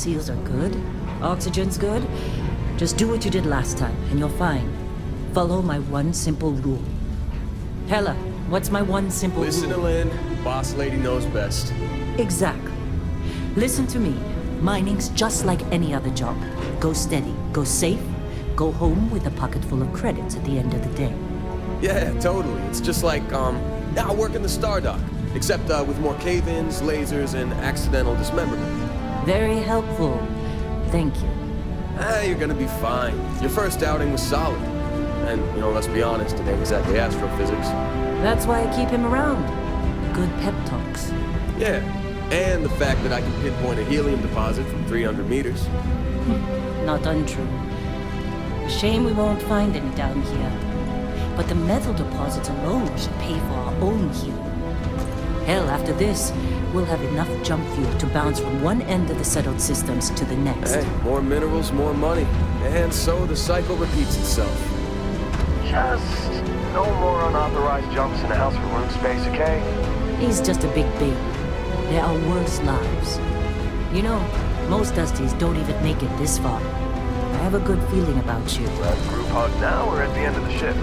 seals are good, oxygen's good, just do what you did last time, and you're fine. Follow my one simple rule. Hella, what's my one simple Listen rule? to Lynn. Boss lady knows best. Exactly. Listen to me. Mining's just like any other job. Go steady, go safe, go home with a pocket full of credits at the end of the day. Yeah, totally. It's just like, I work in the Stardock. Except with more cave-ins, lasers, and accidental dismemberment. Very helpful. Thank you. You're gonna be fine. Your first outing was solid. And, let's be honest, it ain't exactly astrophysics. That's why I keep him around. Good pep talks. Yeah, and the fact that I can pinpoint a helium deposit from 300 meters. Not untrue. Shame we won't find any down here. But the metal deposits alone should pay for our own helium. Hell, after this, we'll have enough jump fuel to bounce from one end of the settled systems to the next. Hey, more minerals, more money. And so the cycle repeats itself. Just no more unauthorized jumps in the house for room space, okay? He's just a big baby. There are worse lives. Most Dusties don't even make it this far. I have a good feeling about you. We're at group hug now or at the end of the shift?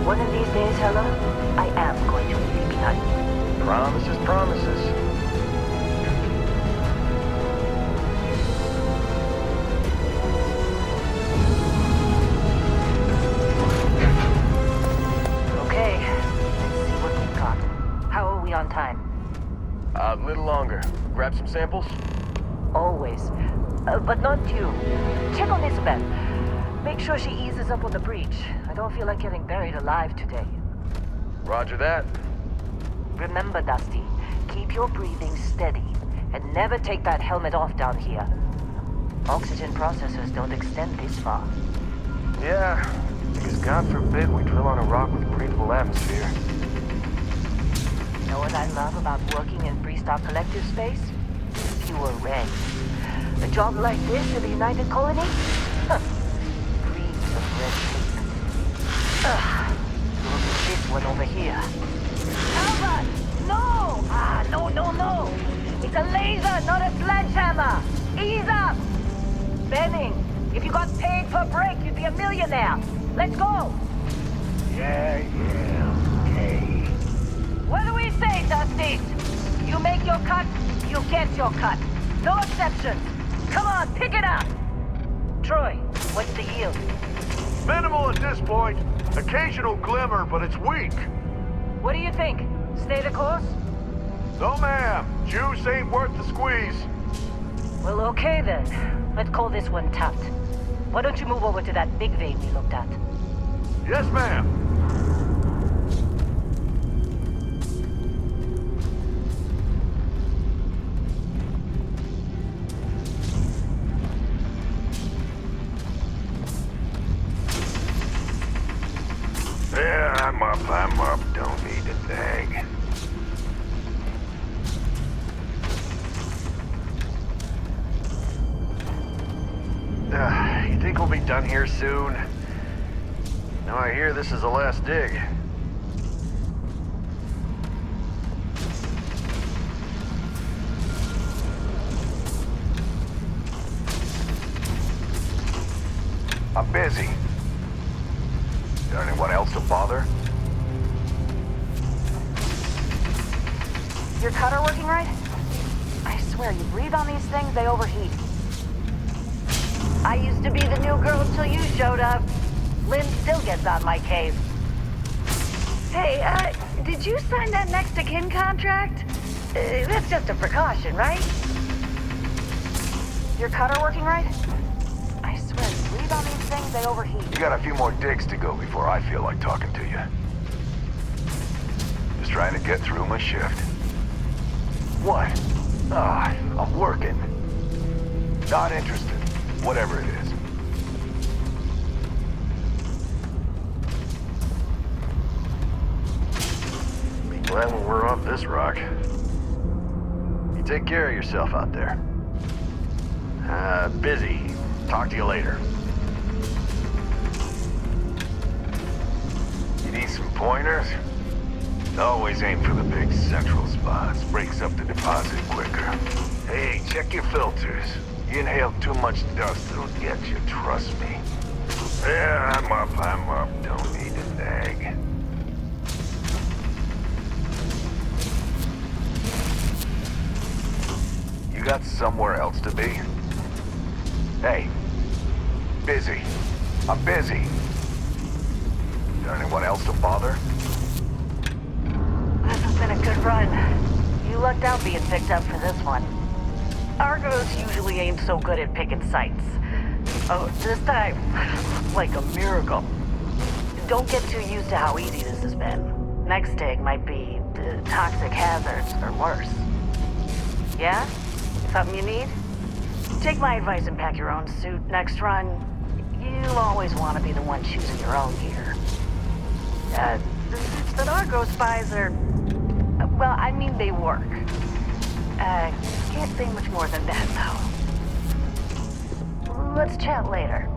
One of these days, Hella, I am going to leave you behind. Promises, promises. Okay, let's see what we've got. How are we on time? A little longer. Grab some samples? Always. But not you. Check on Isabel. Make sure she eases up on the breach. I don't feel like getting buried alive today. Roger that. Remember, Dusty, keep your breathing steady and never take that helmet off down here. Oxygen processors don't extend this far. Yeah, because God forbid we drill on a rock with breathable atmosphere. You know what I love about working in Freestock Collective space? Pure red. A job like this in the United Colony? Huh. Breathes of red tape. Look at this one over here. Albert! No! No! It's a laser, not a sledgehammer! Ease up! Benning, if you got paid per break, you'd be a millionaire. Let's go! Yeah, okay. What do we say, Dusty? You make your cut, you get your cut. No exceptions. Come on, pick it up! Troy, what's the yield? Minimal at this point. Occasional glimmer, but it's weak. What do you think? Stay the course? No, ma'am. Juice ain't worth the squeeze. Well, okay then. Let's call this one tapped. Why don't you move over to that big vein we looked at? Yes, ma'am. Yeah, I'm up. Don't need to beg. You think we'll be done here soon? Now I hear this is the last dig. I'm busy. Is there anyone else to bother? Your cutter working right? I swear, you breathe on these things, they overheat. I used to be the new girl till you showed up. Lynn still gets on my case. Hey, did you sign that next to kin contract? That's just a precaution, right? Your cutter working right? I swear, you breathe on these things, they overheat. You got a few more digs to go before I feel like talking to you. Just trying to get through my shift. What? I'm working. Not interested. Whatever it is. Be glad when we're off this rock. You take care of yourself out there. Busy. Talk to you later. You need some pointers? Always aim for the big central spots. Breaks up the deposit quicker. Hey, check your filters. You inhale too much dust, it'll get you, trust me. Yeah, I'm up. Don't need to nag. You got somewhere else to be? Hey, busy. I'm busy. Is there anyone else to bother? This has been a good run. You lucked out being picked up for this one. Argos usually ain't so good at picking sites. Oh, this time, like a miracle. Don't get too used to how easy this has been. Next dig might be toxic hazards or worse. Yeah? Something you need? Take my advice and pack your own suit. Next run, you'll always want to be the one choosing your own gear. The suits that Argo spies are... well, I mean they work. Can't say much more than that, though. Let's chat later.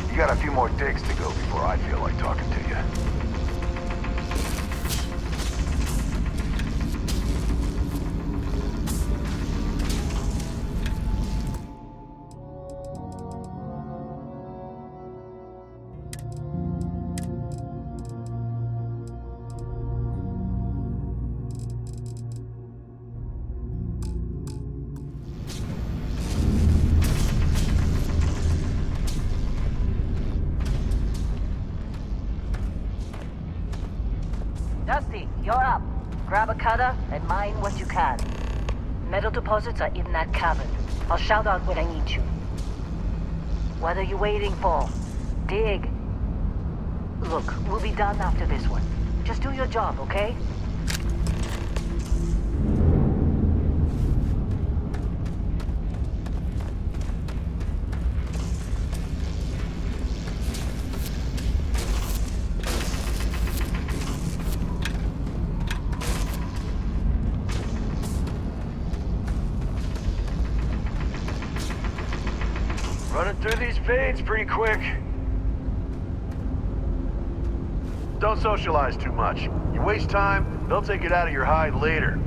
You got a few more digs to go before I feel like talking to you. Dusty, you're up. Grab a cutter and mine what you can. Metal deposits are in that cavern. I'll shout out when I need you. What are you waiting for? Dig. Look, we'll be done after this one. Just do your job, okay? Running through these fades pretty quick. Don't socialize too much. You waste time, they'll take it out of your hide later.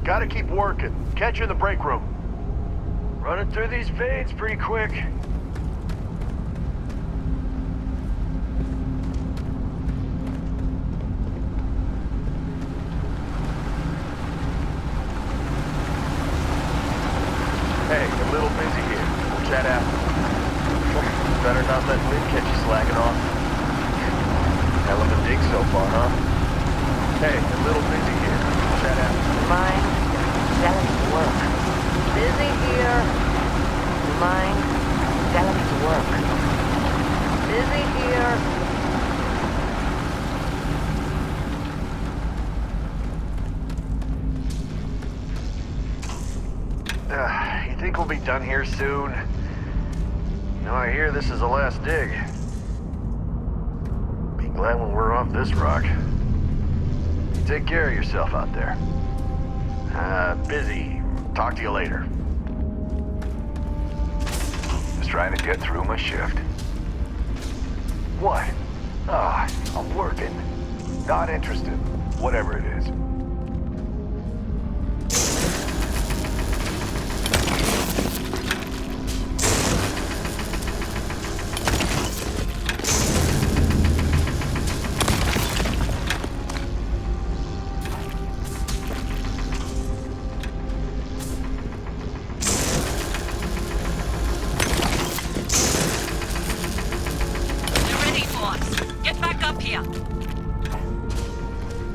Gotta keep working. Catch you in the break room. Running through these fades pretty quick. Hey, a little busy here. We'll chat after. Better not let Lynn catch you slacking off. Hell of a dig so far, huh? Hey, a little busy here. We'll chat after. Mine, delicate work. Busy here. Mine, delicate work. Busy here. You think we'll be done here soon? You know, I hear this is the last dig. Be glad when we're off this rock. You take care of yourself out there. Busy. Talk to you later. Just trying to get through my shift. What? I'm working. Not interested. Whatever it is.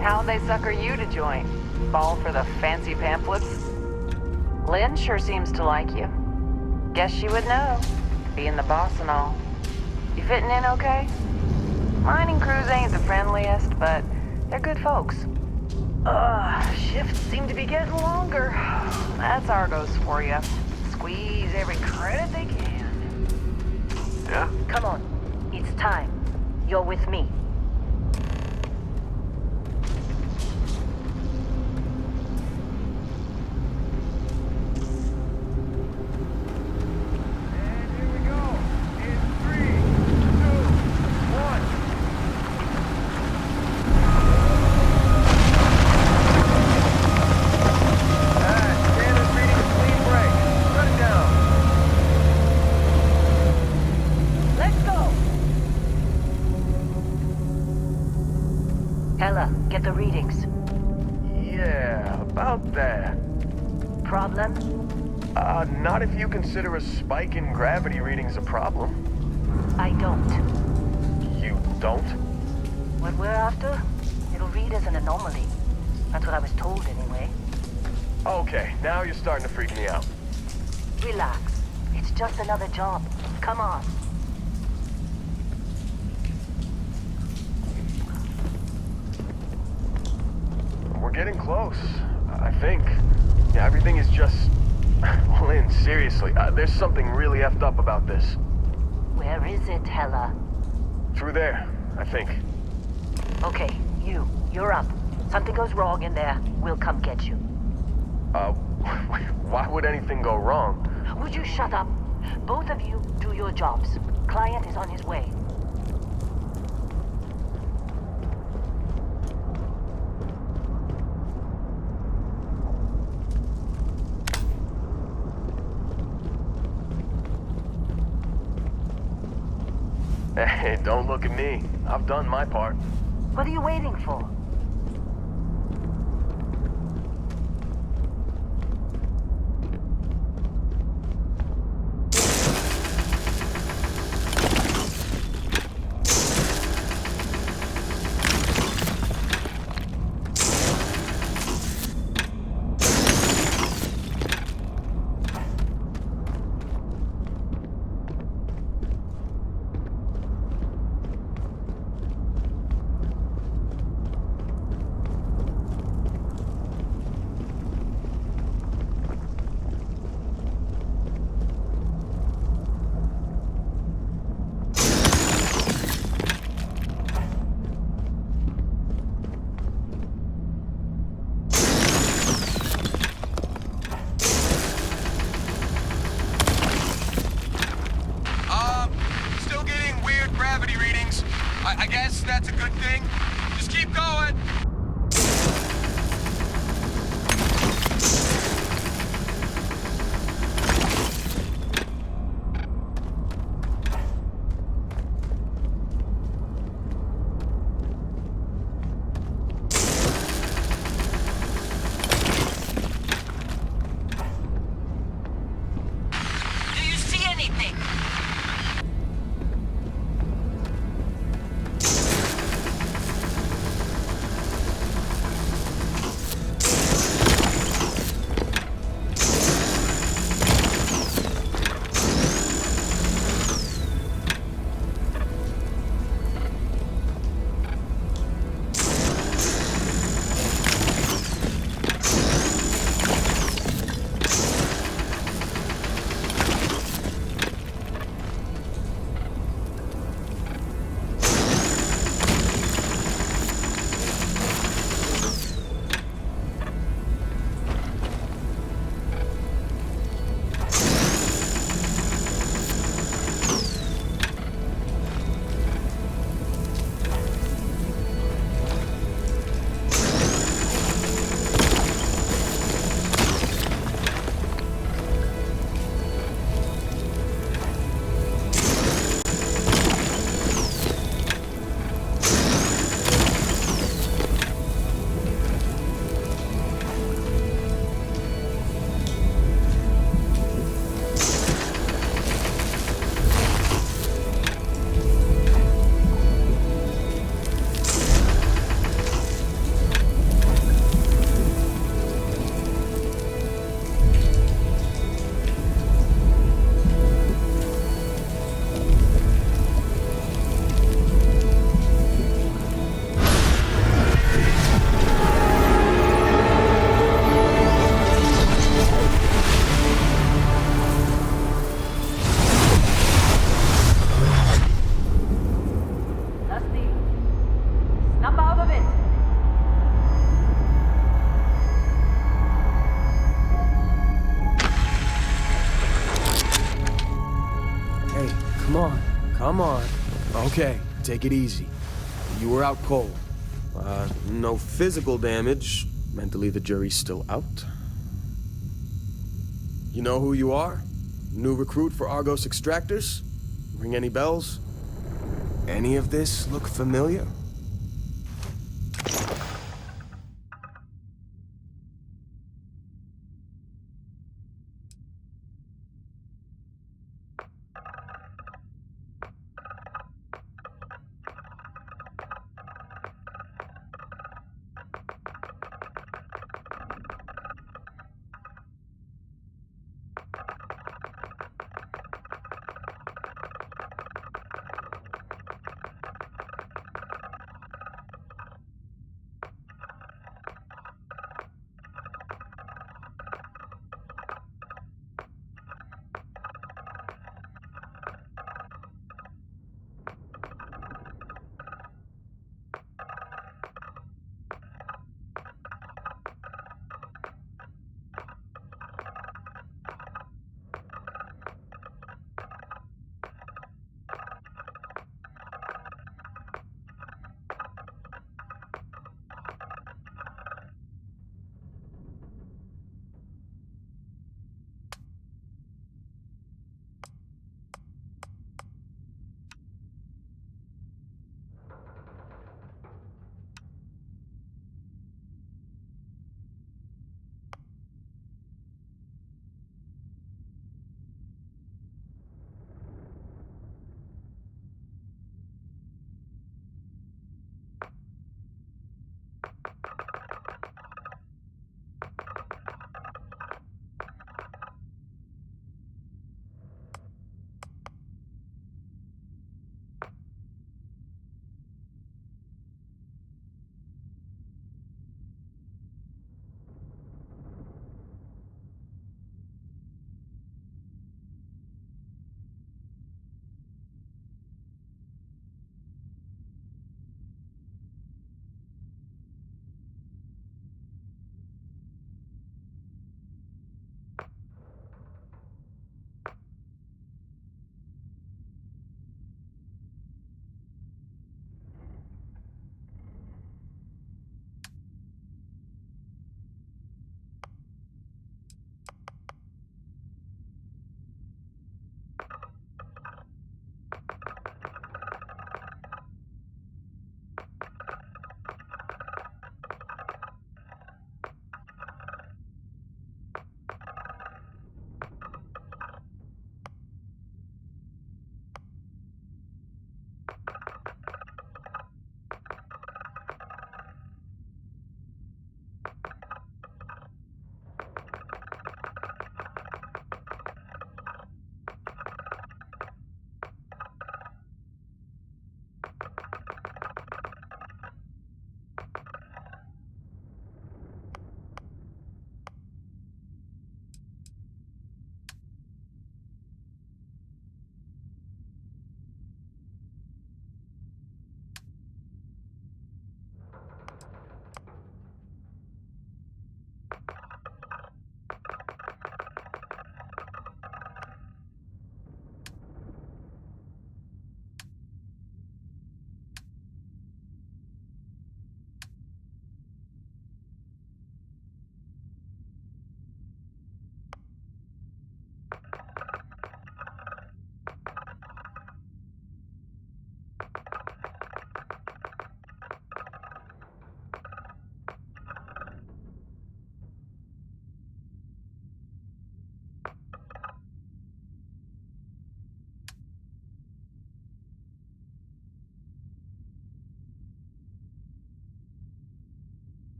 How'd they sucker you to join? Fall for the fancy pamphlets? Lynn sure seems to like you. Guess she would know, being the boss and all. You fitting in okay? Mining crews ain't the friendliest, but they're good folks. Shifts seem to be getting longer. That's Argos for you. Squeeze every credit they can. Yeah? Come on, it's time. You're with me. problem? Not if you consider a spike in gravity readings a problem. I don't. You don't? What we're after, it'll read as an anomaly. That's what I was told anyway. Okay, now you're starting to freak me out. Relax. It's just another job. Come on. We're getting close, I think. Yeah, everything is just... Well, Lynn, seriously, there's something really effed up about this. Where is it, Hella? Through there, I think. Okay, you're up. Something goes wrong in there, we'll come get you. Why would anything go wrong? Would you shut up? Both of you do your jobs. Client is on his way. Hey, don't look at me. I've done my part. What are you waiting for? I guess that's a good thing. Just keep going. Do you see anything? Come on. Okay, take it easy. You were out cold. No physical damage. Mentally, the jury's still out. You know who you are? New recruit for Argos Extractors? Ring any bells? Any of this look familiar?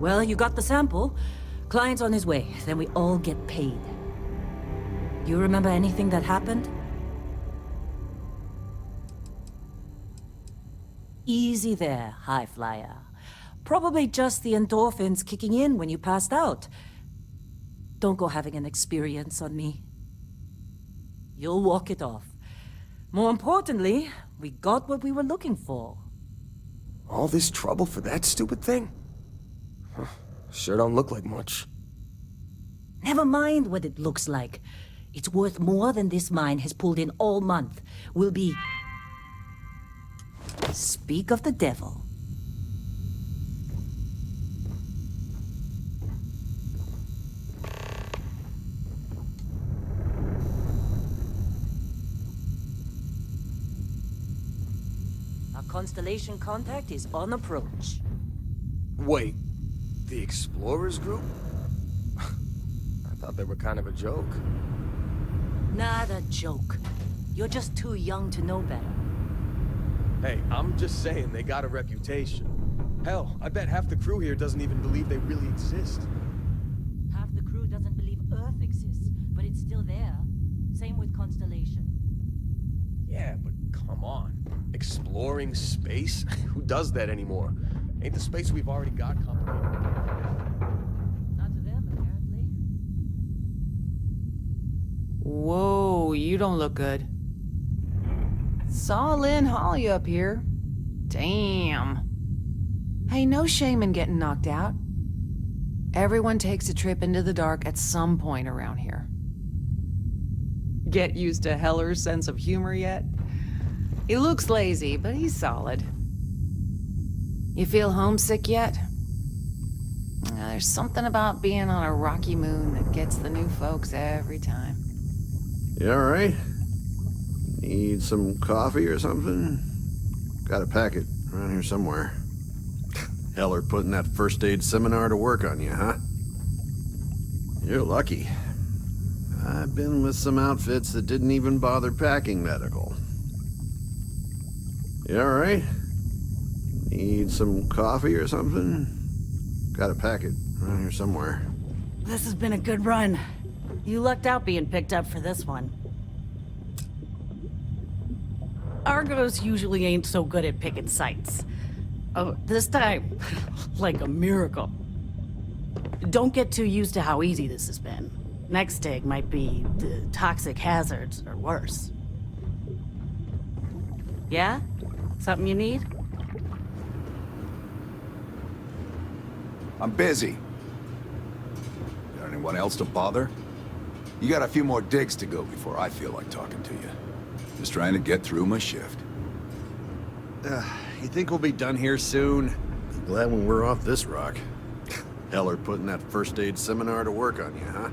Well, you got the sample. Client's on his way, then we all get paid. You remember anything that happened? Easy there, high flyer. Probably just the endorphins kicking in when you passed out. Don't go having an experience on me. You'll walk it off. More importantly, we got what we were looking for. All this trouble for that stupid thing? Huh, sure don't look like much. Never mind what it looks like. It's worth more than this mine has pulled in all month. Will be... Speak of the devil. Our Constellation contact is on approach. Wait, the Explorers group? I thought they were kind of a joke. Not a joke. You're just too young to know better. Hey, I'm just saying they got a reputation. Hell, I bet half the crew here doesn't even believe they really exist. Half the crew doesn't believe Earth exists, but it's still there. Same with Constellation. Yeah, but come on. Exploring space? Who does that anymore? Ain't the space we've already got complicated? Not to them, apparently. Whoa, you don't look good. Saw Lynn haul you up here. Damn. Hey, no shame in getting knocked out. Everyone takes a trip into the dark at some point around here. Get used to Heller's sense of humor yet? He looks lazy, but he's solid. You feel homesick yet? There's something about being on a rocky moon that gets the new folks every time. You alright? Need some coffee or something? Got a packet around here somewhere. Heller putting that first aid seminar to work on you, huh? You're lucky. I've been with some outfits that didn't even bother packing medical. You alright? Need some coffee or something? Got a packet around here somewhere. This has been a good run. You lucked out being picked up for this one. Argos usually ain't so good at picking sites. Oh, this time, like a miracle. Don't get too used to how easy this has been. Next dig might be the toxic hazards or worse. Yeah? Something you need? I'm busy. Got anyone else to bother? You got a few more digs to go before I feel like talking to you. Just trying to get through my shift. You think we'll be done here soon? Be glad when we're off this rock. Heller putting that first aid seminar to work on you, huh?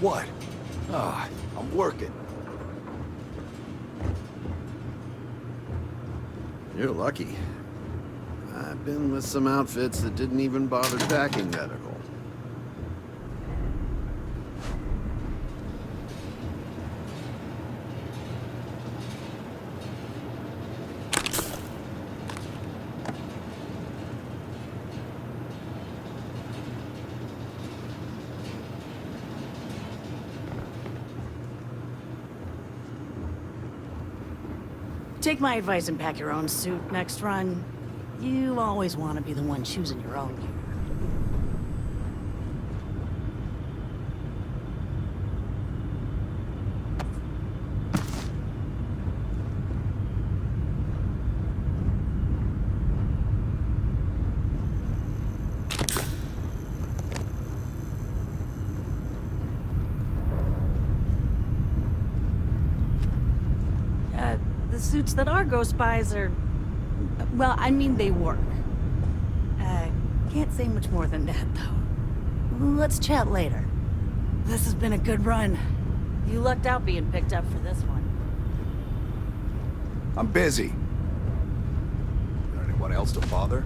What? Ah, I'm working. You're lucky. I've been with some outfits that didn't even bother packing medical. Take my advice and pack your own suit next run. You always want to be the one choosing your own gear. The suits that Argos buys are... well, I mean, they work. Can't say much more than that, though. Let's chat later. This has been a good run. You lucked out being picked up for this one. I'm busy. Got anyone else to bother?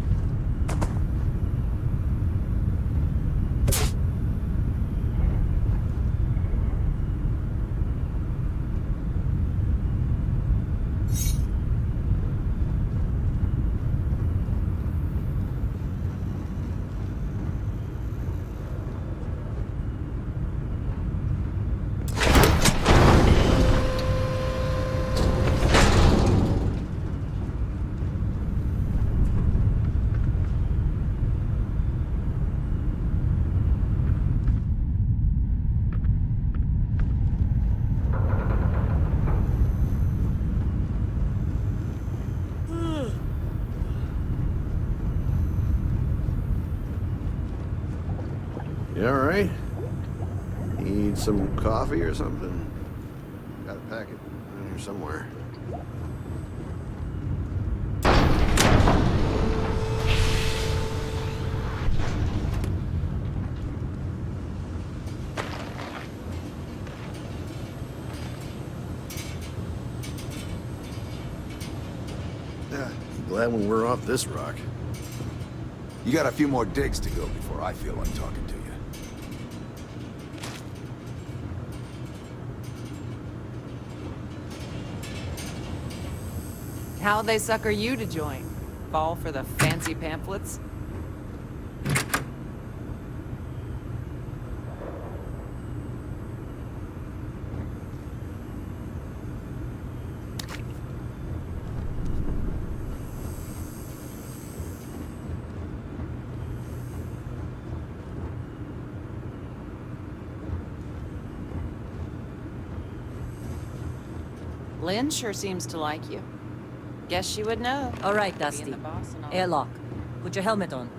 You all right? Need some coffee or something? Got a packet around here somewhere. Yeah, glad when we're off this rock. You got a few more digs to go before I feel like talking to you. How'd they sucker you to join? Fall for the fancy pamphlets? Lynn sure seems to like you. Guess she would know. All right, Being Dusty. the boss and all. Airlock. Put your helmet on.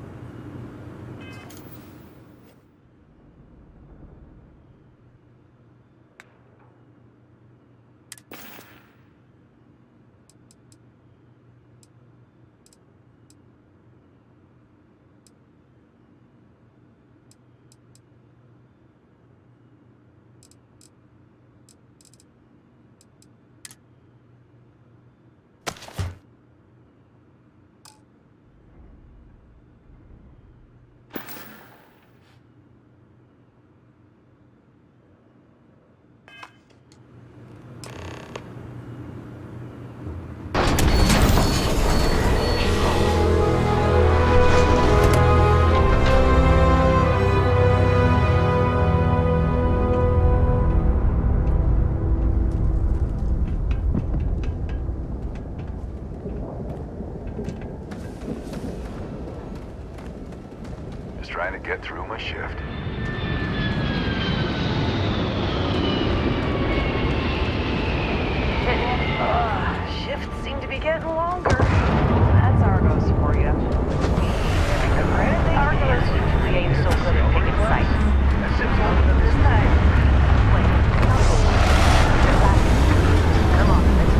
Trying to get through my shift. Shifts seem to be getting longer. That's Argos for you. Argos usually ain't so good at picking sites. This time, come on, let's go.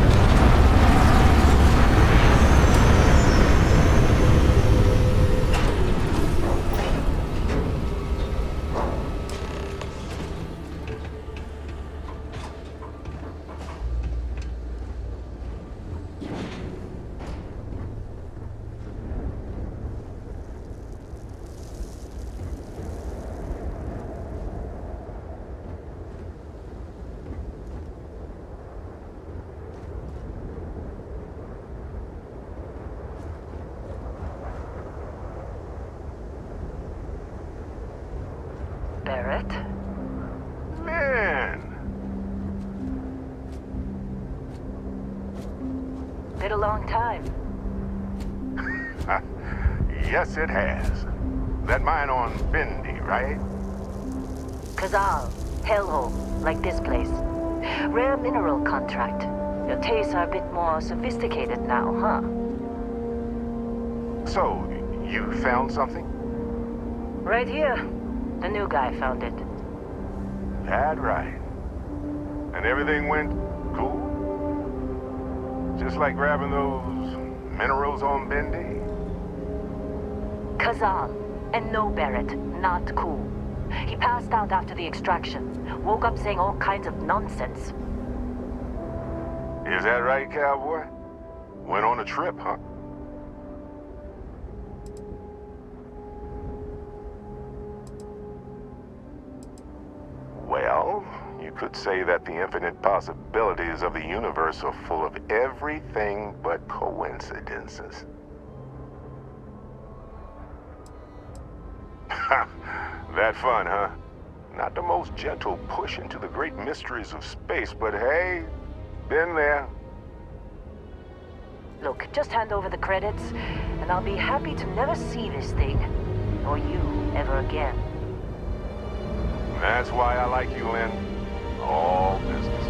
long time. Yes, it has. That mine on Bindi, right? Kazal, hellhole, like this place. Rare mineral contract. Your tastes are a bit more sophisticated now, huh? So, you found something? Right here. The new guy found it. That right. And everything went cool? Just like grabbing those minerals on Bindi? Kazal, and no Barrett, not cool. He passed out after the extraction. Woke up saying all kinds of nonsense. Is that right, cowboy? Went on a trip, huh? Well, you could say that the infinite possibilities of the universe are full of everything but coincidences. That fun, huh? Not the most gentle push into the great mysteries of space, but hey, been there. Look, just hand over the credits, and I'll be happy to never see this thing, or you, ever again. That's why I like you, Lynn. All business.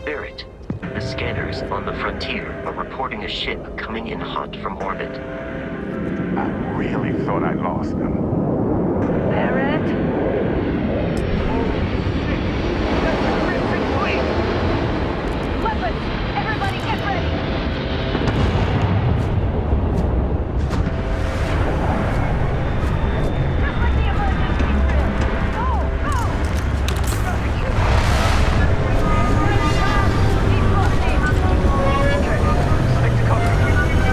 Barrett, the scanners on the frontier are reporting a ship coming in hot from orbit. I really thought I lost them. Barrett? Weapons! Everybody get ready! Just like the emergency drill! Go! Go! Keep pushing! Stick to cover! Stick to cover!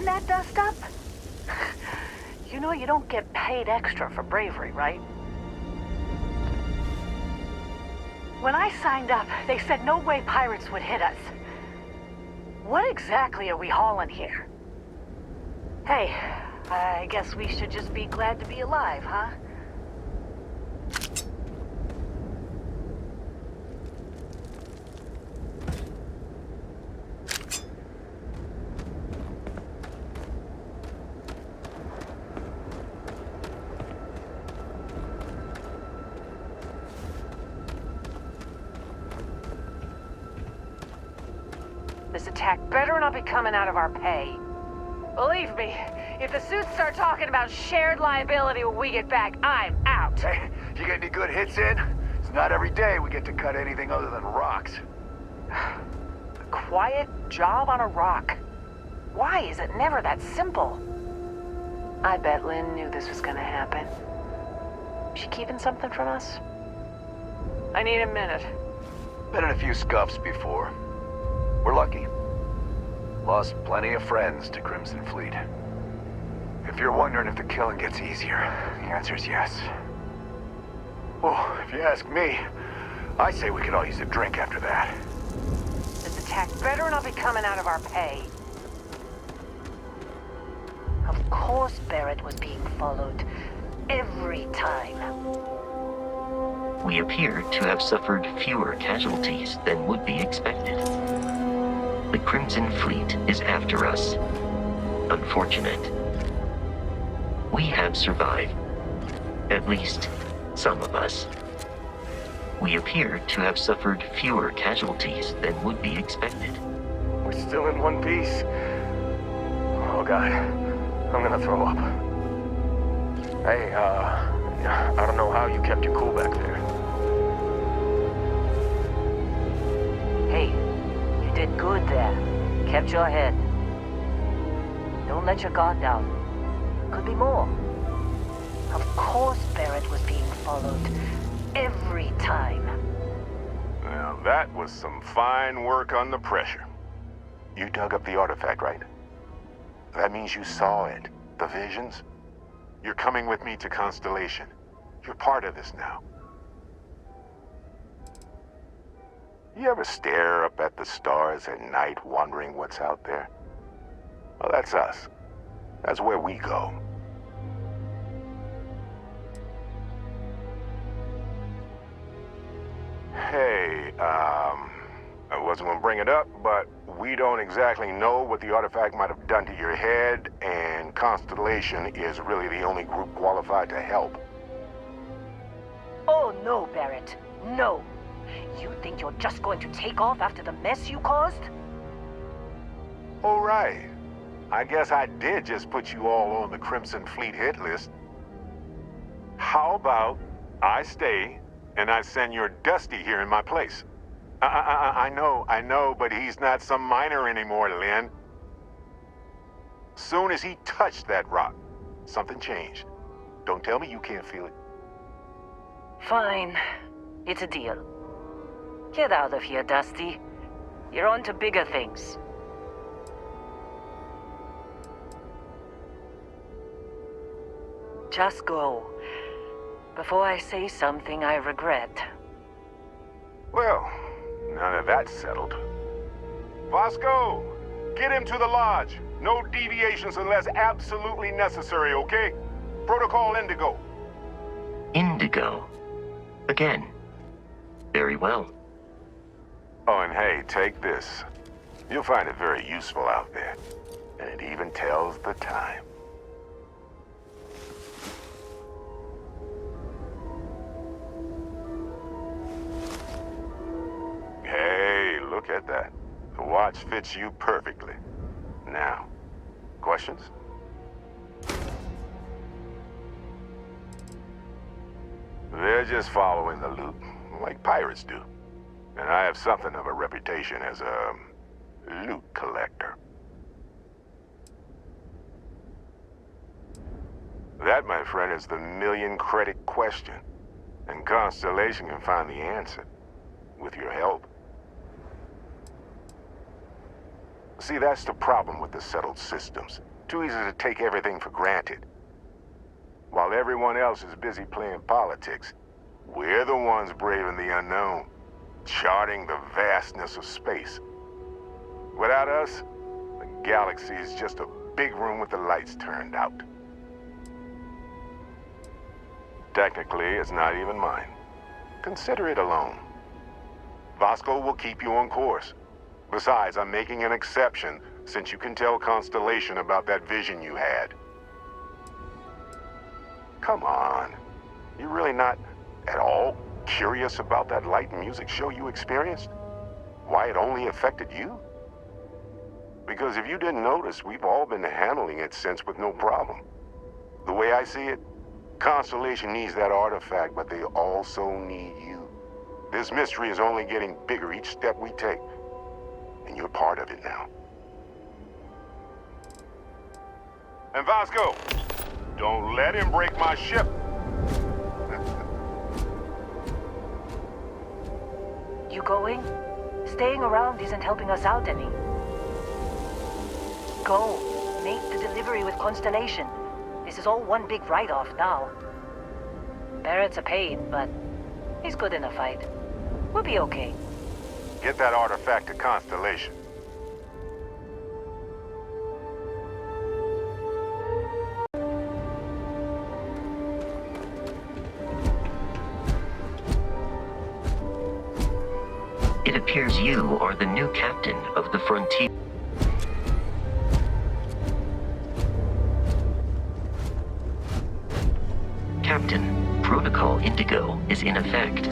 That dust up? You know you don't get paid extra for bravery, right? When I signed up, they said no way pirates would hit us. What exactly are we hauling here? Hey, I guess we should just be glad to be alive, huh? This attack better not be coming out of our pay. Believe me, if the suits start talking about shared liability when we get back, I'm out. Hey, you get any good hits in? It's not every day we get to cut anything other than rocks. A quiet job on a rock. Why is it never that simple? I bet Lynn knew this was gonna happen. She keeping something from us? I need a minute. Been in a few scuffs before. We're lucky. Lost plenty of friends to Crimson Fleet. If you're wondering if the killing gets easier, the answer is yes. Well, if you ask me, I say we could all use a drink after that. This attack better not be coming out of our pay. Of course Barrett was being followed. Every time. We appear to have suffered fewer casualties than would be expected. The Crimson Fleet is after us. Unfortunate. We have survived. At least, some of us. We appear to have suffered fewer casualties than would be expected. We're still in one piece. Oh, God. I'm gonna throw up. Hey, I don't know how you kept your cool back there. Hey, you did good there. Kept your head. Don't let your guard down. Could be more. Of course Barrett was being followed. Every time. Now, that was some fine work under pressure. You dug up the artifact, right? That means you saw it. The visions? You're coming with me to Constellation. You're part of this now. You ever stare up at the stars at night wondering what's out there? Well, that's us. That's where we go. Hey, I wasn't gonna bring it up, but we don't exactly know what the artifact might have done to your head, and Constellation is really the only group qualified to help. Oh no, Barrett. No. You think you're just going to take off after the mess you caused? All right. I guess I did just put you all on the Crimson Fleet hit list. How about I stay and I send your Dusty here in my place? I know, but he's not some miner anymore, Lynn. Soon as he touched that rock, something changed. Don't tell me you can't feel it. Fine. It's a deal. Get out of here, Dusty. You're on to bigger things. Just go. Before I say something I regret. Well, now that that's settled. Vasco, get him to the lodge. No deviations unless absolutely necessary, okay? Protocol Indigo. Indigo. Again. Very well. Oh, and hey, take this. You'll find it very useful out there. And it even tells the time. Hey, look at that. The watch fits you perfectly. Now, questions? They're just following the loot, like pirates do. And I have something of a reputation as a loot collector. That, my friend, is the million-credit question. And Constellation can find the answer, with your help. See, that's the problem with the settled systems. Too easy to take everything for granted. While everyone else is busy playing politics, we're the ones braving the unknown, charting the vastness of space. Without us, the galaxy is just a big room with the lights turned out. Technically, it's not even mine. Consider it alone. Vasco will keep you on course. Besides, I'm making an exception since you can tell Constellation about that vision you had. Come on. You're really not at all curious about that light and music show you experienced? Why it only affected you? Because if you didn't notice, we've all been handling it since with no problem. The way I see it, Constellation needs that artifact, but they also need you. This mystery is only getting bigger each step we take, and you're part of it now. And Vasco, don't let him break my ship. You going? Staying around isn't helping us out any. Go. Make the delivery with Constellation. This is all one big write-off now. Barrett's a pain, but he's good in a fight. We'll be okay. Get that artifact to Constellation. It appears you are the new captain of the Frontier. Captain, Protocol Indigo is in effect.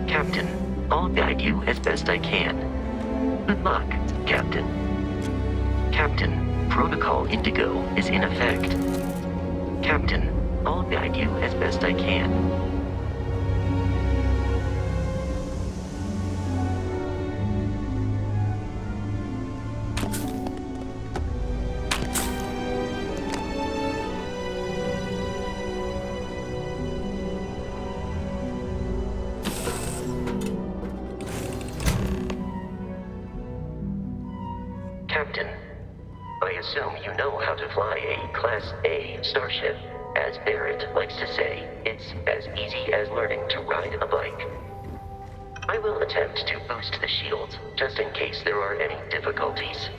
Captain, I'll guide you as best I can. Good luck, Captain. Captain, Protocol Indigo is in effect. Captain, I'll guide you as best I can. Captain, I assume you know how to fly a Class A starship. As Barrett likes to say, it's as easy as learning to ride a bike. I will attempt to boost the shields, just in case there are any difficulties.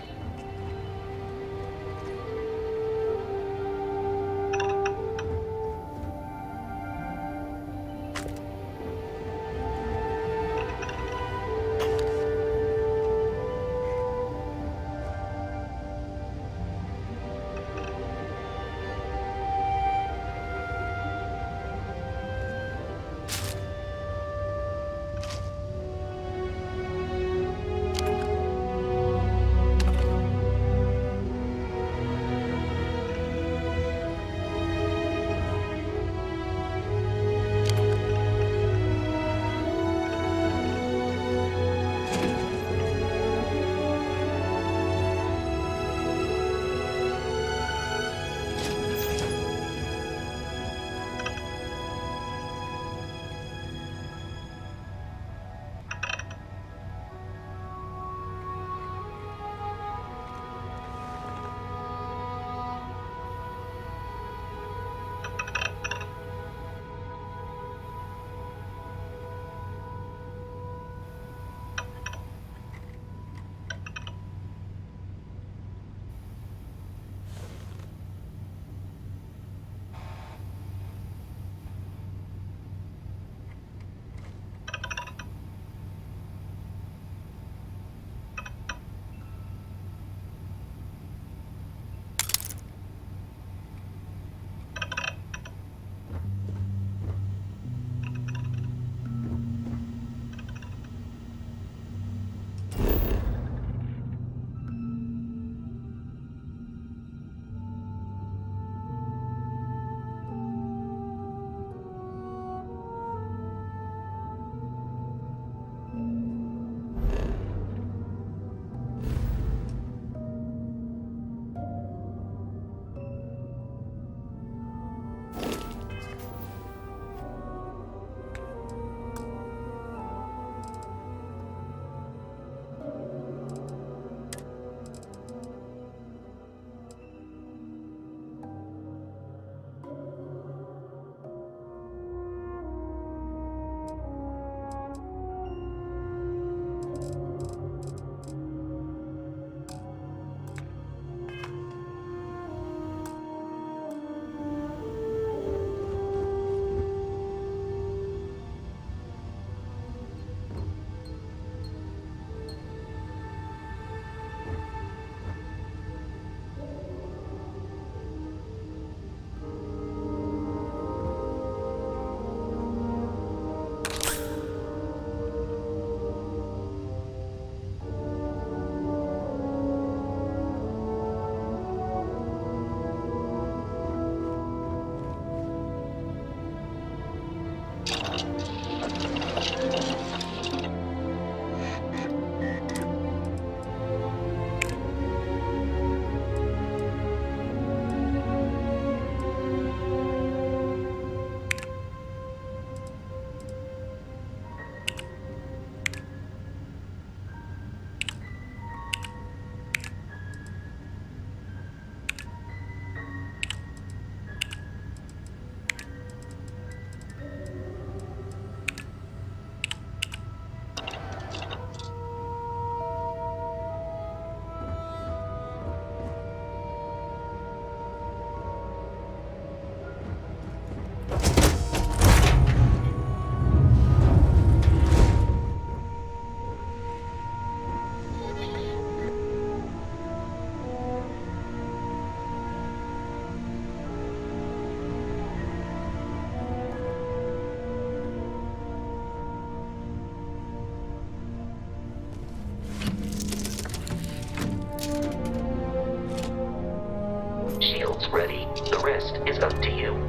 Shields ready. The rest is up to you.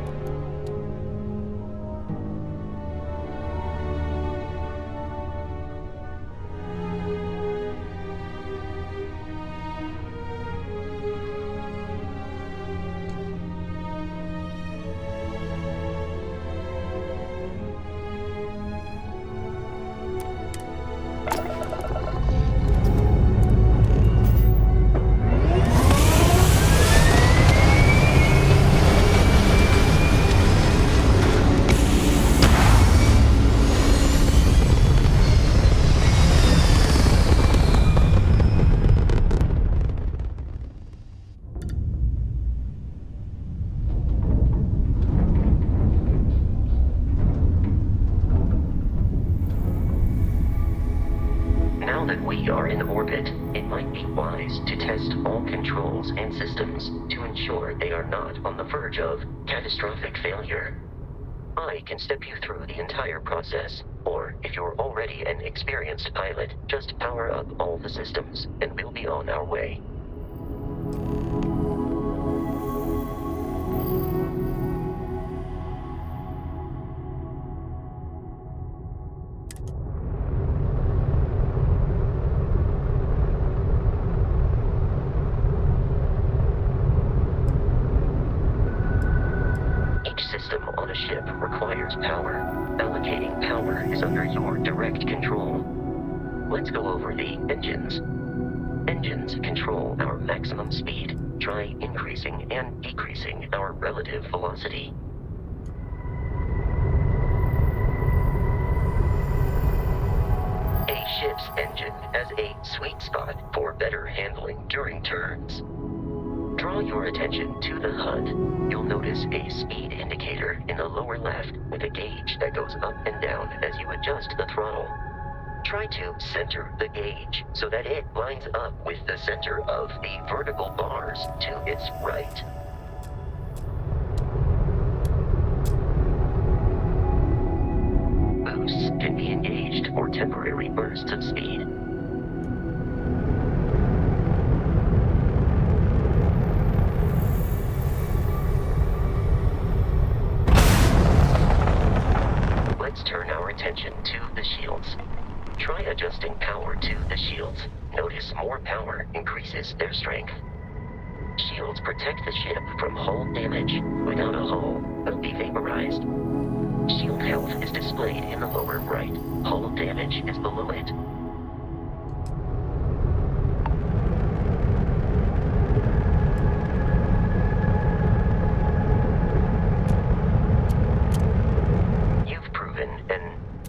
Now that we are in orbit, it might be wise to test all controls and systems to ensure they are not on the verge of catastrophic failure. I can step you through the entire process, or if you're already an experienced pilot, just power up all the systems, and we'll be on our way. Each system on a ship requires power. Allocating power is under your direct control. Let's go over the engines. Engines control our maximum speed. Try increasing and decreasing our relative velocity. A ship's engine has a sweet spot for better handling during turns. Draw your attention to the HUD. You'll notice a speed indicator in the lower left with a gauge that goes up and down as you adjust the throttle. Try to center the gauge so that it lines up with the center of the vertical bars to its right. Boosts can be engaged for temporary bursts of speed. Let's turn our attention to the shields. Try adjusting power to the shields. Notice more power increases their strength. Shields protect the ship from hull damage. Without a hull, they'll be vaporized. Shield health is displayed in the lower right. Hull damage is below it.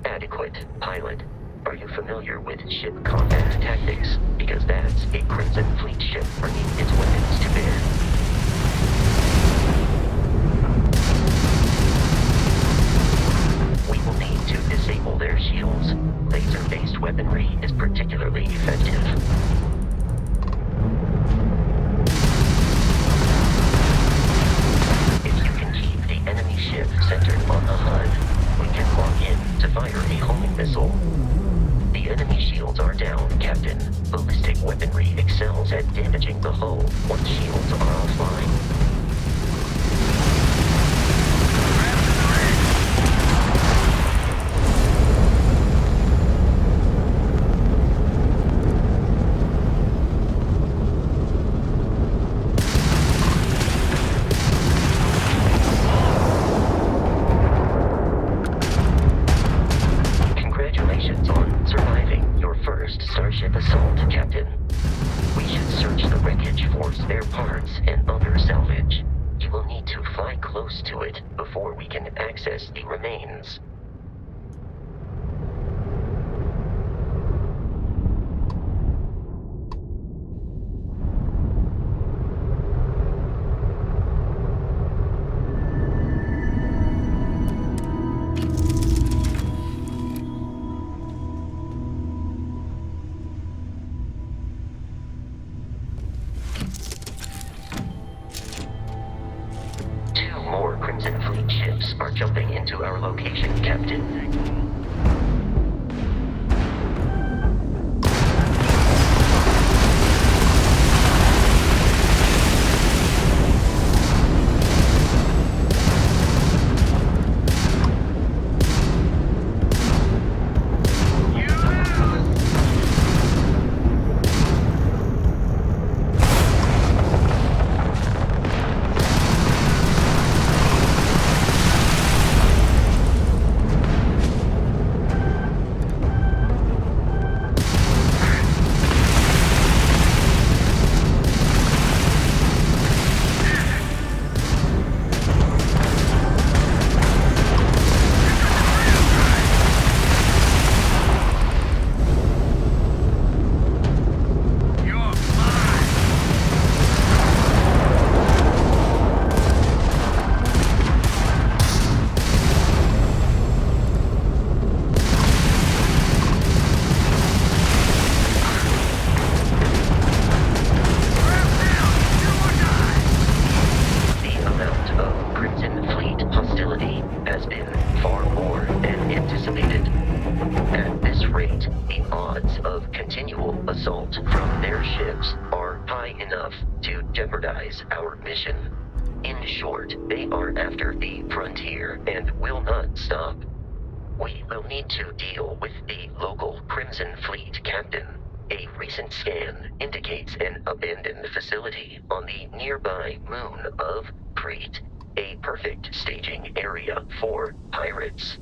Adequate pilot. Are you familiar with ship combat tactics? Because that's a Crimson Fleet ship bringing its weapons to bear. We will need to disable their shields. Laser-based weaponry is particularly effective. If you can keep the enemy ship centered on the HUD, we can lock in to fire a homing missile. The enemy shields are down, Captain. Ballistic weaponry excels at damaging the hull once shields are offline. Starship assault, Captain. We should search the wreckage for spare parts and other salvage. You will need to fly close to it before we can access the remains. Crimson Fleet ships are jumping into our location, Captain. In short, they are after the frontier and will not stop. We will need to deal with the local Crimson Fleet captain. A recent scan indicates an abandoned facility on the nearby moon of Crete, a perfect staging area for pirates.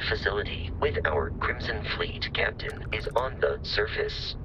Facility with our Crimson Fleet captain is on the surface.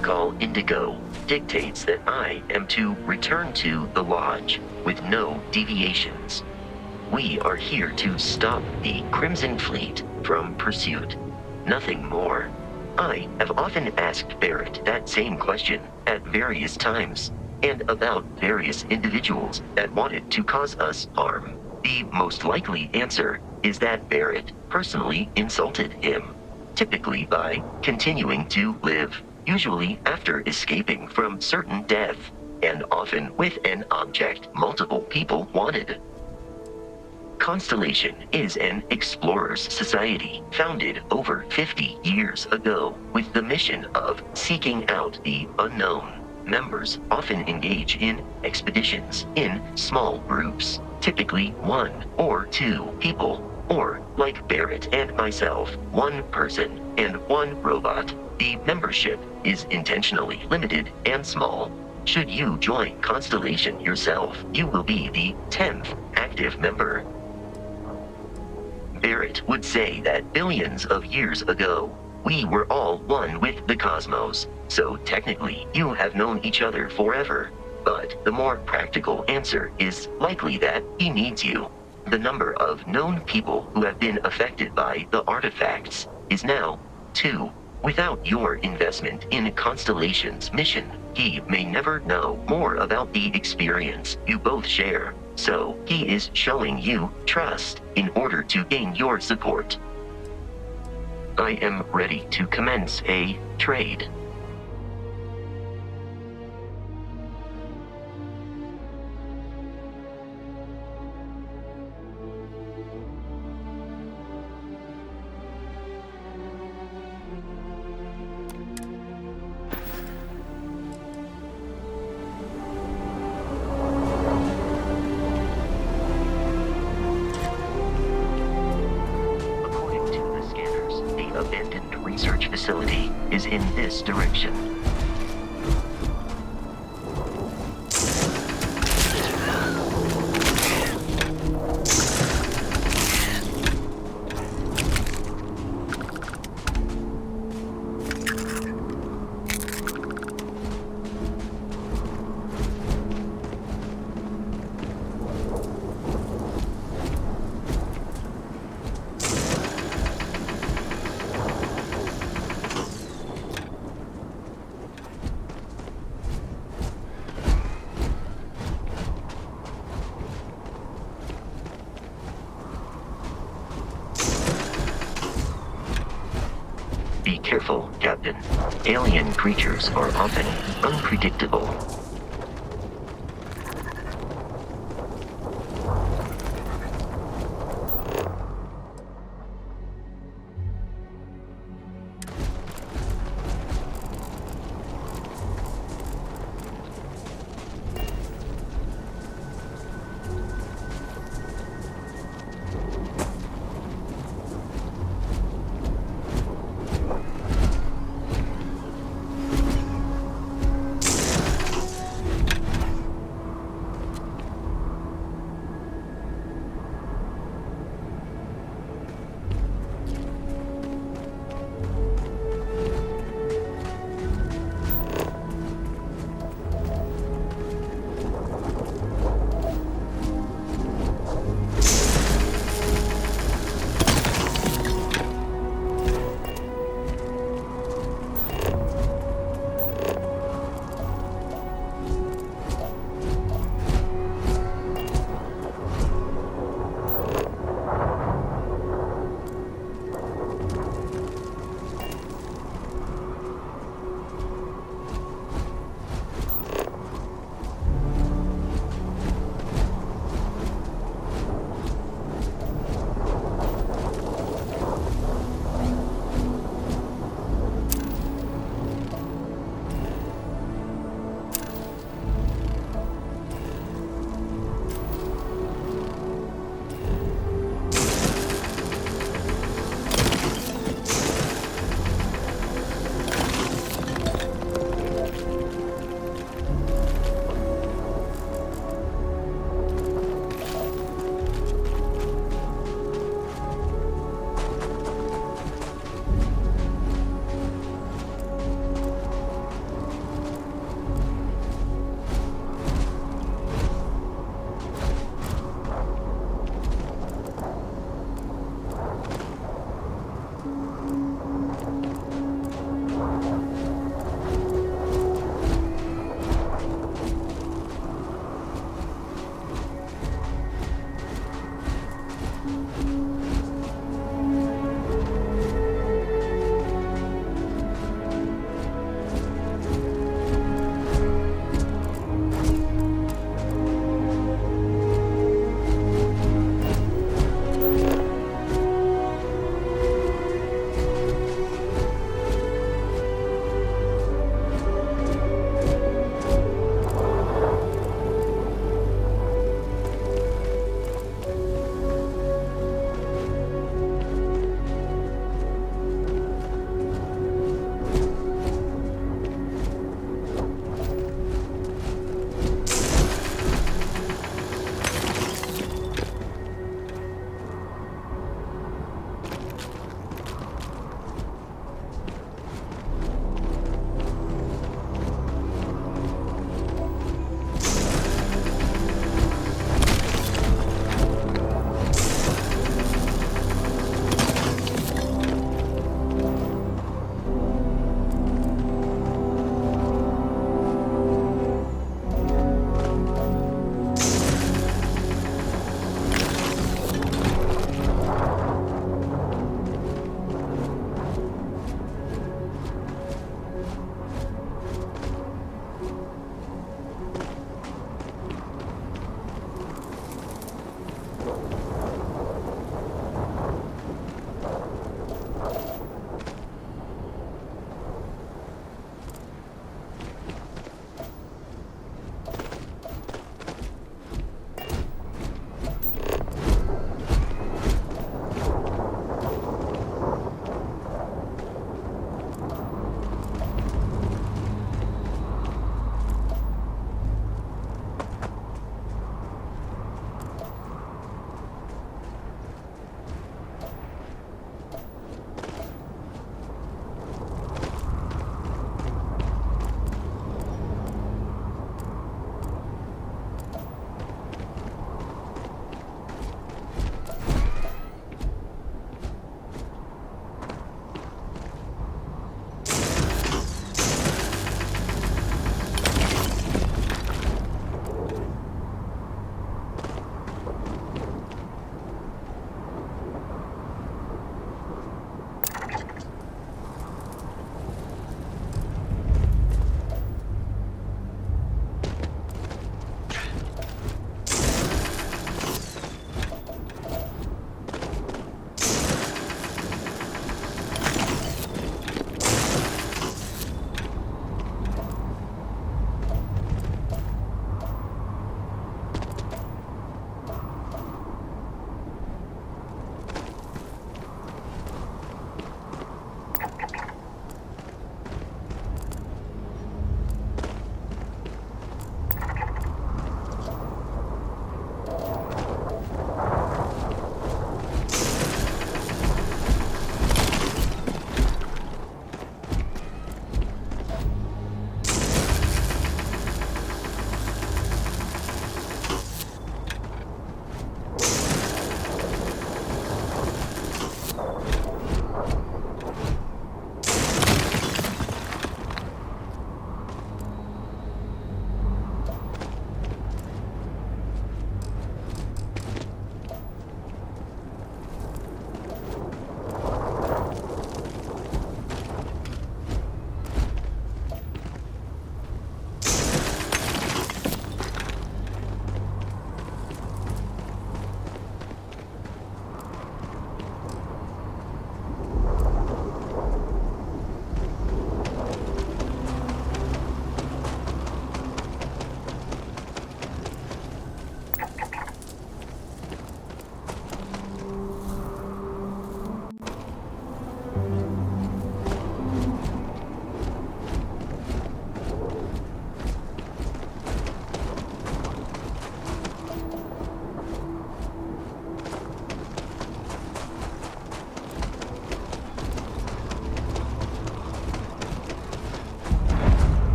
Protocol Indigo dictates that I am to return to the Lodge with no deviations. We are here to stop the Crimson Fleet from pursuit. Nothing more. I have often asked Barrett that same question at various times, and about various individuals that wanted to cause us harm. The most likely answer is that Barrett personally insulted him, typically by continuing to live, usually after escaping from certain death, and often with an object multiple people wanted. Constellation is an explorers society founded over 50 years ago with the mission of seeking out the unknown. Members often engage in expeditions in small groups, typically 1 or 2 people, or, like Barrett and myself, 1 person and 1 robot. The membership is intentionally limited and small. Should you join Constellation yourself, you will be the 10th active member. Barrett would say that billions of years ago, we were all one with the cosmos, so technically you have known each other forever. But the more practical answer is likely that he needs you. The number of known people who have been affected by the artifacts is now 2. Without your investment in Constellation's mission, he may never know more about the experience you both share. So he is showing you trust in order to gain your support. I am ready to commence a trade. Facility is in this direction. Be careful, Captain. Alien creatures are often unpredictable.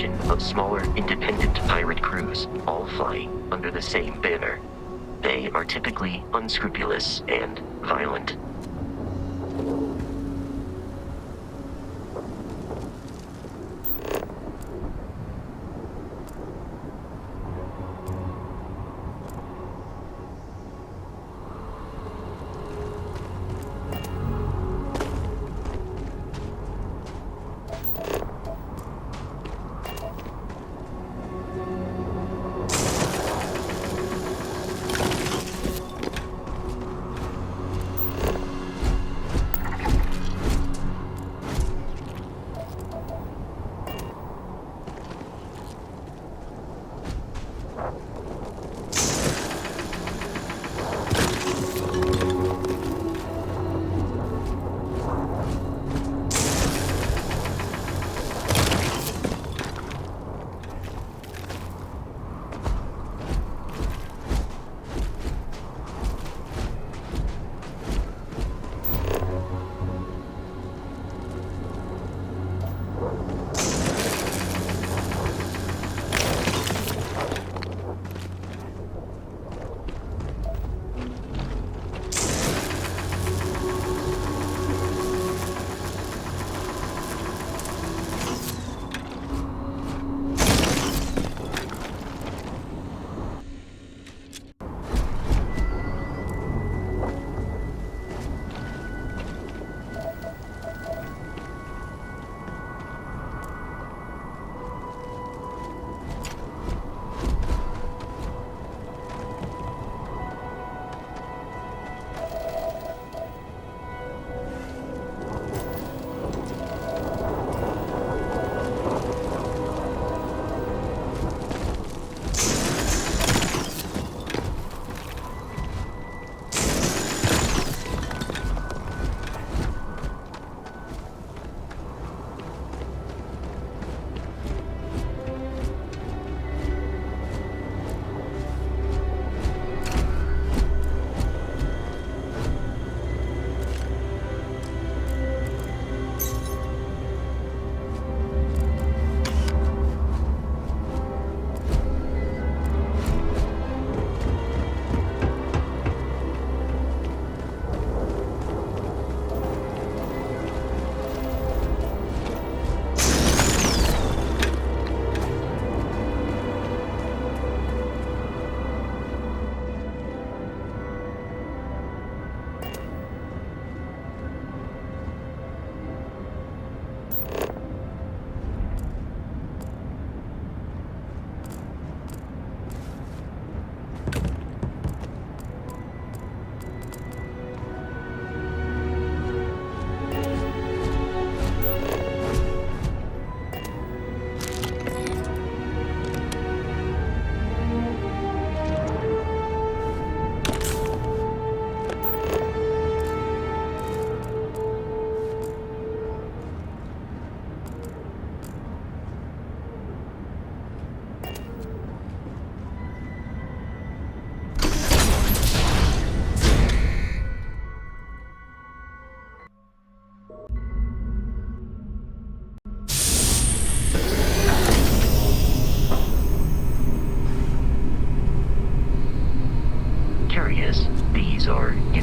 combination of smaller, independent pirate crews, all flying under the same banner. They are typically unscrupulous and violent.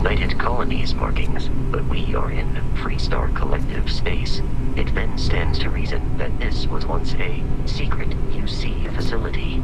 United Colonies markings, but we are in Freestar Collective space. It then stands to reason that this was once a secret UC facility.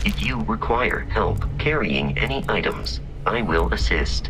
If you require help carrying any items, I will assist.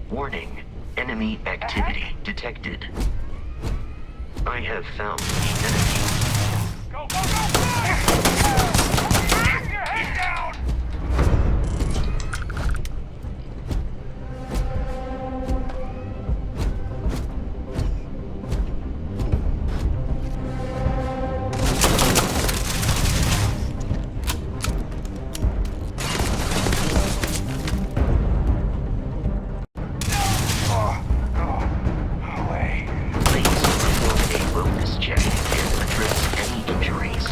Warning, enemy activity detected. I have found the enemy. Go, go, go! Keep your head down! Please perform a wellness check and address any injuries.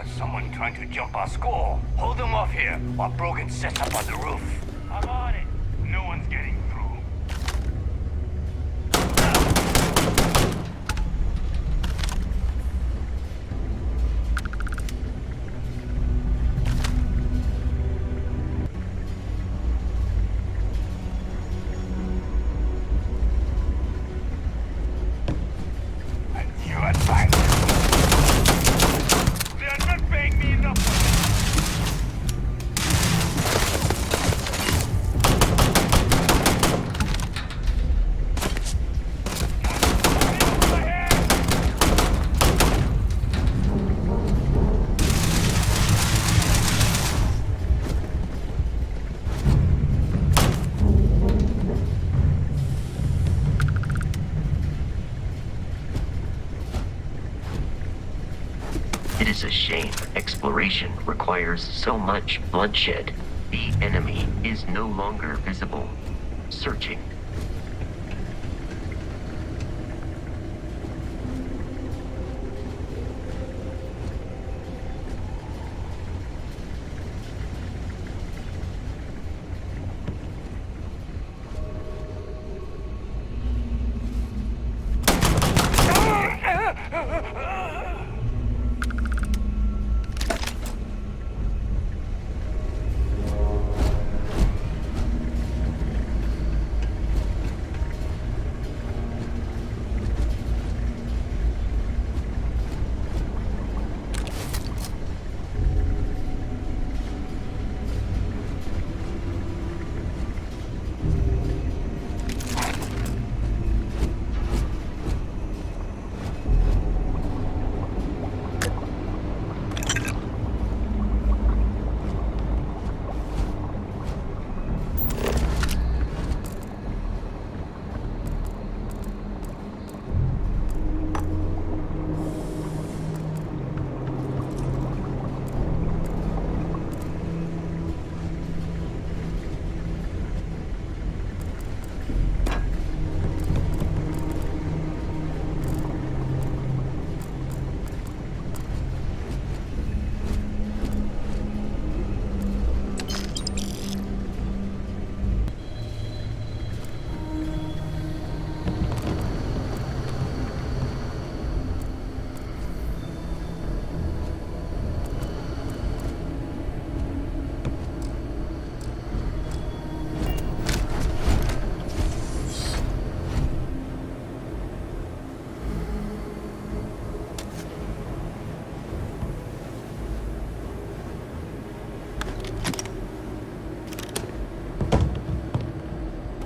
got someone trying to jump our score. Hold them off here while Brogan sets up on the roof. I'm on it. No one's getting through. It is a shame exploration requires so much bloodshed. The enemy is no longer visible. Searching.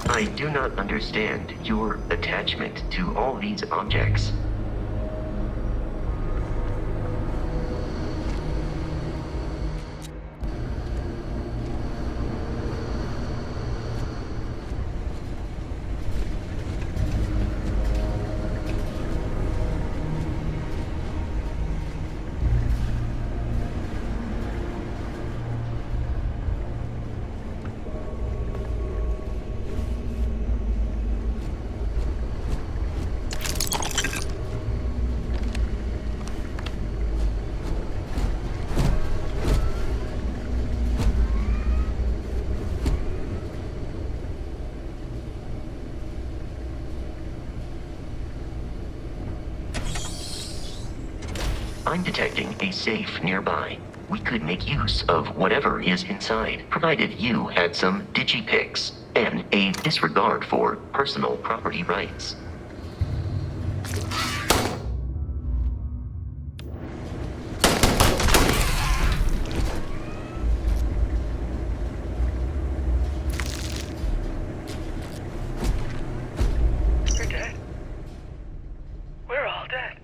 I do not understand your attachment to all these objects. I'm detecting a safe nearby. We could make use of whatever is inside, provided you had some digipics and a disregard for personal property rights. We're dead. We're all dead.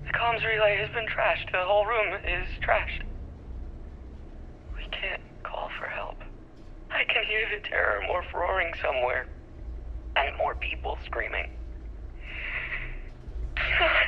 The comms relay has been trashed. The whole room is trashed. We can't call for help. I can hear the terror morph roaring somewhere. And more people screaming. God.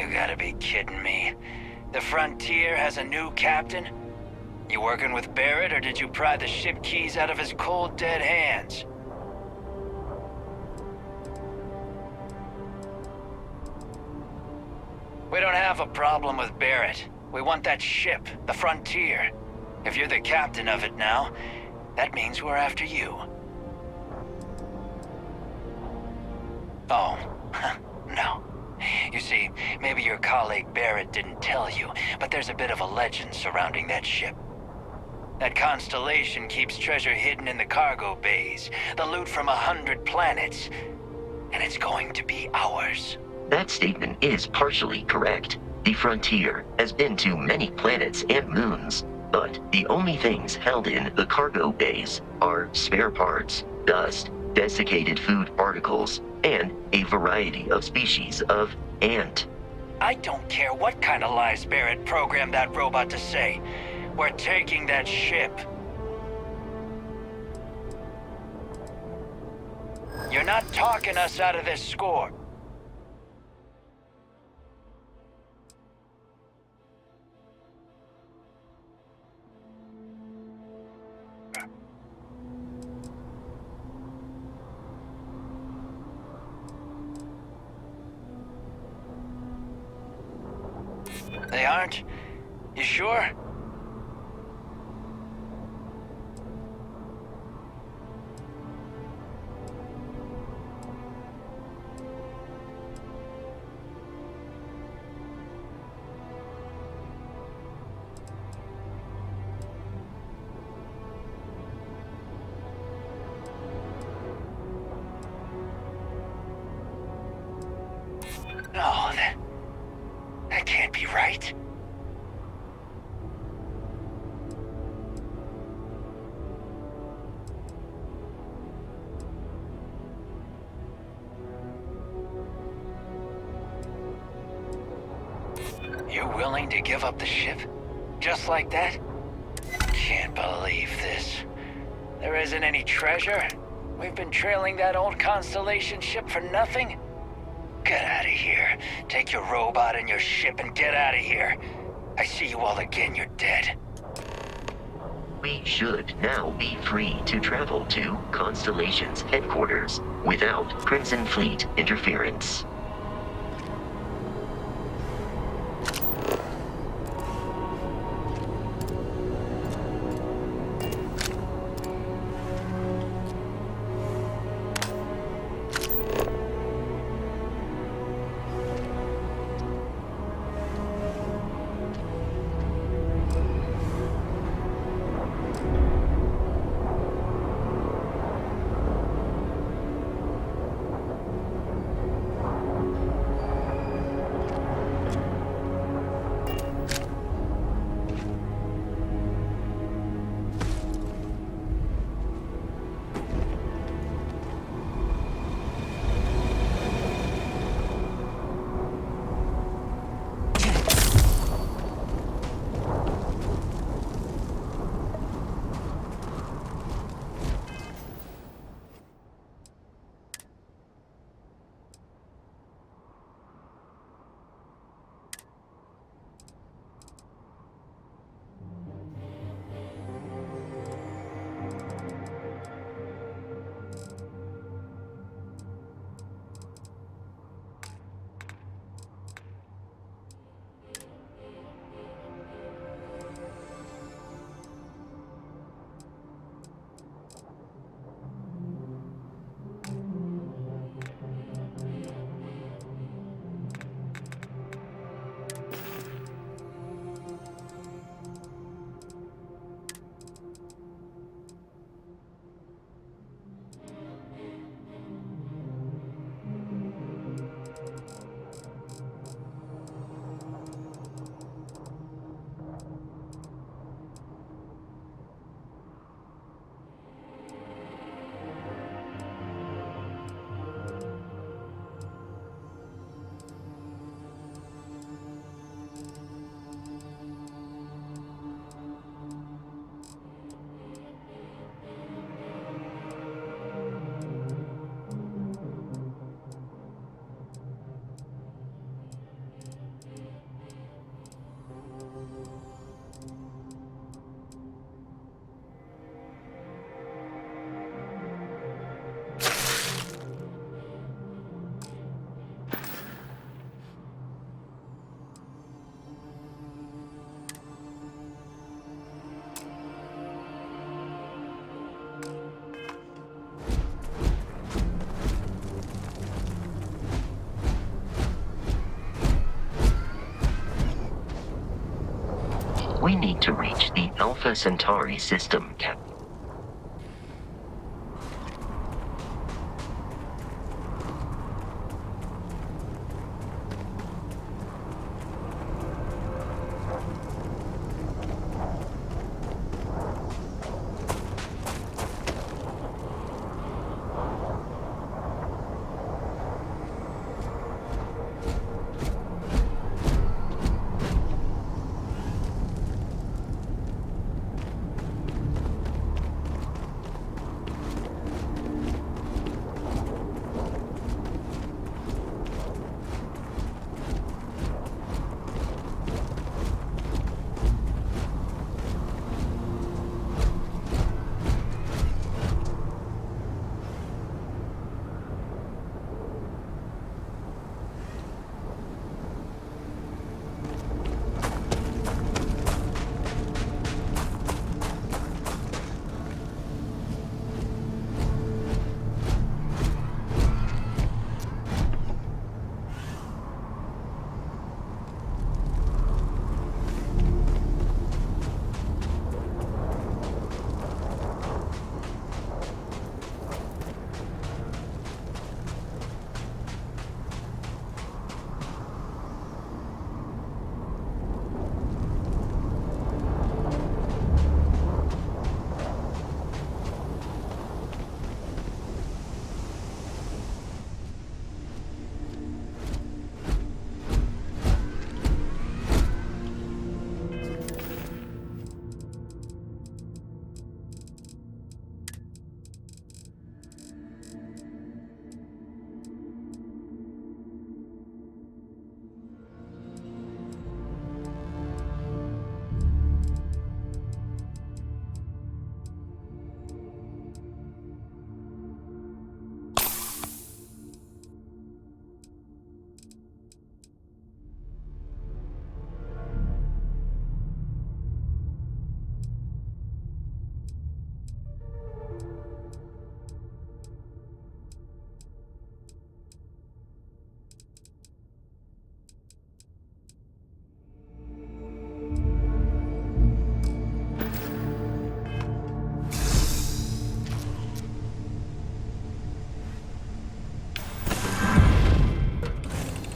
You gotta be kidding me. The Frontier has a new captain? You working with Barrett, or did you pry the ship keys out of his cold, dead hands? We don't have a problem with Barrett. We want that ship, the Frontier. If you're the captain of it now, that means we're after you. Oh, no. You see, maybe your colleague Barrett didn't tell you, but there's a bit of a legend surrounding that ship. That constellation keeps treasure hidden in the cargo bays, the loot from 100 planets, and it's going to be ours. That statement is partially correct. The Frontier has been to many planets and moons, but the only things held in the cargo bays are spare parts, dust, desiccated food particles, and a variety of species of ant. I don't care what kind of lies Barrett programmed that robot to say. We're taking that ship. You're not talking us out of this score. They aren't? You sure? No, that can't be right. You're willing to give up the ship? Just like that? Can't believe this. There isn't any treasure? We've been trailing that old Constellation ship for nothing? Get out of here. Take your robot and your ship and get out of here. I see you all again, you're dead. We should now be free to travel to Constellation's headquarters without Crimson Fleet interference. We need to reach the Alpha Centauri system, Captain.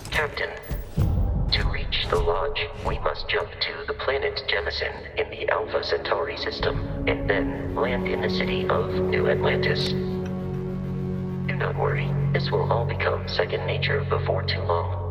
Captain, to reach the lodge, we must jump to the planet Jemison in the Alpha Centauri system, and then land in the city of New Atlantis. Do not worry, this will all become second nature before too long.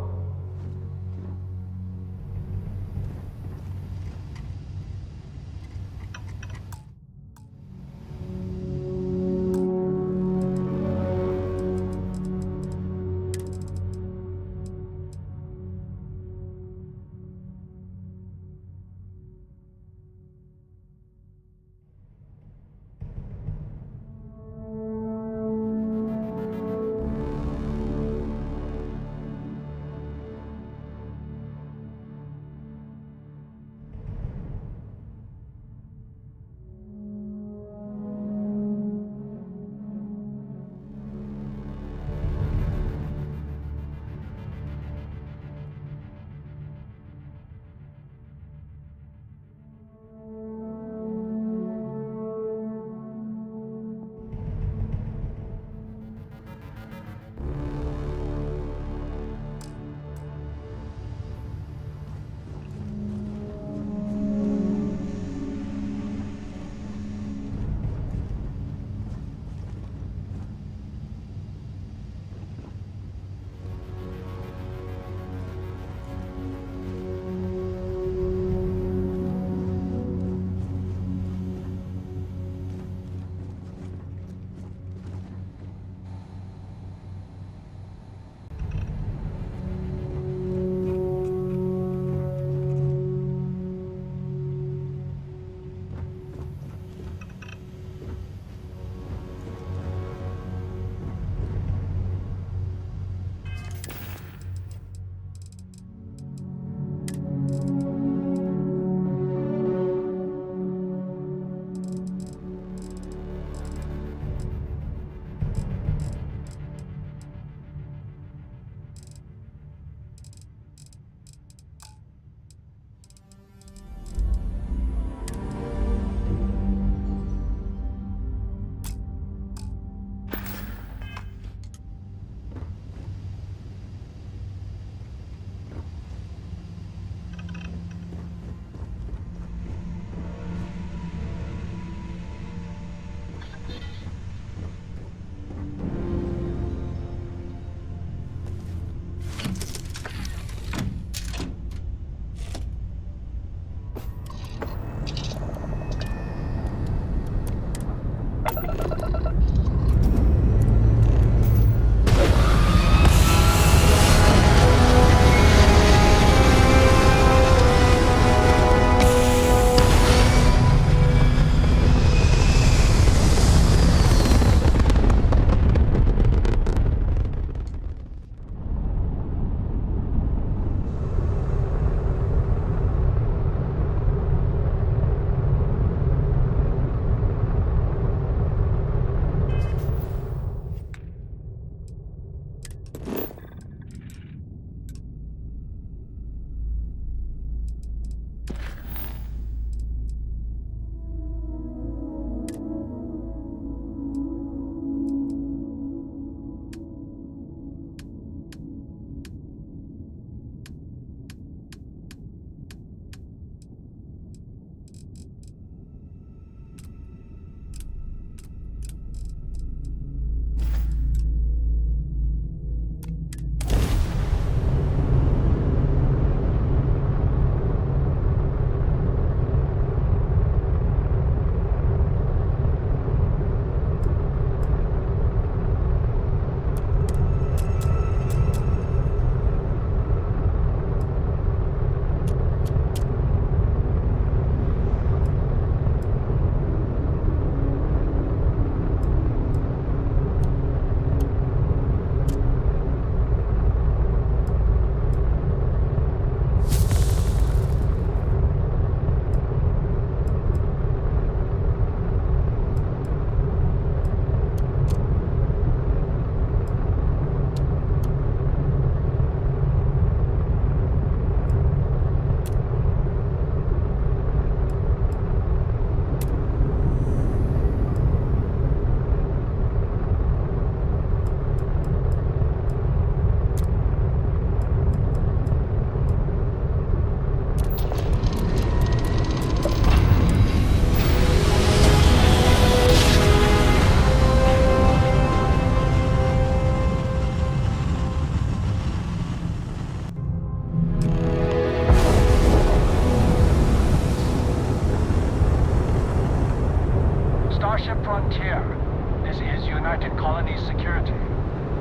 United Colonies security.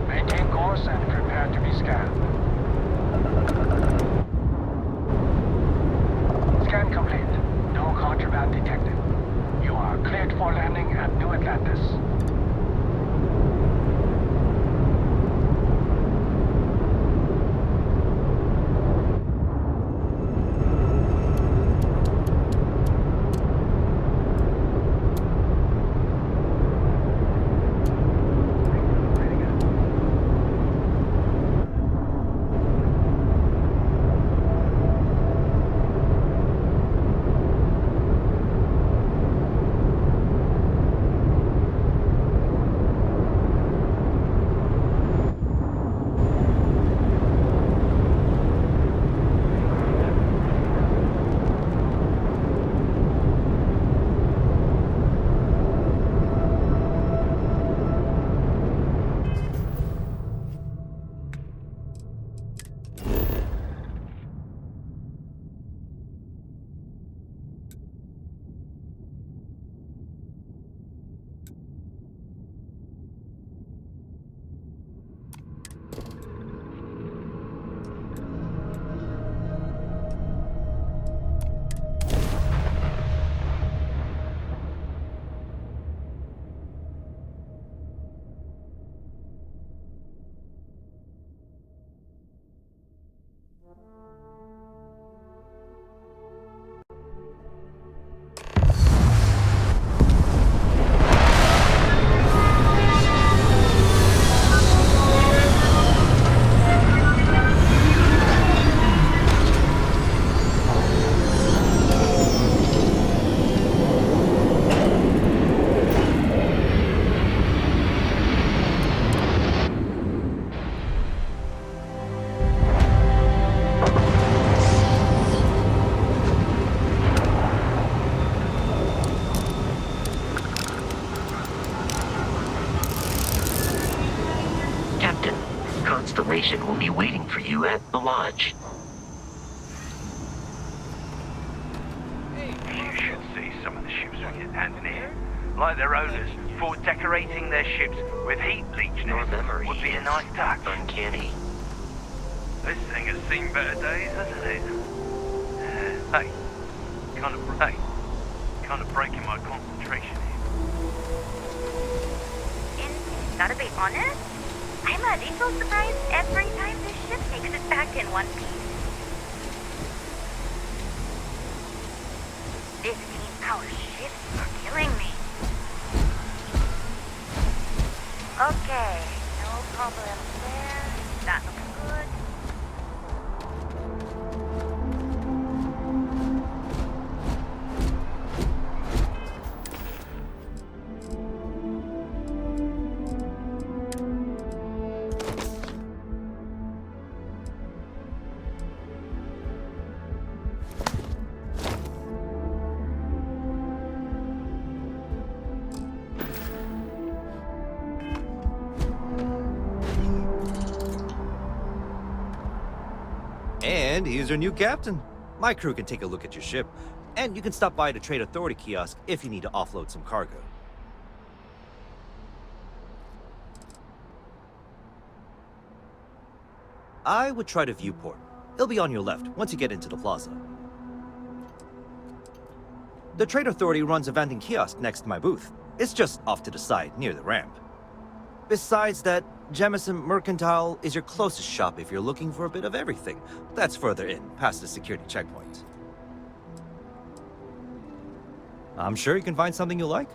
Maintain course and prepare to be scanned. Scan complete. No contraband detected. You are cleared for landing at New Atlantis. Constellation will be waiting for you at the lodge. You should see some of the ships we get handed here. Like their owners, for decorating their ships with heat bleach Your nets memory would be a is nice touch. uncanny. This thing has seen better days, hasn't it? Hey, kind of breaking my concentration here. And gotta be honest, I'm a little surprised every time this ship makes it back in one piece. 15-hour shifts are killing me. Okay, no problem there. That looks good. And here's your new captain. My crew can take a look at your ship, and you can stop by the Trade Authority kiosk if you need to offload some cargo. I would try the viewport. It'll be on your left once you get into the plaza. The Trade Authority runs a vending kiosk next to my booth. It's just off to the side, near the ramp. Besides that, Jemison Mercantile is your closest shop if you're looking for a bit of everything. That's further in, past the security checkpoint. I'm sure you can find something you like.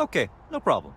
Okay, no problem.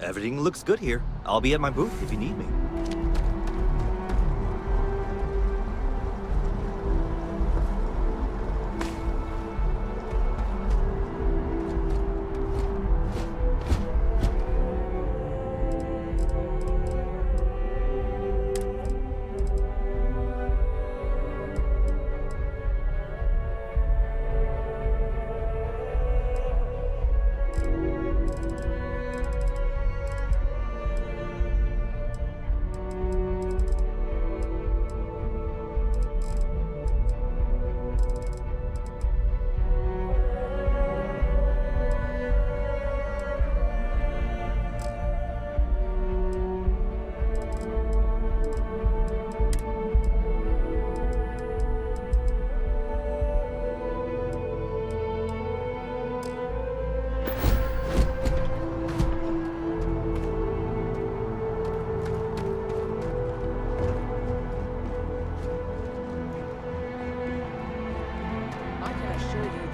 Everything looks good here. I'll be at my booth if you need me.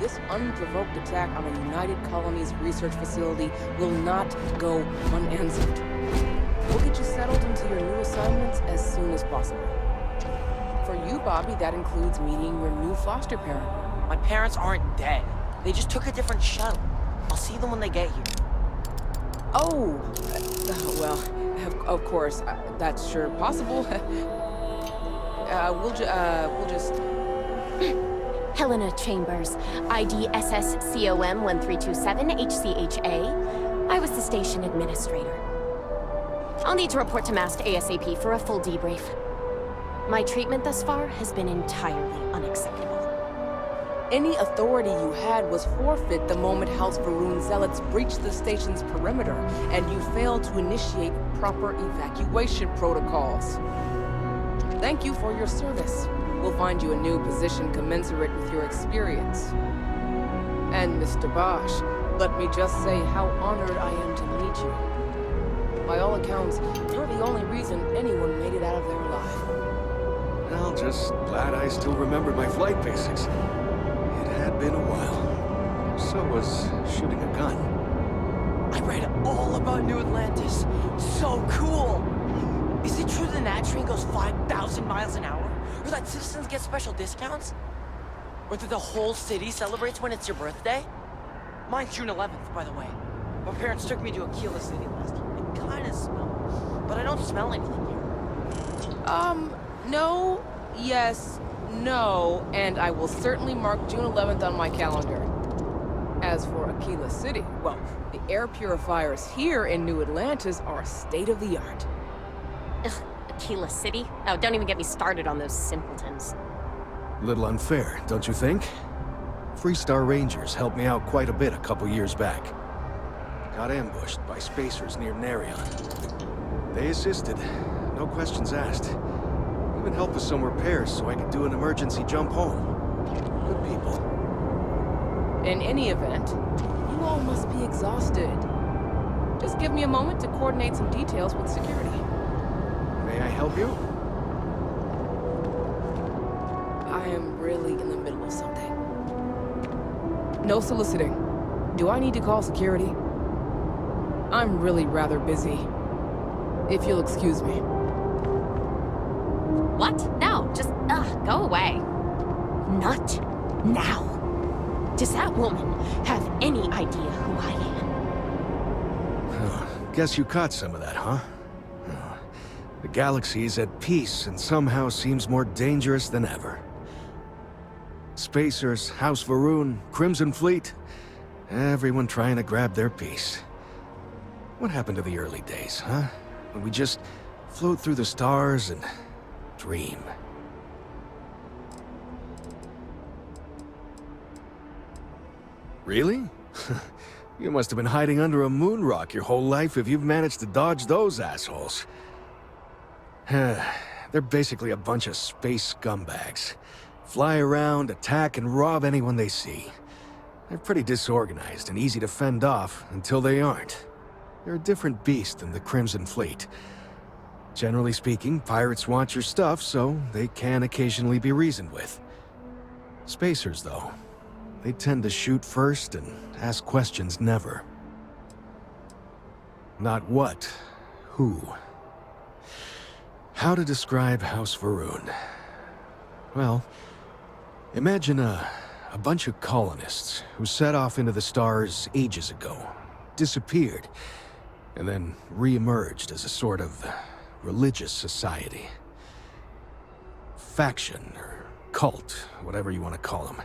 This unprovoked attack on a United Colonies research facility will not go unanswered. We'll get you settled into your new assignments as soon as possible. For you, Bobby, that includes meeting your new foster parent. My parents aren't dead. They just took a different shuttle. I'll see them when they get here. Oh, well, of course, that's sure possible. We'll just... Helena Chambers, ID SSCOM 1327 HCHA. I was the station administrator. I'll need to report to Mast ASAP for a full debrief. My treatment thus far has been entirely unacceptable. Any authority you had was forfeit the moment House Varun zealots breached the station's perimeter, and you failed to initiate proper evacuation protocols. Thank you for your service. We'll find you a new position commensurate with your experience. And Mr. Bosch, let me just say how honored I am to meet you. By all accounts, you're the only reason anyone made it out of there alive. Well, just glad I still remembered my flight basics. It had been a while. So was shooting a gun. I read all about New Atlantis. So cool! Is it true the Nat train goes 5,000 miles an hour? Or that citizens get special discounts? Or that the whole city celebrates when it's your birthday? Mine's June 11th, by the way. My parents took me to Aquila City last year. It kinda smells, but I don't smell anything here. No, yes, no, and I will certainly mark June 11th on my calendar. As for Aquila City, well, the air purifiers here in New Atlantis are state-of-the-art. Ugh, Aquila City? Oh, don't even get me started on those simpletons. Little unfair, don't you think? Freestar Rangers helped me out quite a bit a couple years back. Got ambushed by spacers near Narion. They assisted, no questions asked. Even helped with some repairs so I could do an emergency jump home. Good people. In any event, you all must be exhausted. Just give me a moment to coordinate some details with security. May I help you? I am really in the middle of something. No soliciting. Do I need to call security? I'm really rather busy. If you'll excuse me. What? No, just, go away. Not now. Does that woman have any idea who I am? Guess you caught some of that, huh? The galaxy is at peace and somehow seems more dangerous than ever. Spacers, House Varun, Crimson Fleet, everyone trying to grab their piece. What happened to the early days, huh? When we just float through the stars and dream. Really? You must have been hiding under a moon rock your whole life if you've managed to dodge those assholes. They're basically a bunch of space scumbags. Fly around, attack, and rob anyone they see. They're pretty disorganized and easy to fend off until they aren't. They're a different beast than the Crimson Fleet. Generally speaking, pirates want your stuff, so they can occasionally be reasoned with. Spacers, though, they tend to shoot first and ask questions never. Not what, who. How to describe House Varun? Well, imagine a bunch of colonists who set off into the stars ages ago, disappeared, and then re-emerged as a sort of religious society. Faction, or cult, whatever you want to call them.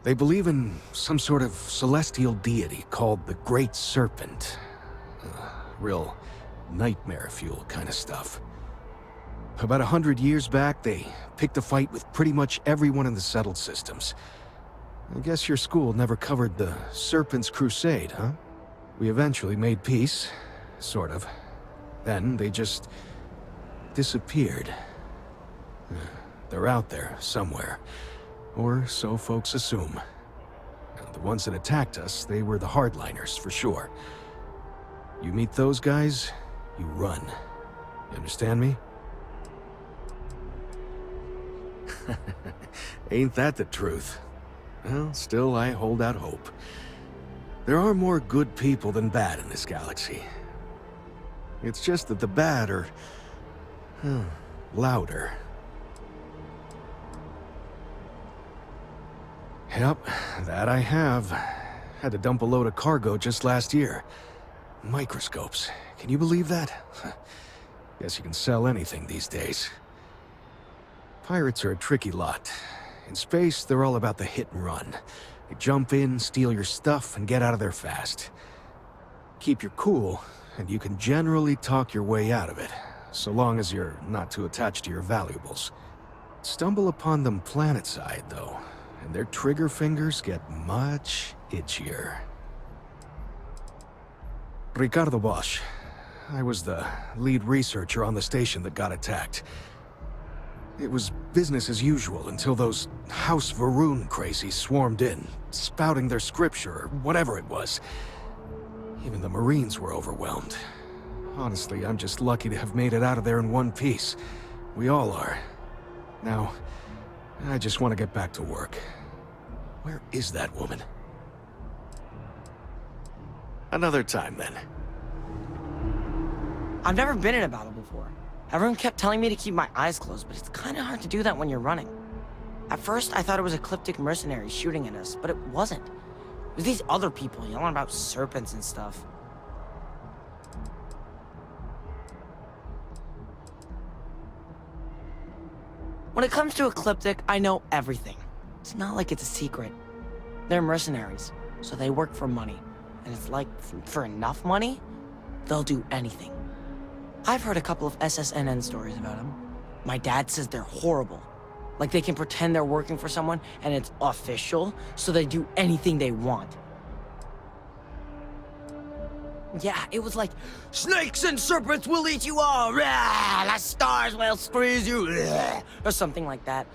They believe in some sort of celestial deity called the Great Serpent. Real nightmare fuel kind of stuff. About 100 years back, they picked a fight with pretty much everyone in the settled systems. I guess your school never covered the Serpent's Crusade, huh? We eventually made peace, sort of. Then they just disappeared. They're out there, somewhere. Or so folks assume. The ones that attacked us, they were the hardliners, for sure. You meet those guys, you run. You understand me? Ain't that the truth? Well, still, I hold out hope. There are more good people than bad in this galaxy. It's just that the bad are louder. Yep, that I have. Had to dump a load of cargo just last year. Microscopes. Can you believe that? Guess you can sell anything these days. Pirates are a tricky lot. In space, they're all about the hit and run. They jump in, steal your stuff, and get out of there fast. Keep your cool, and you can generally talk your way out of it, so long as you're not too attached to your valuables. Stumble upon them planetside, though, and their trigger fingers get much itchier. Ricardo Bosch. I was the lead researcher on the station that got attacked. It was business as usual until those House Varun crazies swarmed in, spouting their scripture or whatever it was. Even the Marines were overwhelmed. Honestly, I'm just lucky to have made it out of there in one piece. We all are. Now, I just want to get back to work. Where is that woman? Another time, then. I've never been in a battle before. Everyone kept telling me to keep my eyes closed, but it's kind of hard to do that when you're running. At first, I thought it was ecliptic mercenaries shooting at us, but it wasn't. It was these other people yelling about serpents and stuff. When it comes to ecliptic, I know everything. It's not like it's a secret. They're mercenaries, so they work for money. And it's like, for enough money, they'll do anything. I've heard a couple of SSNN stories about them. My dad says they're horrible. Like they can pretend they're working for someone and it's official, so they do anything they want. Yeah, it was like, snakes and serpents will eat you all, rah, the stars will squeeze you, rah, or something like that.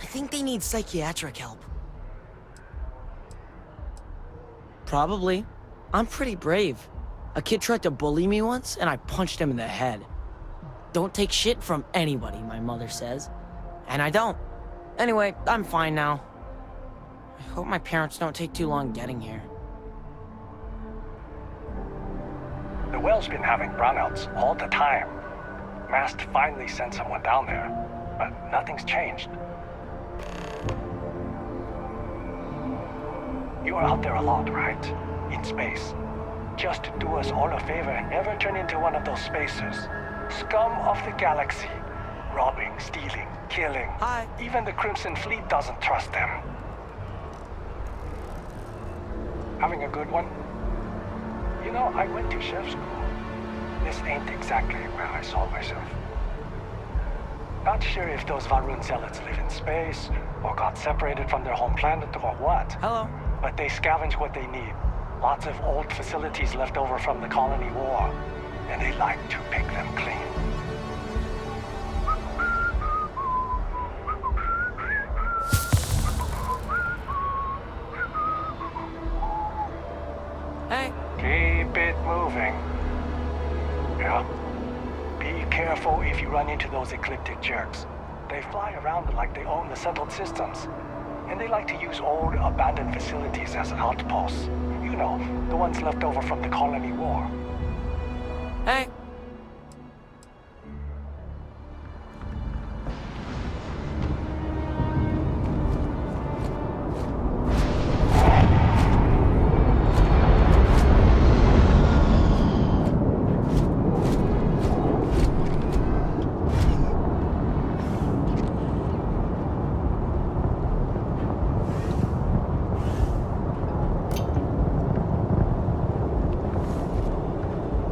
I think they need psychiatric help. Probably. I'm pretty brave. A kid tried to bully me once, and I punched him in the head. Don't take shit from anybody, my mother says. And I don't. Anyway, I'm fine now. I hope my parents don't take too long getting here. The whale's been having brownouts all the time. Mast finally sent someone down there, but nothing's changed. You're out there a lot, right? In space. Just do us all a favor and never turn into one of those spacers. Scum of the galaxy. Robbing, stealing, killing. Hi. Even the Crimson Fleet doesn't trust them. Having a good one? You know, I went to chef school. This ain't exactly where I saw myself. Not sure if those Varun zealots live in space, or got separated from their home planet, or what. Hello. But they scavenge what they need. Lots of old facilities left over from the colony war. And they like to pick them clean. Hey. Keep it moving. Yeah. Be careful if you run into those ecliptic jerks. They fly around like they own the settled systems. And they like to use old, abandoned facilities as outposts. You know, the ones left over from the colony war. Hey.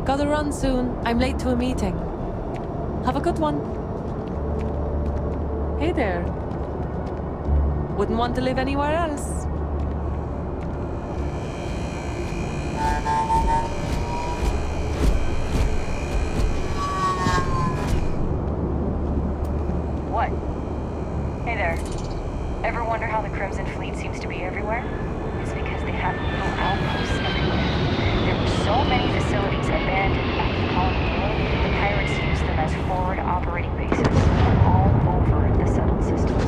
Gotta run soon. I'm late to a meeting. Have a good one. Hey there. Wouldn't want to live anywhere else. What? Hey there. Ever wonder how the Crimson Fleet seems to be everywhere? It's because they have little outposts everywhere. There were so many facilities abandoned after the colony war, the pirates used them as forward operating bases all over the settled systems.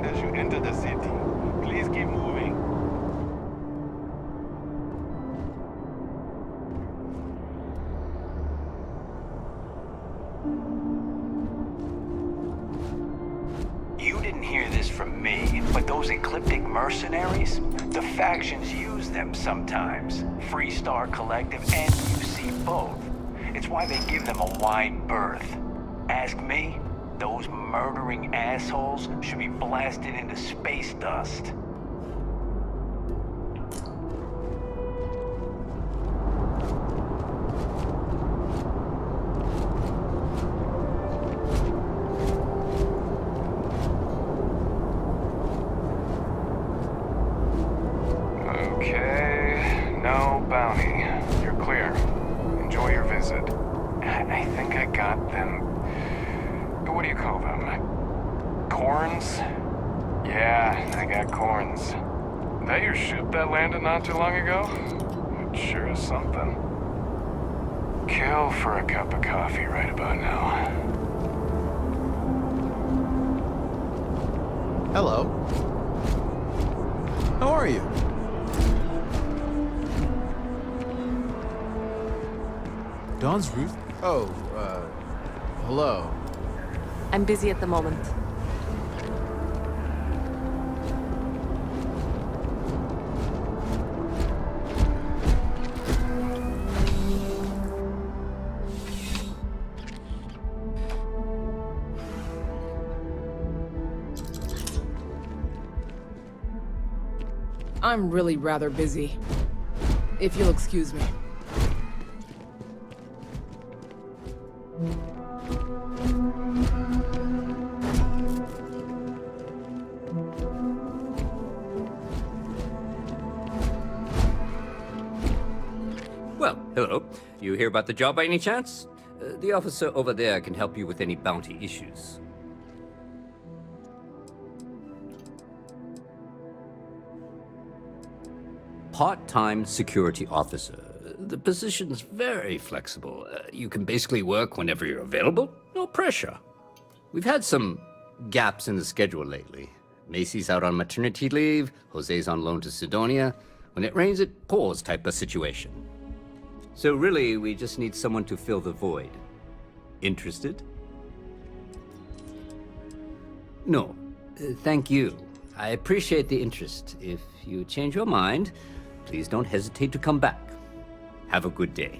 As you enter the city, please keep moving. You didn't hear this from me, but those ecliptic mercenaries, the factions use them sometimes. Freestar Collective and UC both. It's why they give them a wide berth. Ask me, those murdering assholes should be blasted into space dust. Okay, no bounty. You're clear. Enjoy your visit. I think I got them. What do you call them? Corns? Yeah, I got corns. That your ship that landed not too long ago? It sure is something. Kill for a cup of coffee right about now. Hello. How are you? Dawn's Ruth? Oh, hello. I'm busy at the moment. I'm really rather busy. If you'll excuse me. Hello. You hear about the job by any chance? The officer over there can help you with any bounty issues. Part-time security officer. The position's very flexible. You can basically work whenever you're available. No pressure. We've had some gaps in the schedule lately. Macy's out on maternity leave, Jose's on loan to Sidonia. When it rains, it pours type of situation. So really, we just need someone to fill the void. Interested? No. Thank you. I appreciate the interest. If you change your mind, please don't hesitate to come back. Have a good day.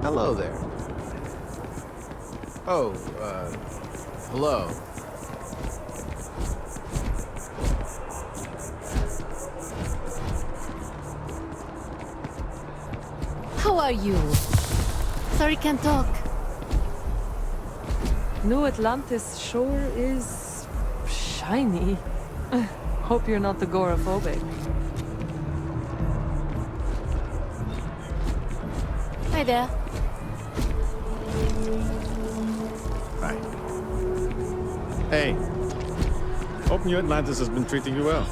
Hello there. Oh, hello. How are you? Sorry, can't talk. New Atlantis sure is shiny. Hope you're not agoraphobic. Hi there. Hi. Hey. Hope New Atlantis has been treating you well.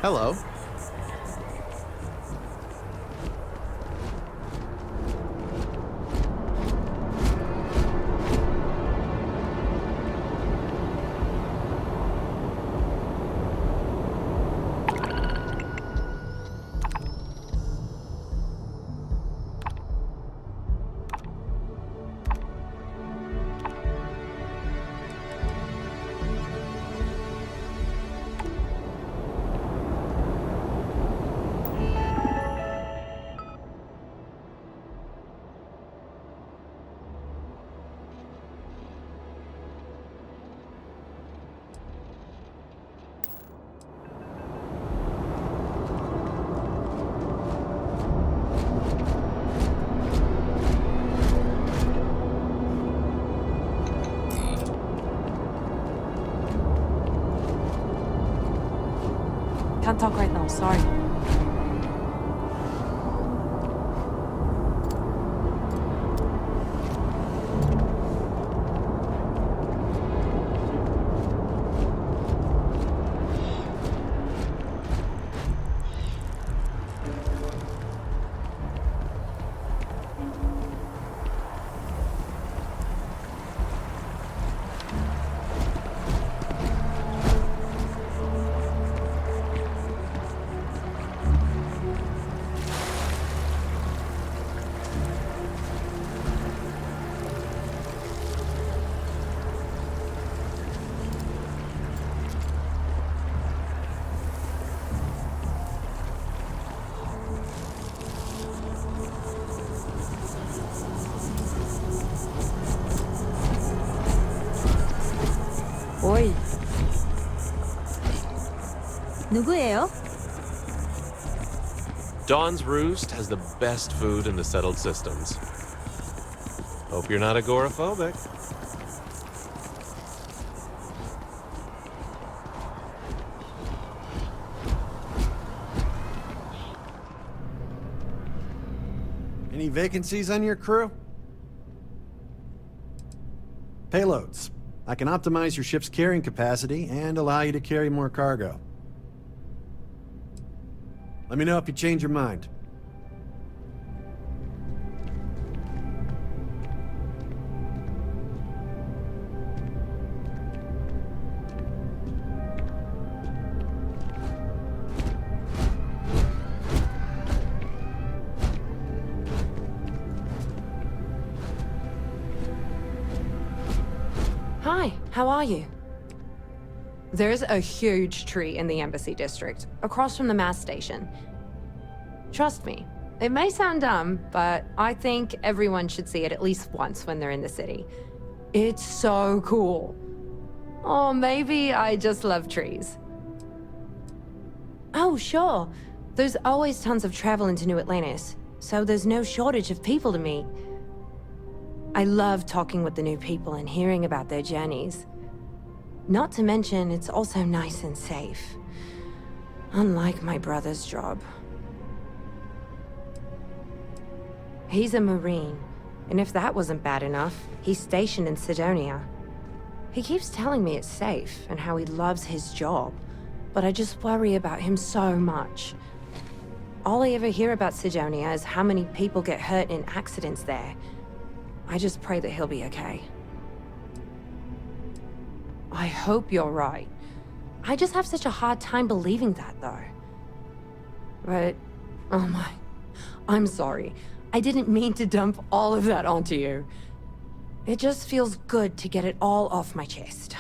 Hello. Can't talk right now, sorry. 누구예요? Dawn's Roost has the best food in the settled systems. Hope you're not agoraphobic. Any vacancies on your crew? Payloads. I can optimize your ship's carrying capacity and allow you to carry more cargo. Let me know if you change your mind. Hi, how are you? There's a huge tree in the Embassy District, across from the mass station. Trust me, it may sound dumb, but I think everyone should see it at least once when they're in the city. It's so cool. Or maybe I just love trees. Oh, sure. There's always tons of travel into New Atlantis, so there's no shortage of people to meet. I love talking with the new people and hearing about their journeys. Not to mention, it's also nice and safe. Unlike my brother's job. He's a Marine, and if that wasn't bad enough, he's stationed in Sidonia. He keeps telling me it's safe and how he loves his job, but I just worry about him so much. All I ever hear about Sidonia is how many people get hurt in accidents there. I just pray that he'll be okay. I hope you're right. I just have such a hard time believing that, though. But, oh my, I'm sorry. I didn't mean to dump all of that onto you. It just feels good to get it all off my chest.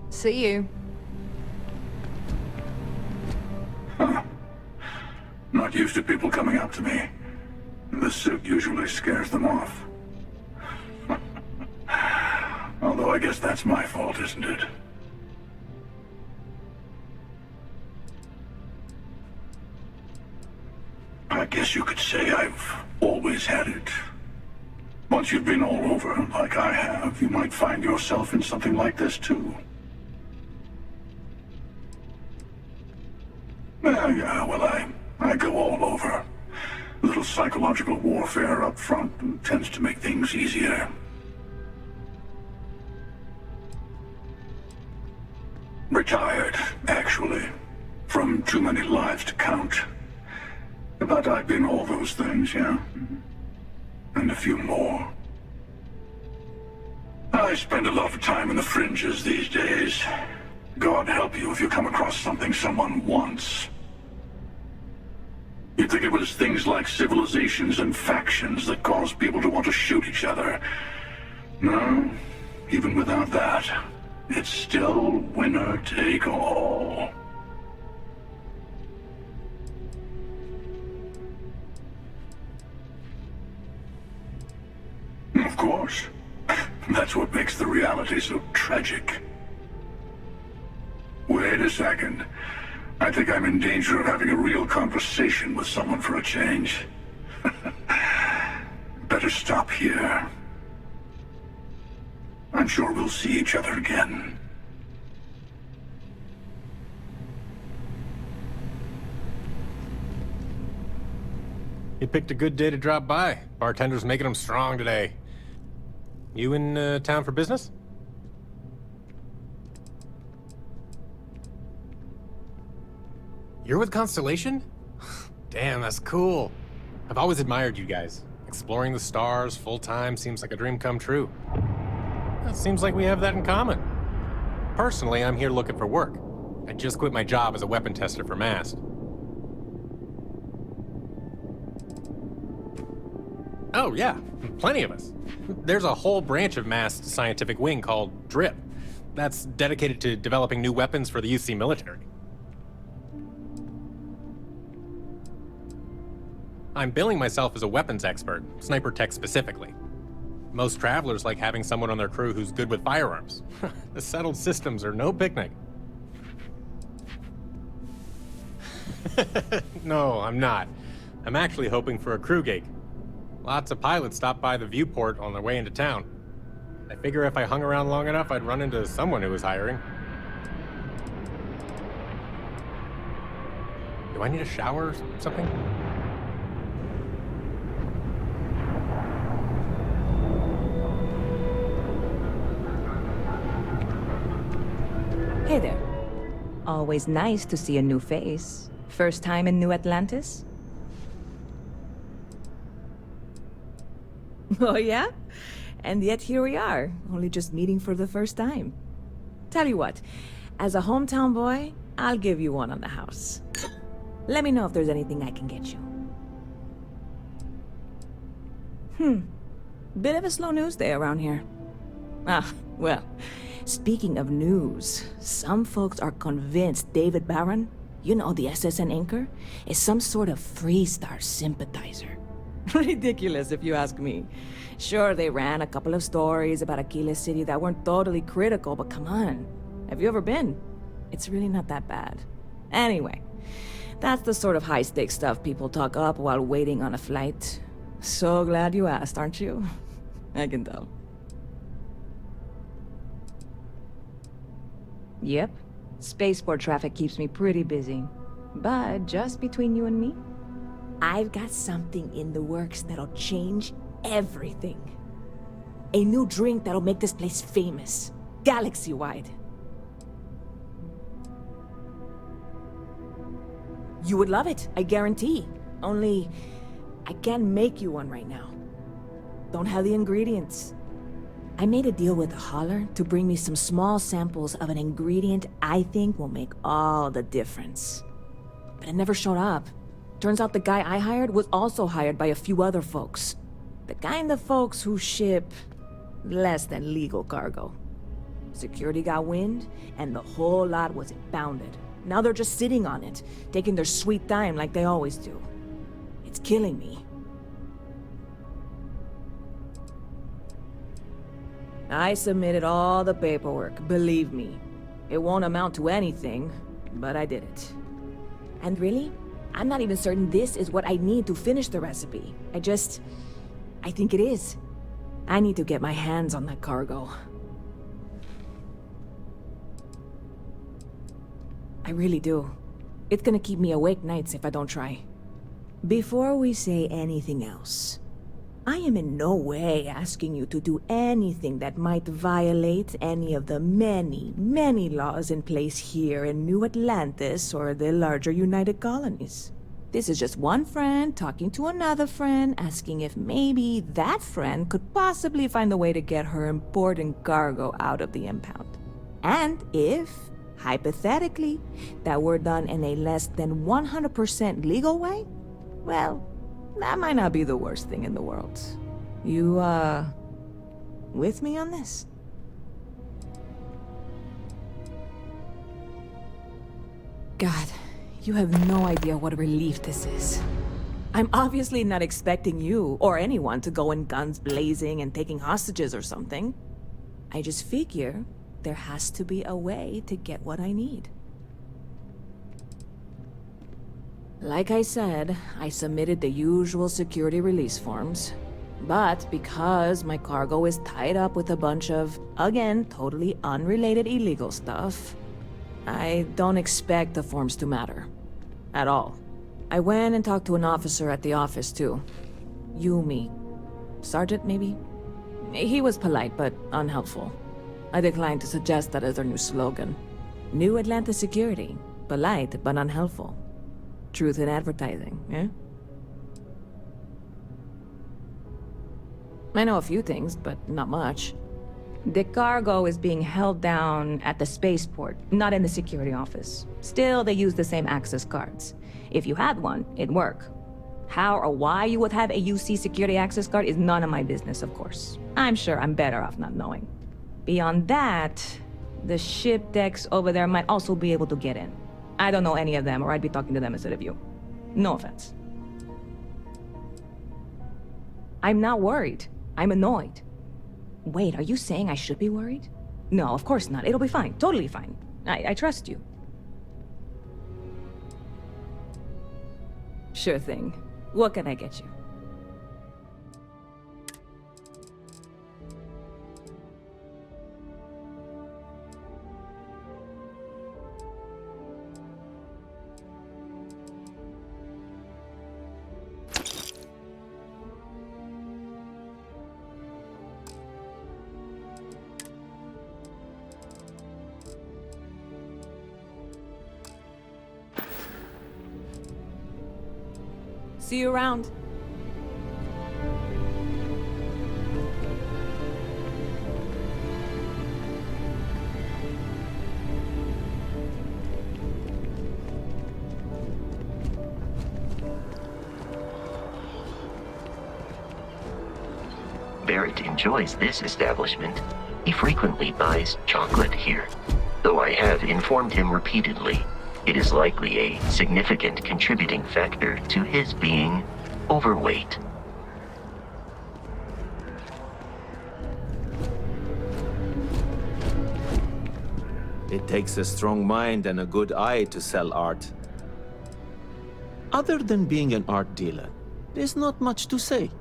See you. Not used to people coming up to me. The suit usually scares them off. Although I guess that's my fault, isn't it? I guess you could say I've always had it. Once you've been all over, like I have, you might find yourself in something like this too. Yeah, well, I go all over. A little psychological warfare up front tends to make things easier. Retired, actually. From too many lives to count. But I've been all those things, yeah? And a few more. I spend a lot of time in the fringes these days. God help you if you come across something someone wants. You'd think it was things like civilizations and factions that cause people to want to shoot each other. No, even without that, it's still winner take all. Of course. That's what makes the reality so tragic. Wait a second. I think I'm in danger of having a real conversation with someone for a change. Better stop here. I'm sure we'll see each other again. You picked a good day to drop by. Bartender's making them strong today. You in town for business? You're with Constellation? Damn, that's cool. I've always admired you guys. Exploring the stars full-time seems like a dream come true. It seems like we have that in common. Personally, I'm here looking for work. I just quit my job as a weapon tester for MAST. Oh, yeah. Plenty of us. There's a whole branch of MAST scientific wing called DRIP. That's dedicated to developing new weapons for the UC military. I'm billing myself as a weapons expert, sniper tech specifically. Most travelers like having someone on their crew who's good with firearms. The settled systems are no picnic. No, I'm not. I'm actually hoping for a crew gig. Lots of pilots stop by the viewport on their way into town. I figure if I hung around long enough, I'd run into someone who was hiring. Do I need a shower or something? Hey there. Always nice to see a new face. First time in New Atlantis? Oh yeah? And yet here we are, only just meeting for the first time. Tell you what, as a hometown boy, I'll give you one on the house. Let me know if there's anything I can get you. Bit of a slow news day around here. Ah, well, speaking of news, some folks are convinced David Barron, you know, the SSN anchor, is some sort of Freestar sympathizer. Ridiculous, if you ask me. Sure, they ran a couple of stories about Aquila City that weren't totally critical, but come on. Have you ever been? It's really not that bad. Anyway, that's the sort of high-stakes stuff people talk up while waiting on a flight. So glad you asked, aren't you? I can tell. Yep. Spaceport traffic keeps me pretty busy. But just between you and me, I've got something in the works that'll change everything. A new drink that'll make this place famous. Galaxy-wide. You would love it, I guarantee. Only, I can't make you one right now. Don't have the ingredients. I made a deal with a hauler to bring me some small samples of an ingredient I think will make all the difference. But it never showed up. Turns out the guy I hired was also hired by a few other folks. The kind of folks who ship less than legal cargo. Security got wind, and the whole lot was impounded. Now they're just sitting on it, taking their sweet time like they always do. It's killing me. I submitted all the paperwork, believe me. It won't amount to anything, but I did it. And really, I'm not even certain this is what I need to finish the recipe. I think it is. I need to get my hands on that cargo. I really do. It's gonna keep me awake nights if I don't try. Before we say anything else, I am in no way asking you to do anything that might violate any of the many, many laws in place here in New Atlantis or the larger United Colonies. This is just one friend talking to another friend, asking if maybe that friend could possibly find a way to get her important cargo out of the impound. And if, hypothetically, that were done in a less than 100% legal way, well, that might not be the worst thing in the world. You, with me on this? God, you have no idea what a relief this is. I'm obviously not expecting you or anyone to go in guns blazing and taking hostages or something. I just figure there has to be a way to get what I need. Like I said, I submitted the usual security release forms. But because my cargo is tied up with a bunch of, again, totally unrelated illegal stuff, I don't expect the forms to matter. At all. I went and talked to an officer at the office, too. Yumi. Sergeant, maybe? He was polite, but unhelpful. I declined to suggest that as their new slogan. New Atlantis Security. Polite, but unhelpful. Truth in advertising, eh? I know a few things, but not much. The cargo is being held down at the spaceport, not in the security office. Still, they use the same access cards. If you had one, it'd work. How or why you would have a UC security access card is none of my business, of course. I'm sure I'm better off not knowing. Beyond that, the ship decks over there might also be able to get in. I don't know any of them, or I'd be talking to them instead of you. No offense. I'm not worried. I'm annoyed. Wait, are you saying I should be worried? No, of course not. It'll be fine. Totally fine. I trust you. Sure thing. What can I get you? See you around. Barrett enjoys this establishment. He frequently buys chocolate here, though I have informed him repeatedly it is likely a significant contributing factor to his being overweight. It takes a strong mind and a good eye to sell art. Other than being an art dealer, there's not much to say.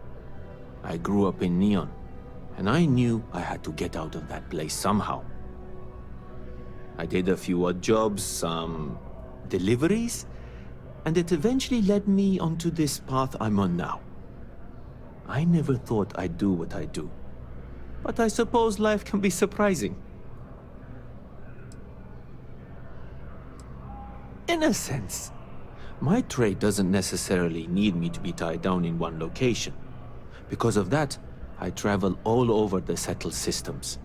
I grew up in Neon, and I knew I had to get out of that place somehow. I did a few odd jobs, some deliveries, and it eventually led me onto this path I'm on now. I never thought I'd do what I do, but I suppose life can be surprising. In a sense, my trade doesn't necessarily need me to be tied down in one location. Because of that, I travel all over the settled systems.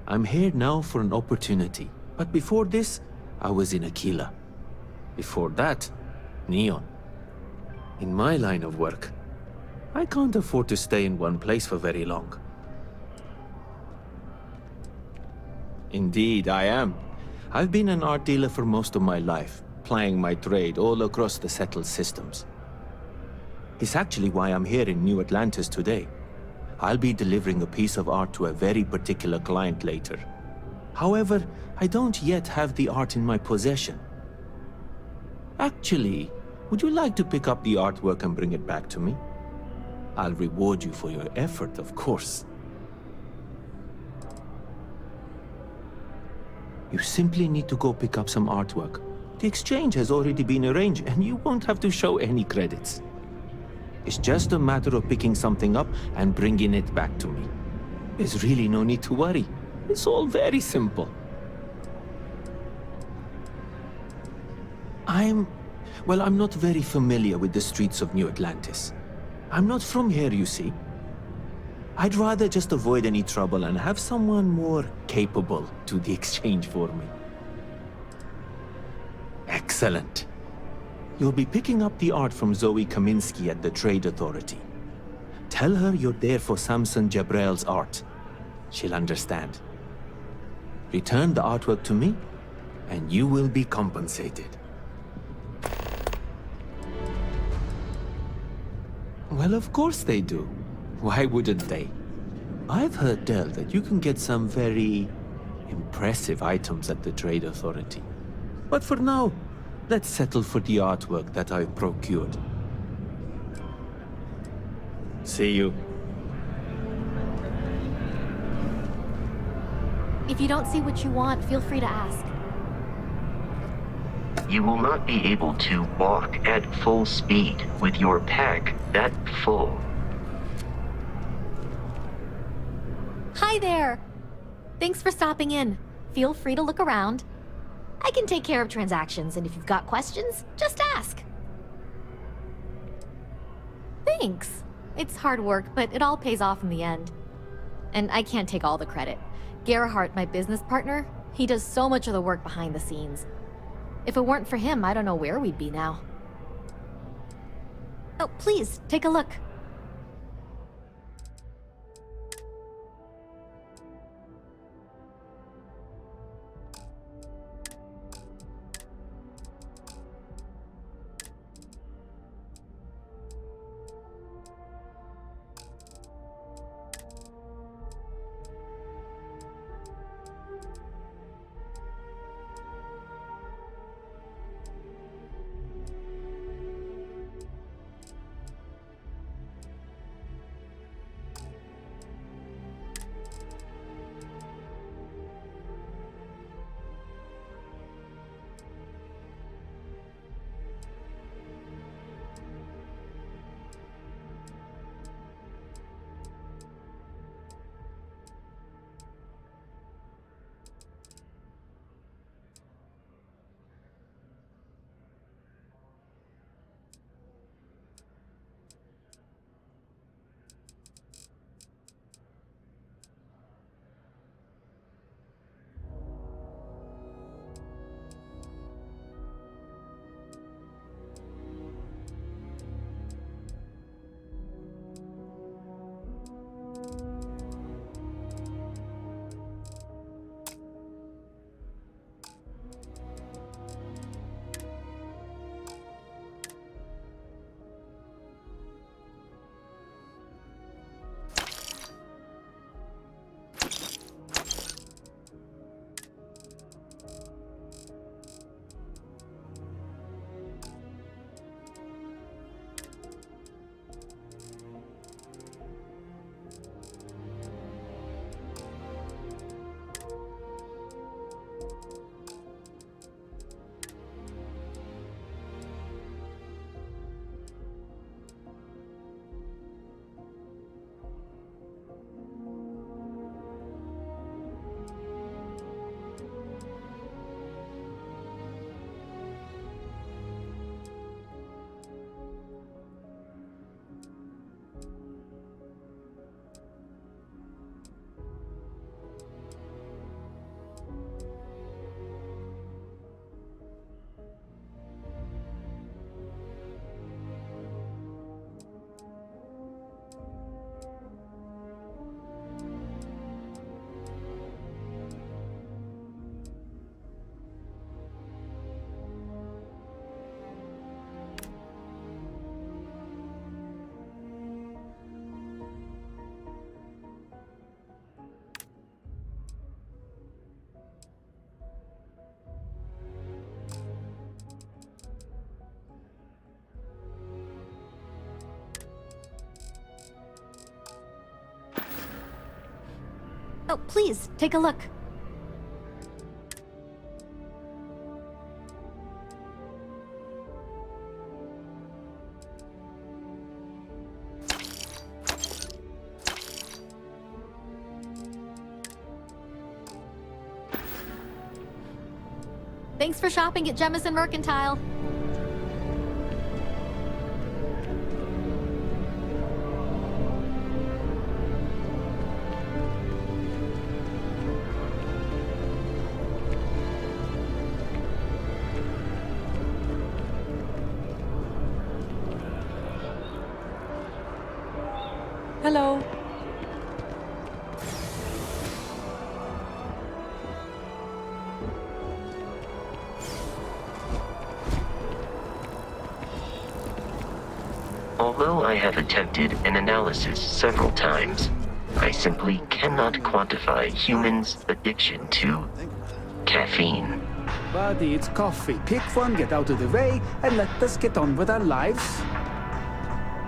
I'm here now for an opportunity, but before this, I was in Aquila. Before that, Neon. In my line of work, I can't afford to stay in one place for very long. Indeed, I am. I've been an art dealer for most of my life, plying my trade all across the settled systems. It's actually why I'm here in New Atlantis today. I'll be delivering a piece of art to a very particular client later. However, I don't yet have the art in my possession. Actually, would you like to pick up the artwork and bring it back to me? I'll reward you for your effort, of course. You simply need to go pick up some artwork. The exchange has already been arranged, and you won't have to show any credits. It's just a matter of picking something up and bringing it back to me. There's really no need to worry. It's all very simple. I'm not very familiar with the streets of New Atlantis. I'm not from here, you see. I'd rather just avoid any trouble and have someone more capable do the exchange for me. Excellent. You'll be picking up the art from Zoe Kaminsky at the Trade Authority. Tell her you're there for Samson Jabrel's art. She'll understand. Return the artwork to me, and you will be compensated. Well, of course they do. Why wouldn't they? I've heard tell that you can get some very impressive items at the Trade Authority. But for now, let's settle for the artwork that I've procured. See you. If you don't see what you want, feel free to ask. You will not be able to walk at full speed with your pack that full. Hi there! Thanks for stopping in. Feel free to look around. I can take care of transactions, and if you've got questions, just ask. Thanks. It's hard work, but it all pays off in the end. And I can't take all the credit. Gerhardt, my business partner, he does so much of the work behind the scenes. If it weren't for him, I don't know where we'd be now. Oh, please, take a look. Oh, please, take a look. Thanks for shopping at Jemison Mercantile. Hello. Although I have attempted an analysis several times, I simply cannot quantify humans' addiction to caffeine. Buddy, it's coffee. Pick one, get out of the way, and let us get on with our lives.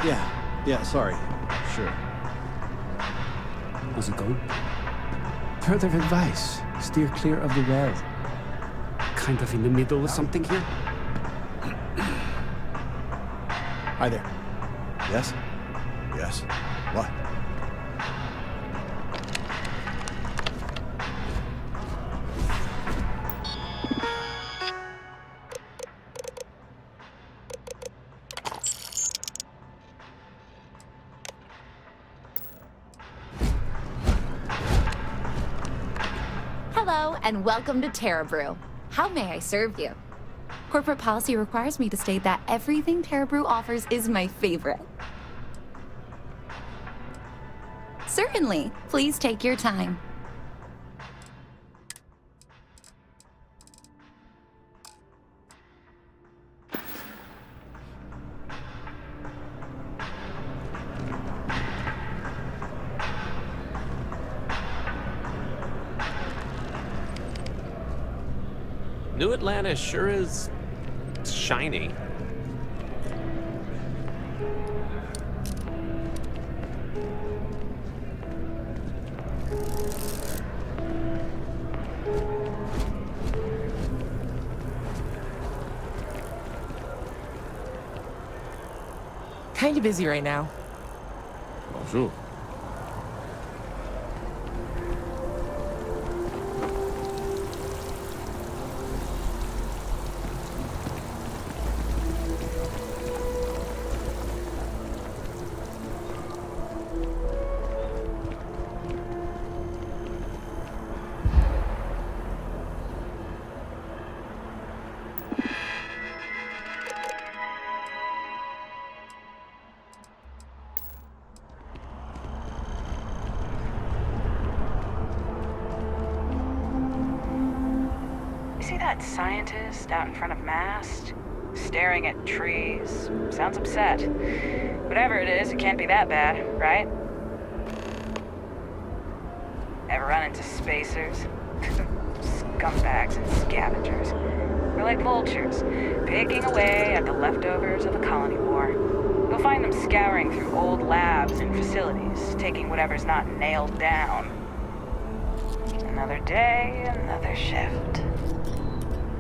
Yeah, sorry. Sure. How's it going? Further advice. Steer clear of the well. Kind of in the middle of something here. Hi there. Yes? Yes. What? Hello, and welcome to Terra Brew. How may I serve you? Corporate policy requires me to state that everything Terra Brew offers is my favorite. Certainly. Please take your time. New Atlantis sure is shiny. Kinda busy right now. Bonjour. See that scientist out in front of mast? Staring at trees. Sounds upset. Whatever it is, it can't be that bad, right? Ever run into spacers? Scumbags and scavengers. We're like vultures, picking away at the leftovers of the colony war. You'll find them scouring through old labs and facilities, taking whatever's not nailed down. Another day, another shift.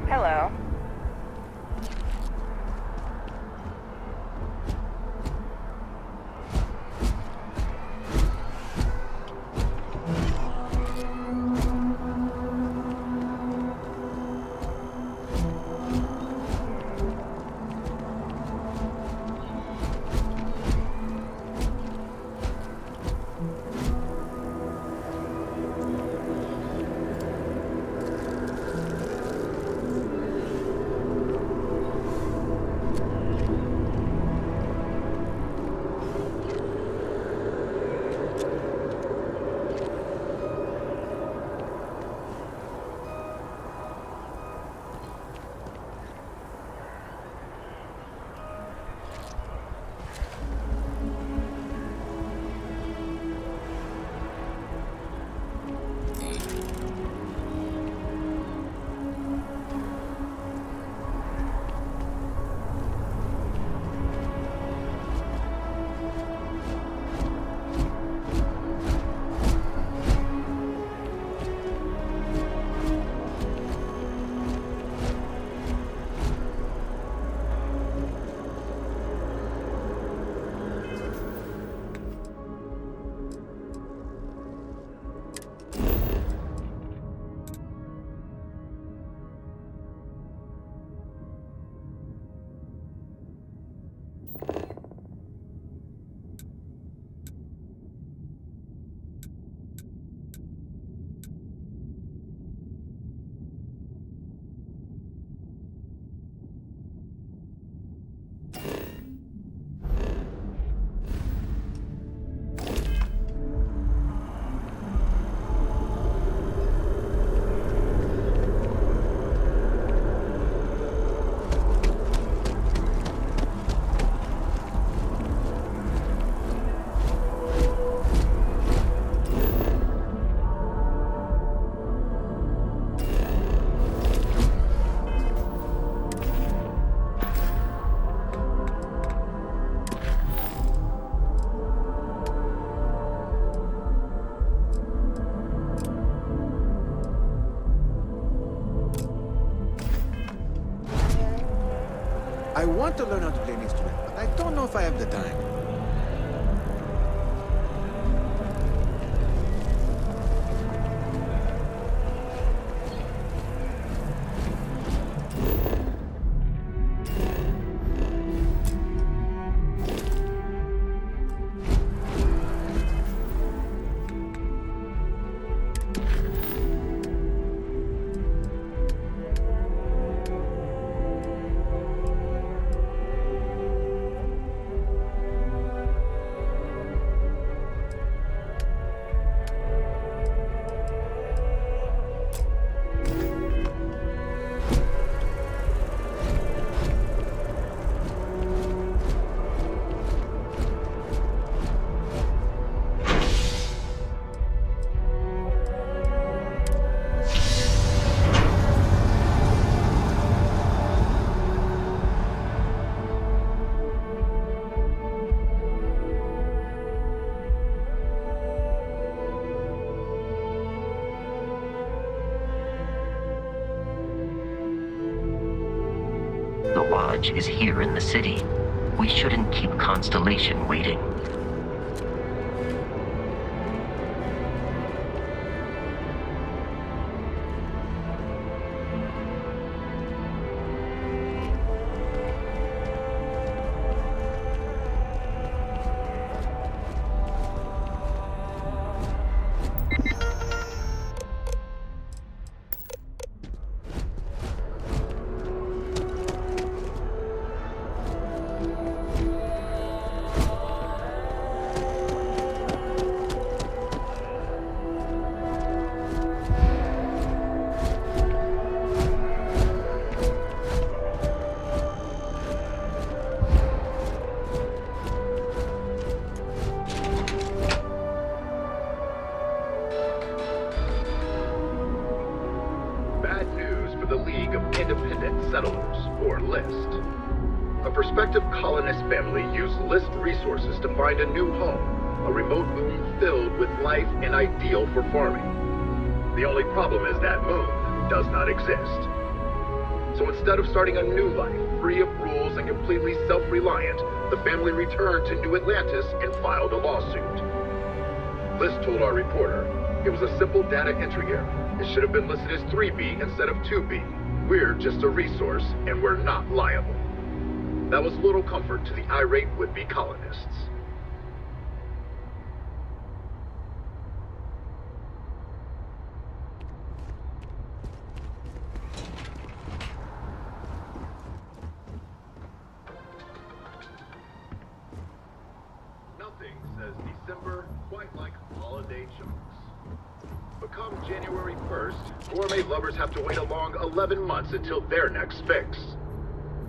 Hello. I want to learn how to play an instrument, but I don't know if I have the time. The lodge is here in the city. We shouldn't keep Constellation waiting. or LIST. A prospective colonist family used LIST resources to find a new home, a remote moon filled with life and ideal for farming. The only problem is that moon does not exist. So instead of starting a new life, free of rules and completely self-reliant, the family returned to New Atlantis and filed a lawsuit. LIST told our reporter, it was a simple data entry error. It should have been listed as 3B instead of 2B. We're just a resource, and we're not liable. That was little comfort to the irate would-be colonists. Nothing says December quite like holiday chunks. But come January 1st, gourmet lovers have to wait a long 11 months until their next fix.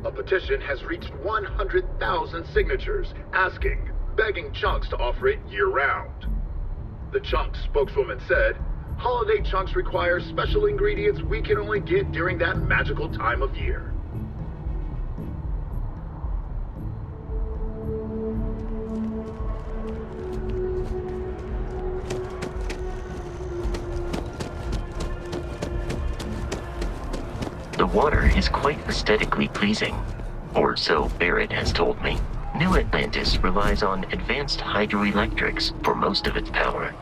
A petition has reached 100,000 signatures, asking, begging Chunks to offer it year-round. The Chunks spokeswoman said, holiday chunks require special ingredients we can only get during that magical time of year. The water is quite aesthetically pleasing, or so Barrett has told me. New Atlantis relies on advanced hydroelectrics for most of its power.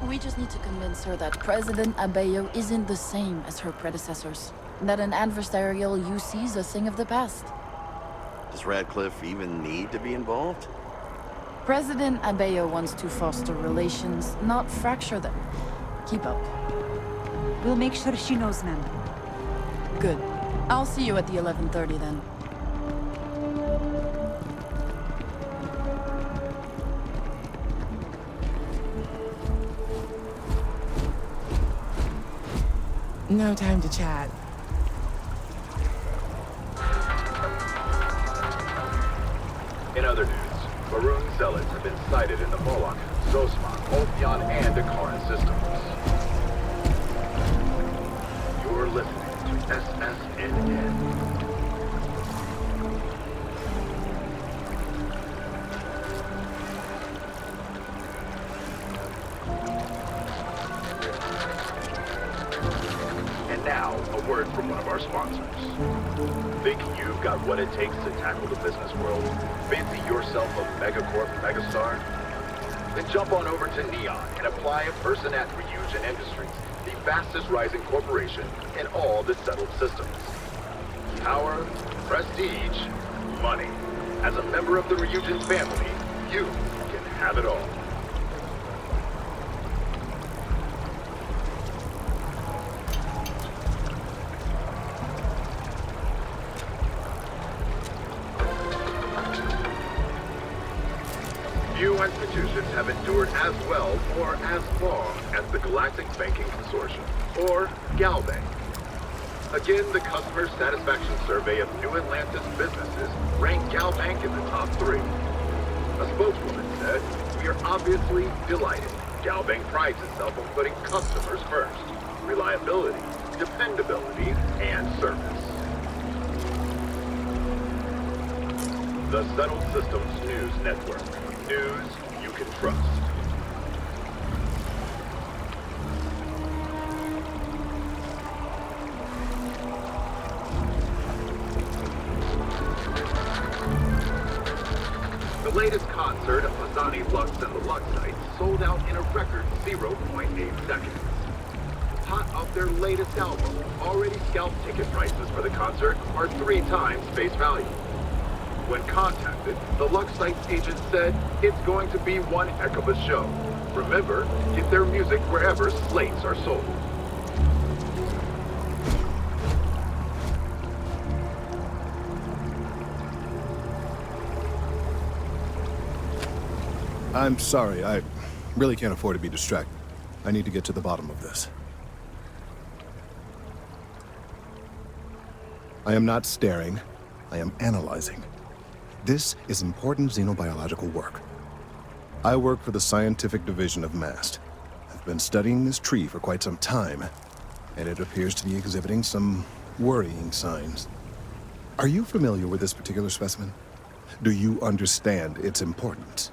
We just need to convince her that President Abeyo isn't the same as her predecessors. That an adversarial UC is a thing of the past. Does Radcliffe even need to be involved? President Abeyo wants to foster relations, not fracture them. Keep up. We'll make sure she knows, ma'am. Good. I'll see you at the 11:30 then. No time to chat. In other news, Maroon Zealots have been sighted in the Moloch, Zosma, Ophion, and Akaran systems. You're listening to SSNN. word from one of our sponsors. Think you've got what it takes to tackle the business world? Fancy yourself a megacorp megastar? Then jump on over to Neon and apply a person at Ryujin Industries, the fastest rising corporation in all the settled systems. Power, prestige, money. As a member of the Ryujin family, you can have it all. Few institutions have endured as well or as long as the Galactic Banking Consortium, or GalBank. Again, the Customer Satisfaction Survey of New Atlantis businesses ranked GalBank in the top 3. A spokeswoman said, "We are obviously delighted. GalBank prides itself on putting customers first. Reliability, dependability, and service." The Settled Systems News Network. News you can trust. The latest concert of Azani Lux and the Luxite sold out in a record 0.8 seconds. Hot off their latest album, already scalped ticket prices for the concert are 3 times face value. When contacted, the Luxite's agent said it's going to be one heck of a show. Remember, get their music wherever slates are sold. I'm sorry, I really can't afford to be distracted. I need to get to the bottom of this. I am not staring, I am analyzing. This is important xenobiological work. I work for the scientific division of MAST. I've been studying this tree for quite some time, and it appears to be exhibiting some worrying signs. Are you familiar with this particular specimen? Do you understand its importance?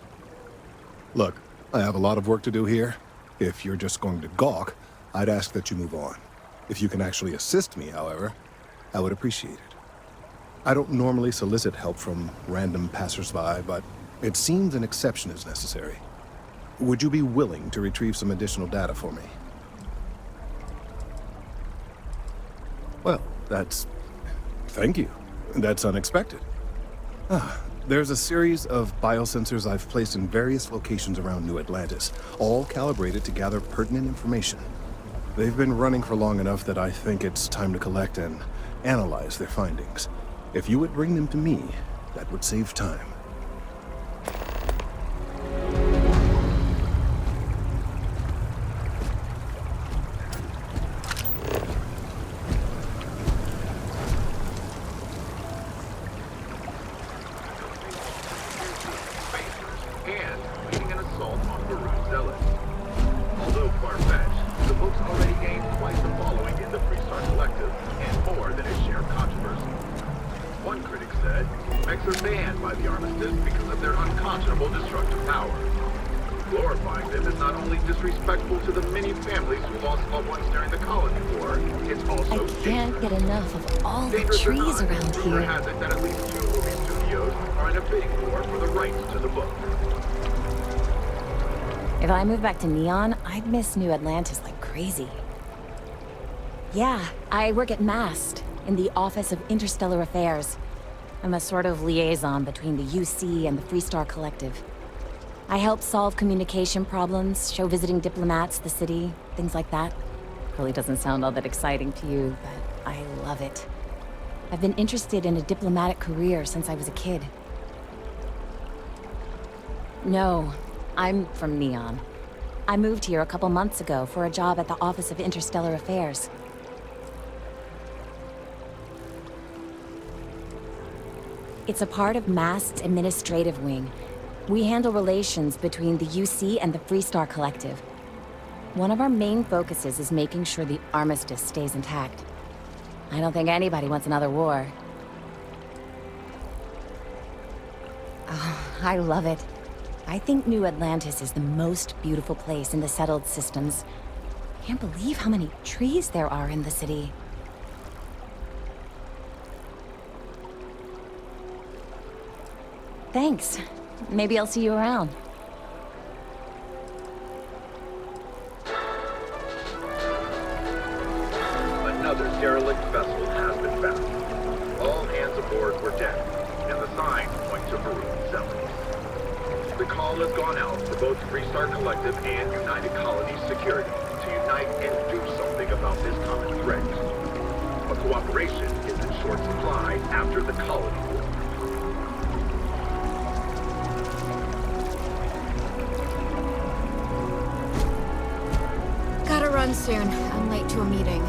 Look, I have a lot of work to do here. If you're just going to gawk, I'd ask that you move on. If you can actually assist me, however, I would appreciate it. I don't normally solicit help from random passersby, but it seems an exception is necessary. Would you be willing to retrieve some additional data for me? Well, thank you. That's unexpected. There's a series of biosensors I've placed in various locations around New Atlantis, all calibrated to gather pertinent information. They've been running for long enough that I think it's time to collect and analyze their findings. If you would bring them to me, that would save time. And leading an assault on Baru's zealots. Although far-fetched, the book's already gained quite the following in the Freestar Collective, and more than its share of controversy. One critic said, mechs are banned by the Armistice because of their unconscionable destructive power. Glorifying them is not only disrespectful to the many families who lost loved ones during the Colony War, it's also I can't get enough of all the dangerous. trees around Rumor here. has it that at least 2 movie studios are in a bidding war for the rights to the book. If I move back to Neon, I'd miss New Atlantis like crazy. Yeah, I work at MAST, in the Office of Interstellar Affairs. I'm a sort of liaison between the UC and the Freestar Collective. I help solve communication problems, show visiting diplomats the city, things like that. Probably doesn't sound all that exciting to you, but I love it. I've been interested in a diplomatic career since I was a kid. No, I'm from Neon. I moved here a couple months ago for a job at the Office of Interstellar Affairs. It's a part of MAST's administrative wing. We handle relations between the UC and the Freestar Collective. One of our main focuses is making sure the Armistice stays intact. I don't think anybody wants another war. Oh, I love it. I think New Atlantis is the most beautiful place in the settled systems. Can't believe how many trees there are in the city. Thanks. Maybe I'll see you around. Another derelict vessel has been found. All hands aboard were dead, and the signs point to Maroon 7. The call has gone out for both Freestar Collective and United Colonies Security to unite and do something about this common threat. But cooperation is in short supply after the colony war. Gotta run soon. I'm late to a meeting.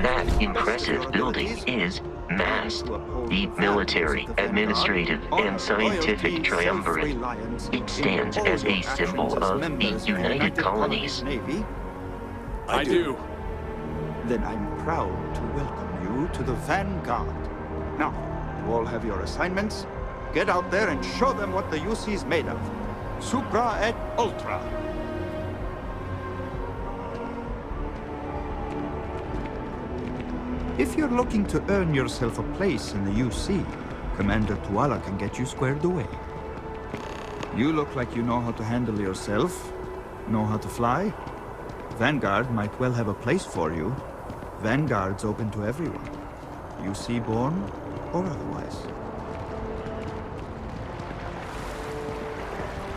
That impressive building is MAST, the military, administrative, and scientific triumvirate. It stands as a symbol of the United Colonies. I do. Then I'm proud to welcome you to the Vanguard. Now, you all have your assignments. Get out there and show them what the UC is made of. Supra et Ultra. If you're looking to earn yourself a place in the UC, Commander Tuala can get you squared away. You look like you know how to handle yourself, know how to fly. Vanguard might well have a place for you. Vanguard's open to everyone, UC born or otherwise.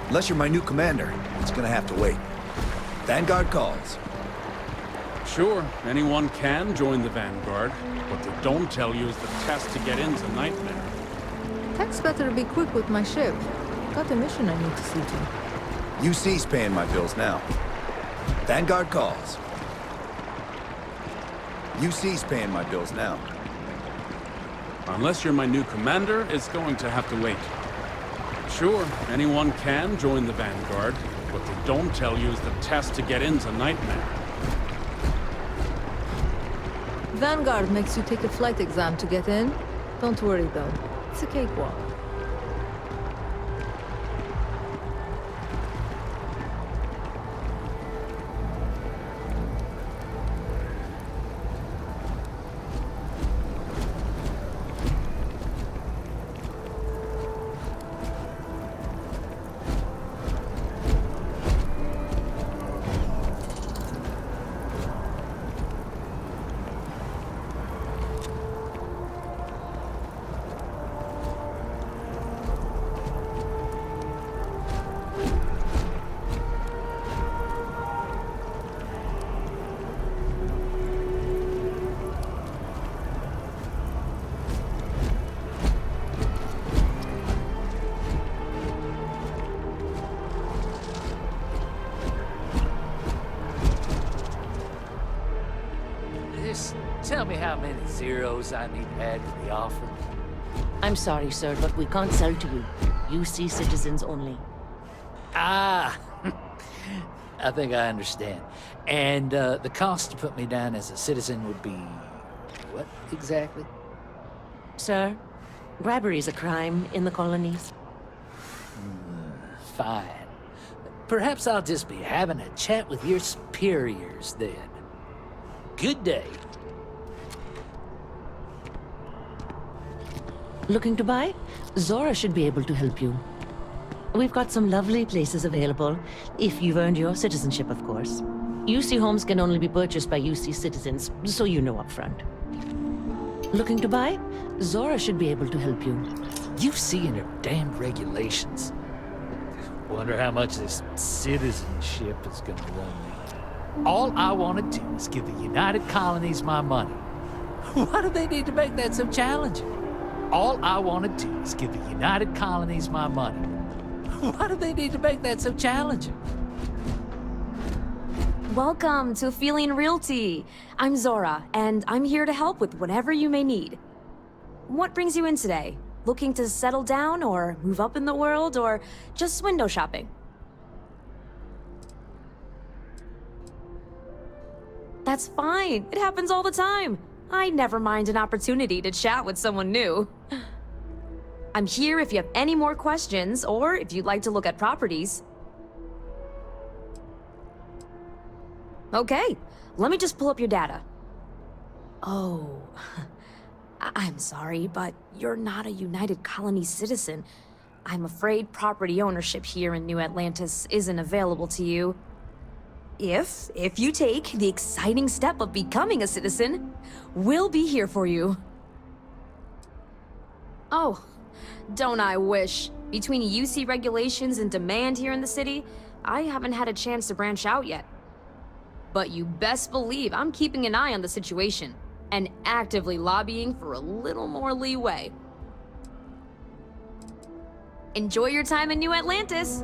Unless you're my new commander, it's gonna have to wait. Vanguard calls. Sure, anyone can join the Vanguard. What they don't tell you is the test to get in's a nightmare. Tech's better be quick with my ship. Got a mission I need to see to. UC's paying my bills now. Vanguard calls. UC's paying my bills now. Unless you're my new commander, it's going to have to wait. Sure, anyone can join the Vanguard. What they don't tell you is the test to get in's a nightmare. Vanguard makes you take a flight exam to get in. Don't worry though, it's a cakewalk. Tell me how many zeros I need to add to the offer. I'm sorry, sir, but we can't sell to you. UC citizens only. Ah! I think I understand. And the cost to put me down as a citizen would be... what exactly? Sir, bribery is a crime in the colonies. Fine. Perhaps I'll just be having a chat with your superiors then. Good day. Looking to buy? Zora should be able to help you. We've got some lovely places available, if you've earned your citizenship, of course. UC homes can only be purchased by UC citizens, so you know up front. Looking to buy? Zora should be able to help you. UC and her damned regulations. Wonder how much this citizenship is gonna run me. All I want to do is give the United Colonies my money. Why do they need to make that so challenging? All I want to do is give the United Colonies my money. Why do they need to make that so challenging? Welcome to Feeling Realty. I'm Zora, and I'm here to help with whatever you may need. What brings you in today? Looking to settle down, or move up in the world, or just window shopping? That's fine. It happens all the time. I never mind an opportunity to chat with someone new. I'm here if you have any more questions, or if you'd like to look at properties. Okay, let me just pull up your data. Oh, I'm sorry, but you're not a United Colony citizen. I'm afraid property ownership here in New Atlantis isn't available to you. If you take the exciting step of becoming a citizen, we'll be here for you. Oh, don't I wish. Between UC regulations and demand here in the city, I haven't had a chance to branch out yet. But you best believe I'm keeping an eye on the situation and actively lobbying for a little more leeway. Enjoy your time in New Atlantis!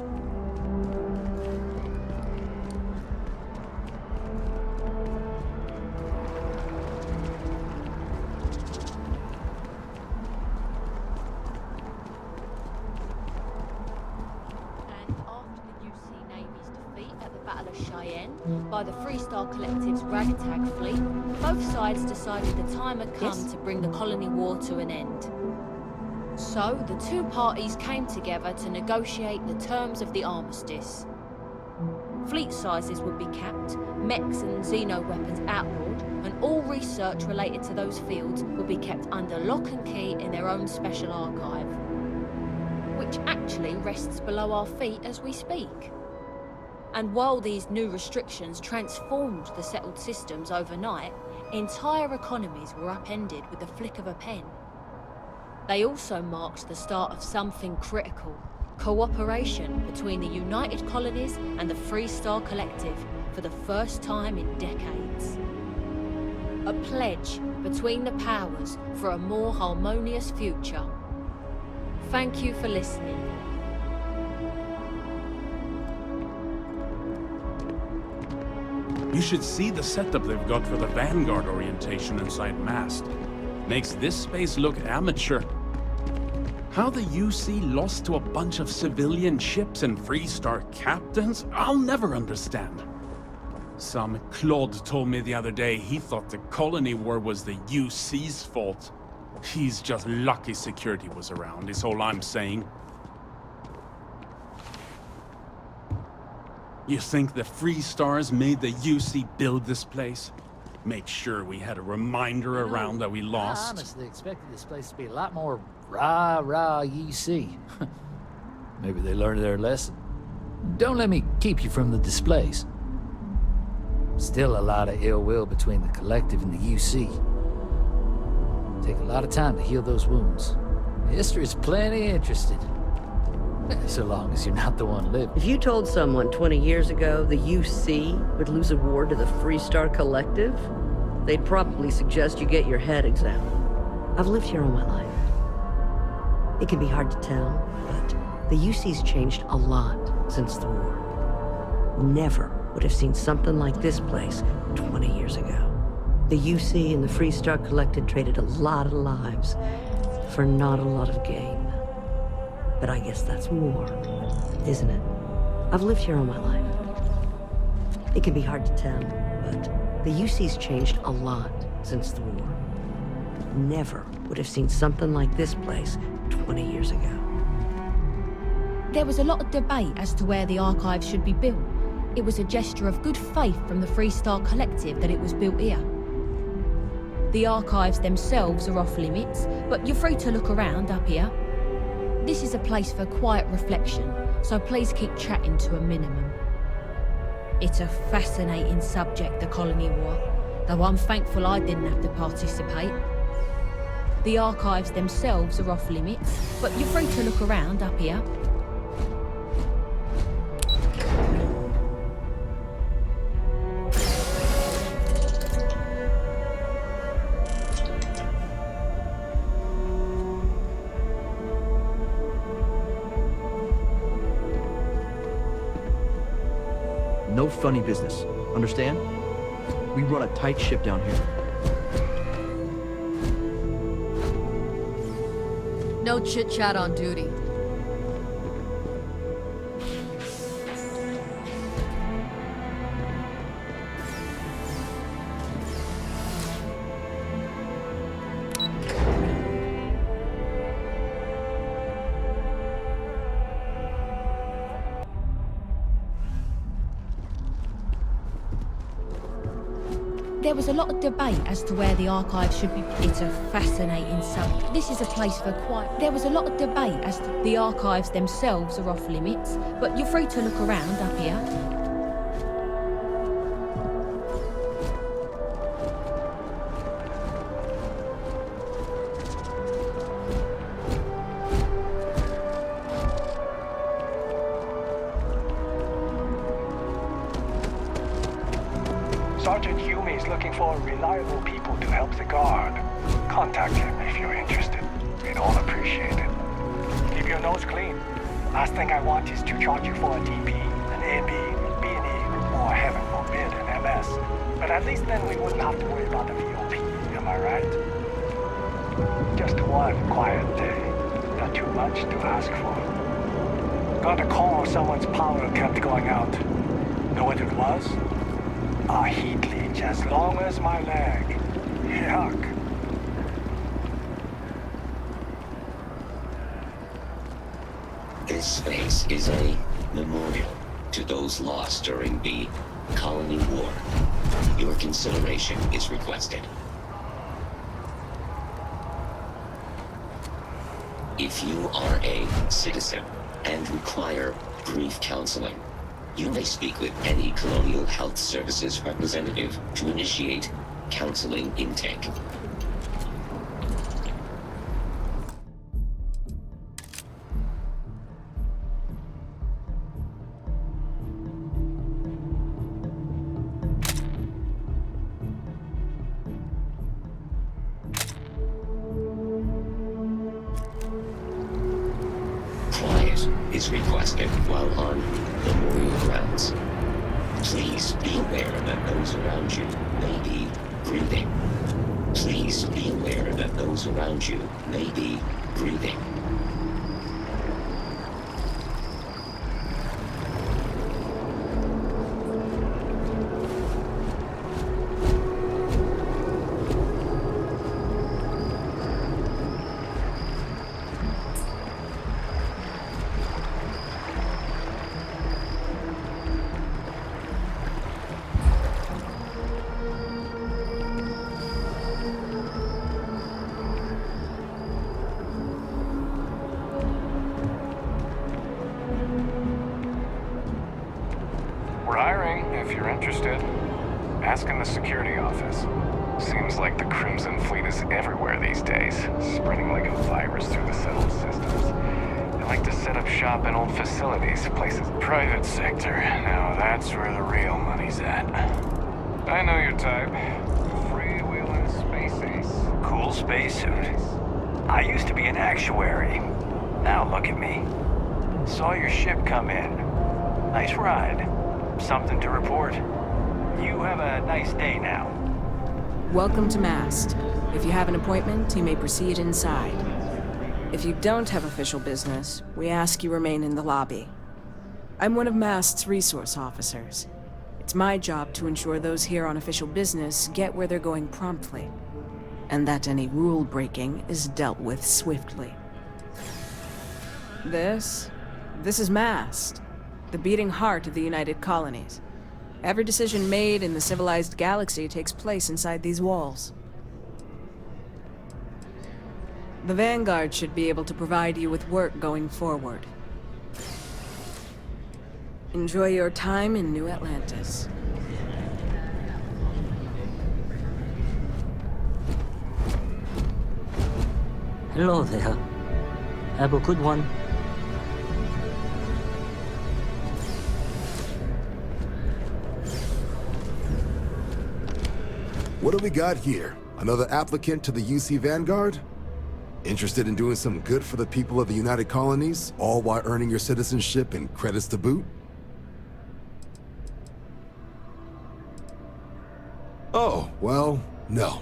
By the Freestar Collective's ragtag fleet, both sides decided the time had come to bring the colony war to an end. So, the two parties came together to negotiate the terms of the armistice. Fleet sizes would be capped, mechs and xeno weapons outlawed, and all research related to those fields would be kept under lock and key in their own special archive, which actually rests below our feet as we speak. And while these new restrictions transformed the settled systems overnight, entire economies were upended with the flick of a pen. They also marked the start of something critical: cooperation between the United Colonies and the Freestar Collective for the first time in decades. A pledge between the powers for a more harmonious future. Thank you for listening. You should see the setup they've got for the Vanguard orientation inside Mast. Makes this space look amateur. How the UC lost to a bunch of civilian ships and Freestar captains, I'll never understand. Some Claude told me the other day he thought the colony war was the UC's fault. He's just lucky security was around, is all I'm saying. You think the Freestars made the UC build this place? Make sure we had a reminder around that we lost? I honestly expected this place to be a lot more rah-rah UC. Maybe they learned their lesson. Don't let me keep you from the displays. Still a lot of ill will between the Collective and the UC. Take a lot of time to heal those wounds. History's plenty interesting. So long as you're not the one living. If you told someone 20 years ago the UC would lose a war to the Freestar Collective, they'd probably suggest you get your head examined. I've lived here all my life. It can be hard to tell, but the UC's changed a lot since the war. Never would have seen something like this place 20 years ago. The UC and the Freestar Collective traded a lot of lives for not a lot of gain. But I guess that's war, isn't it? I've lived here all my life. It can be hard to tell, but the UC's changed a lot since the war. Never would have seen something like this place 20 years ago. There was a lot of debate as to where the archive should be built. It was a gesture of good faith from the Freestar Collective that it was built here. The archives themselves are off limits, but you're free to look around up here. This is a place for quiet reflection, so please keep chatting to a minimum. It's a fascinating subject, the Colony War, though I'm thankful I didn't have to participate. The archives themselves are off limits, but you're free to look around up here. No funny business, understand? We run a tight ship down here. No chit-chat on duty. There was a lot of debate as to where the archive should be. It's a fascinating subject. This is a place for quiet. There was a lot of debate as to the archives themselves are off limits, but you're free to look around up here. Sergeant Yumi is looking for reliable people to help the guard. Contact him if you're interested. We'd all appreciate it. Keep your nose clean. Last thing I want is to charge you for a DP, an AB, B&E, or heaven forbid, an MS. But at least then we wouldn't have to worry about the VOP, am I right? Just one quiet day. Not too much to ask for. Got a call someone's power kept going out. Know what it was? A heat leech as long as my leg. Yuck. This space is a memorial to those lost during the Colony War. Your consideration is requested. If you are a citizen and require brief counseling, you may speak with any Colonial Health Services representative to initiate counseling intake. Quiet is requested while on memorial grounds. Please be aware that those around you may be breathing. Please be aware that those around you may be breathing. We're hiring, if you're interested. Ask in the security office. Seems like the Crimson Fleet is everywhere these days, spreading like a virus through the settled systems. They like to set up shop in old facilities, places. Private sector. Now that's where the real money's at. I know your type. Freewheeling space ace. Cool spacesuit. I used to be an actuary. Now look at me. Saw your ship come in. Nice ride. Something to report. You have a nice day now. Welcome to Mast. If you have an appointment, you may proceed inside. If you don't have official business, we ask you remain in the lobby. I'm one of Mast's resource officers. It's my job to ensure those here on official business get where they're going promptly, and that any rule breaking is dealt with swiftly. This is Mast, the beating heart of the United Colonies. Every decision made in the civilized galaxy takes place inside these walls. The Vanguard should be able to provide you with work going forward. Enjoy your time in New Atlantis. Hello there. Have a good one. What do we got here? Another applicant to the UC Vanguard? Interested in doing some good for the people of the United Colonies, all while earning your citizenship and credits to boot? Oh, well, no.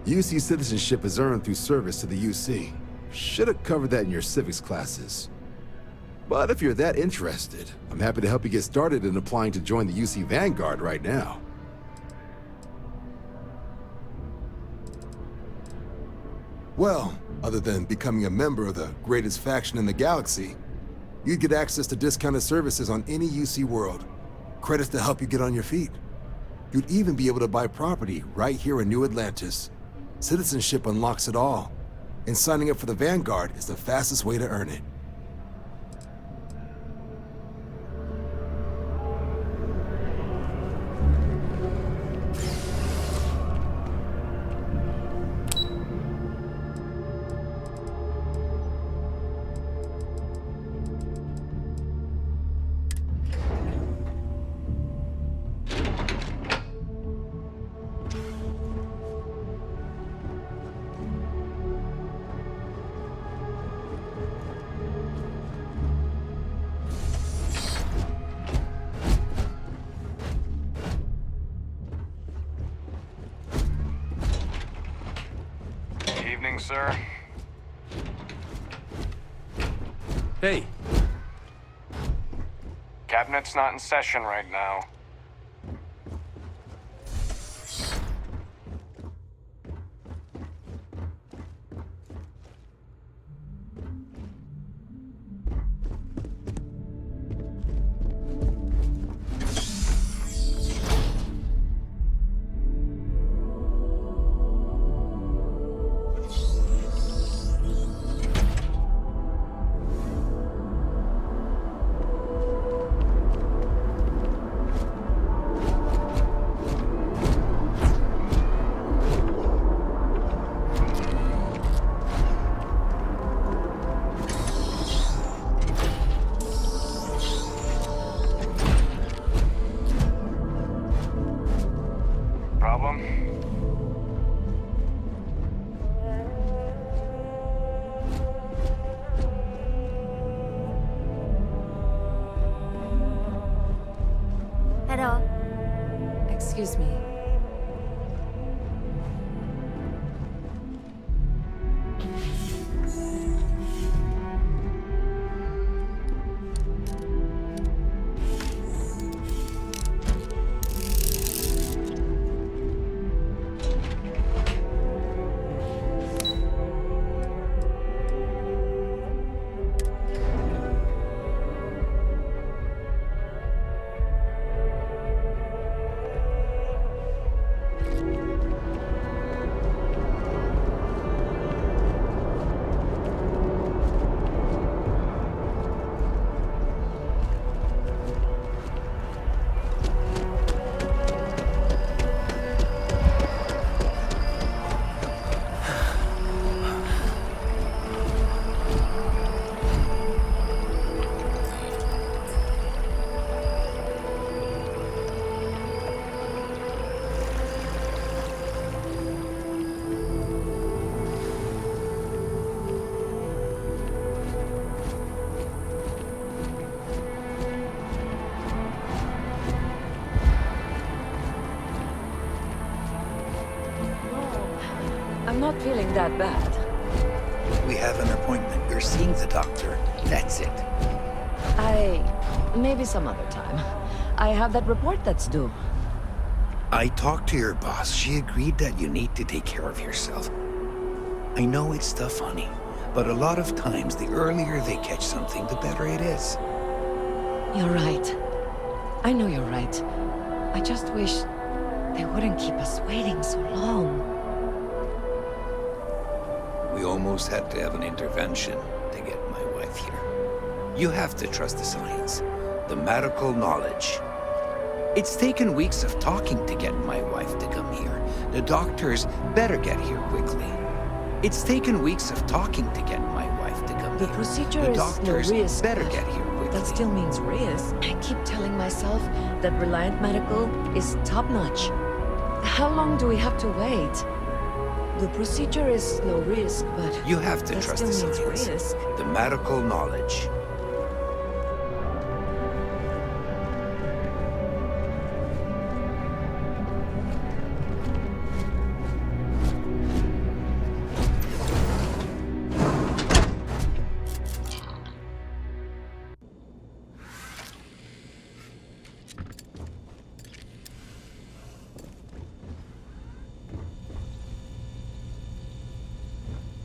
UC citizenship is earned through service to the UC. Should have covered that in your civics classes. But if you're that interested, I'm happy to help you get started in applying to join the UC Vanguard right now. Well, other than becoming a member of the greatest faction in the galaxy, you'd get access to discounted services on any UC world, credits to help you get on your feet. You'd even be able to buy property right here in New Atlantis. Citizenship unlocks it all, and signing up for the Vanguard is the fastest way to earn it. Evening, sir. Hey. Cabinet's not in session right now. Excuse me. I'm not feeling that bad. We have an appointment. You're seeing the doctor. That's it. Maybe some other time. I have that report that's due. I talked to your boss. She agreed that you need to take care of yourself. I know it's tough, honey, but a lot of times the earlier they catch something, the better it is. You're right. I know you're right. I just wish they wouldn't keep us waiting so long. We almost had to have an intervention to get my wife here. You have to trust the science, the medical knowledge. It's taken weeks of talking to get my wife to come here. The doctors better get here quickly. It's taken weeks of talking to get my wife to come here. The procedure The is doctors no risk. better get here quickly. That still means risk. I keep telling myself that Reliant Medical is top-notch. How long do we have to wait? The procedure is low risk, but You have to that trust the still means science, risk. the medical knowledge.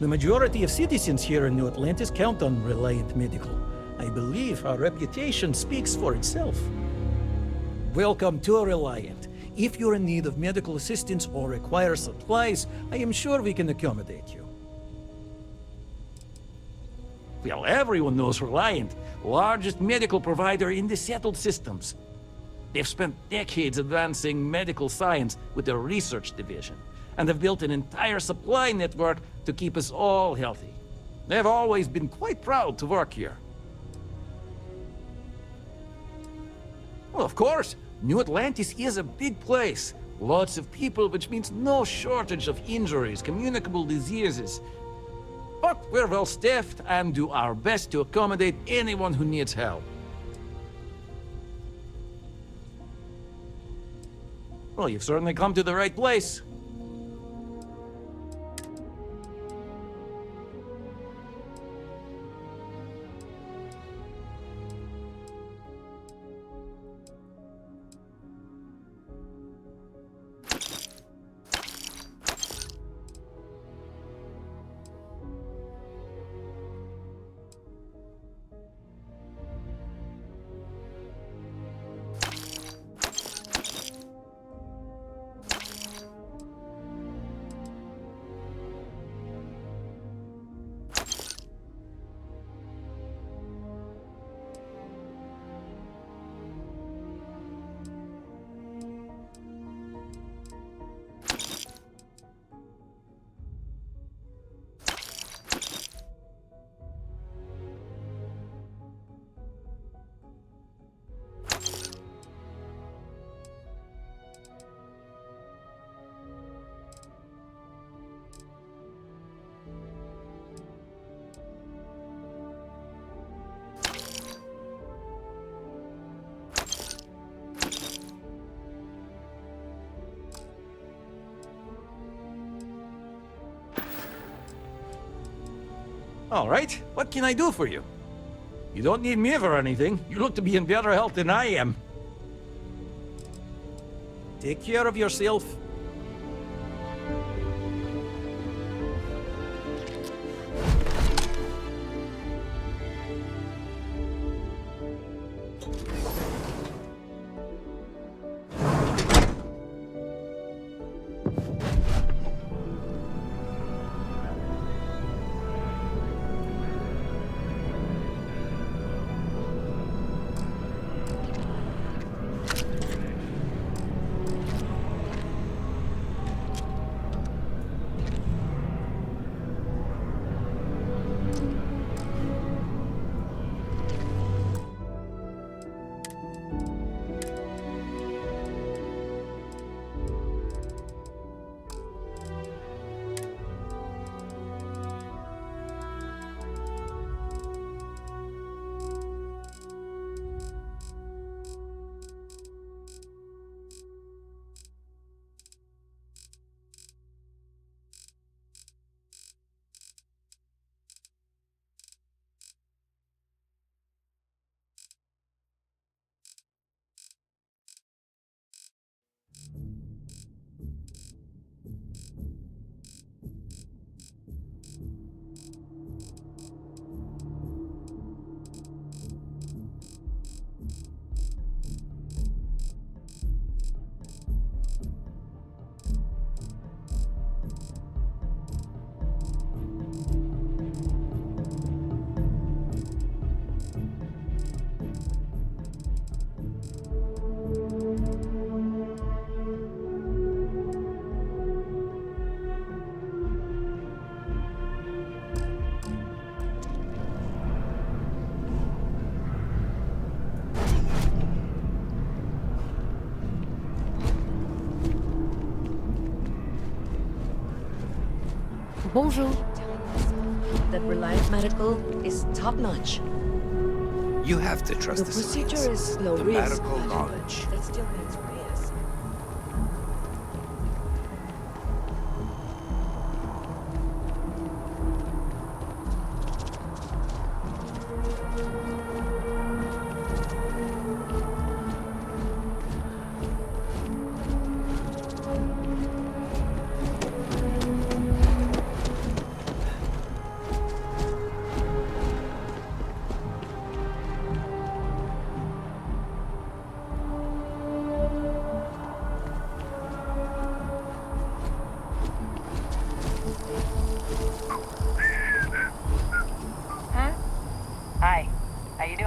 The majority of citizens here in New Atlantis count on Reliant Medical. I believe our reputation speaks for itself. Welcome to Reliant. If you're in need of medical assistance or require supplies, I am sure we can accommodate you. Well, everyone knows Reliant, largest medical provider in the settled systems. They've spent decades advancing medical science with their research division, and have built an entire supply network to keep us all healthy. They've always been quite proud to work here. Well, of course, New Atlantis is a big place. Lots of people, which means no shortage of injuries, communicable diseases. But we're well staffed and do our best to accommodate anyone who needs help. Well, you've certainly come to the right place. All right, what can I do for you? You don't need me for anything. You look to be in better health than I am. Take care of yourself. Bonjour. That Reliant Medical is top-notch. You have to trust The the procedure science, is low the risk. medical knowledge. That still means risk.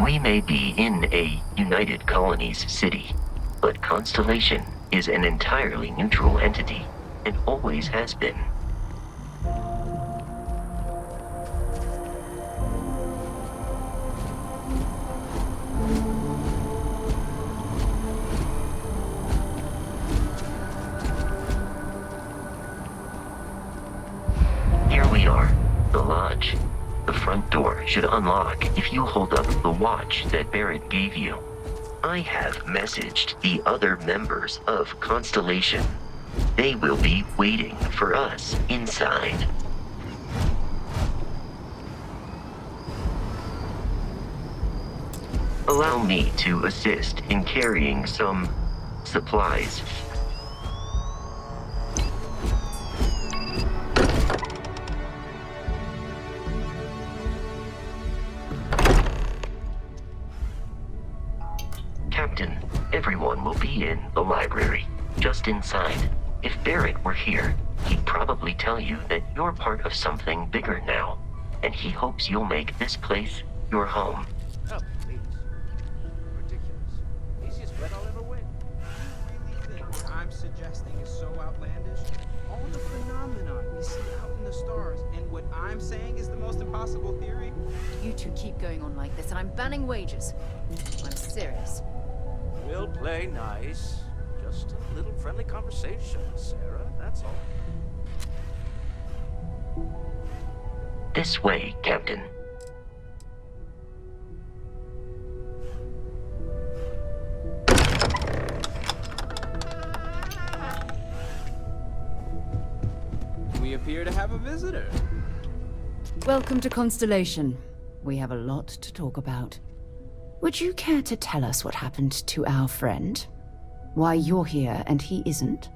We may be in a United Colonies city, but Constellation is an entirely neutral entity, and always has been. Here we are, the lodge. The front door should unlock if you hold up the watch that Barrett gave you. I have messaged the other members of Constellation. They will be waiting for us inside. Allow me to assist in carrying some supplies. Captain, everyone will be in the library, just inside. If Barrett were here, he'd probably tell you that you're part of something bigger now, and he hopes you'll make this place your home. Oh, please. Ridiculous. Easiest bet I'll ever win. You really think what I'm suggesting is so outlandish? All the phenomena we see out in the stars, and what I'm saying is the most impossible theory? You two keep going on like this, and I'm banning wagers. I'm serious. We'll play nice. Just a little friendly conversation, Sarah, that's all. This way, Captain. We appear to have a visitor. Welcome to Constellation. We have a lot to talk about. Would you care to tell us what happened to our friend? Why you're here and he isn't?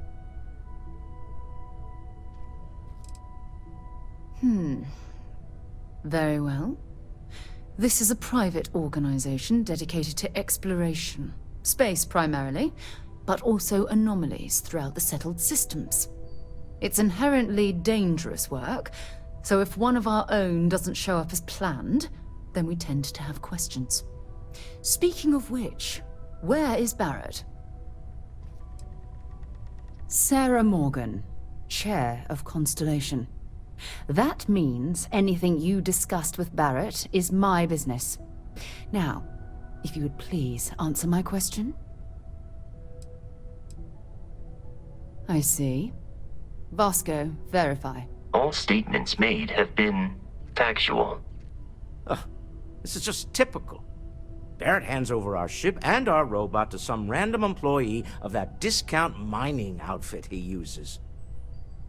Very well. This is a private organization dedicated to exploration. Space primarily, but also anomalies throughout the settled systems. It's inherently dangerous work, so if one of our own doesn't show up as planned, then we tend to have questions. Speaking of which, where is Barrett? Sarah Morgan, Chair of Constellation. That means anything you discussed with Barrett is my business. Now, if you would please answer my question. I see. Vasco, verify. All statements made have been factual. This is just typical. Barrett hands over our ship and our robot to some random employee of that discount mining outfit he uses.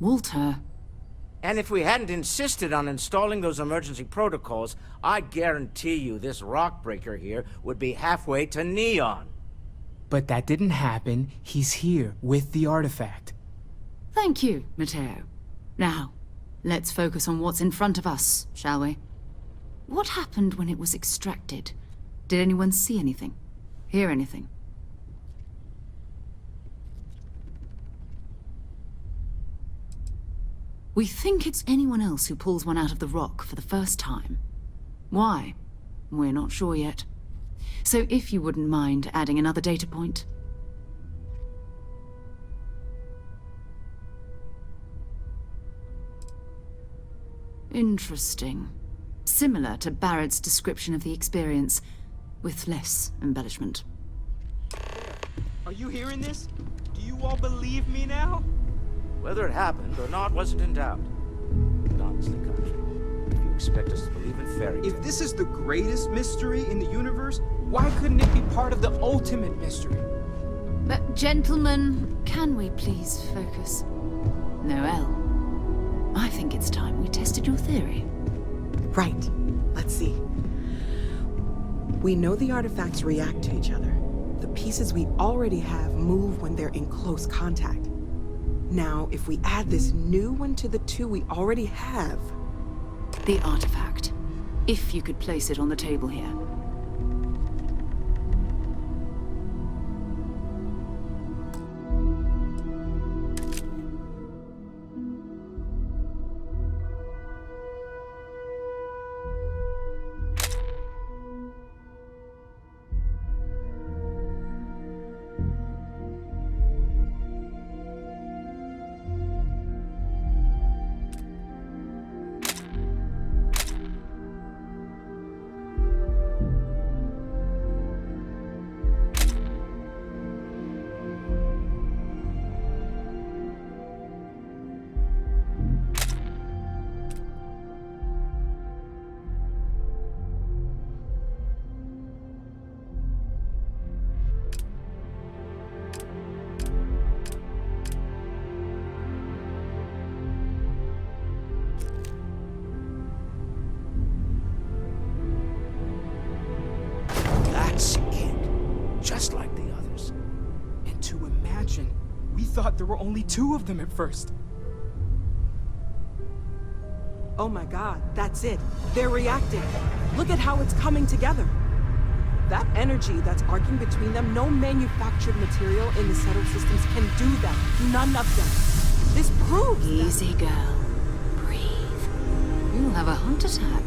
Walter. And if we hadn't insisted on installing those emergency protocols, I guarantee you this rock breaker here would be halfway to Neon. But that didn't happen. He's here with the artifact. Thank you, Matteo. Now, let's focus on what's in front of us, shall we? What happened when it was extracted? Did anyone see anything? Hear anything? We think it's anyone else who pulls one out of the rock for the first time. Why? We're not sure yet. So if you wouldn't mind adding another data point. Interesting. Similar to Barrett's description of the experience, with less embellishment. Are you hearing this? Do you all believe me now? Whether it happened or not wasn't in doubt. But on obviously, Country. If you expect us to believe in fairy tales... If this is the greatest mystery in the universe, why couldn't it be part of the ultimate mystery? But, gentlemen, can we please focus? Noel, I think it's time we tested your theory. Right. Let's see. We know the artifacts react to each other. The pieces we already have move when they're in close contact. Now, if we add this new one to the two we already have... The artifact. If you could place it on the table here. That's it. Just like the others. And to imagine, we thought there were only 2 of them at first. Oh my god, that's it. They're reacting. Look at how it's coming together. That energy that's arcing between them, no manufactured material in the settled systems can do that. None of them. This proves Easy, girl. Breathe. You'll have a heart attack.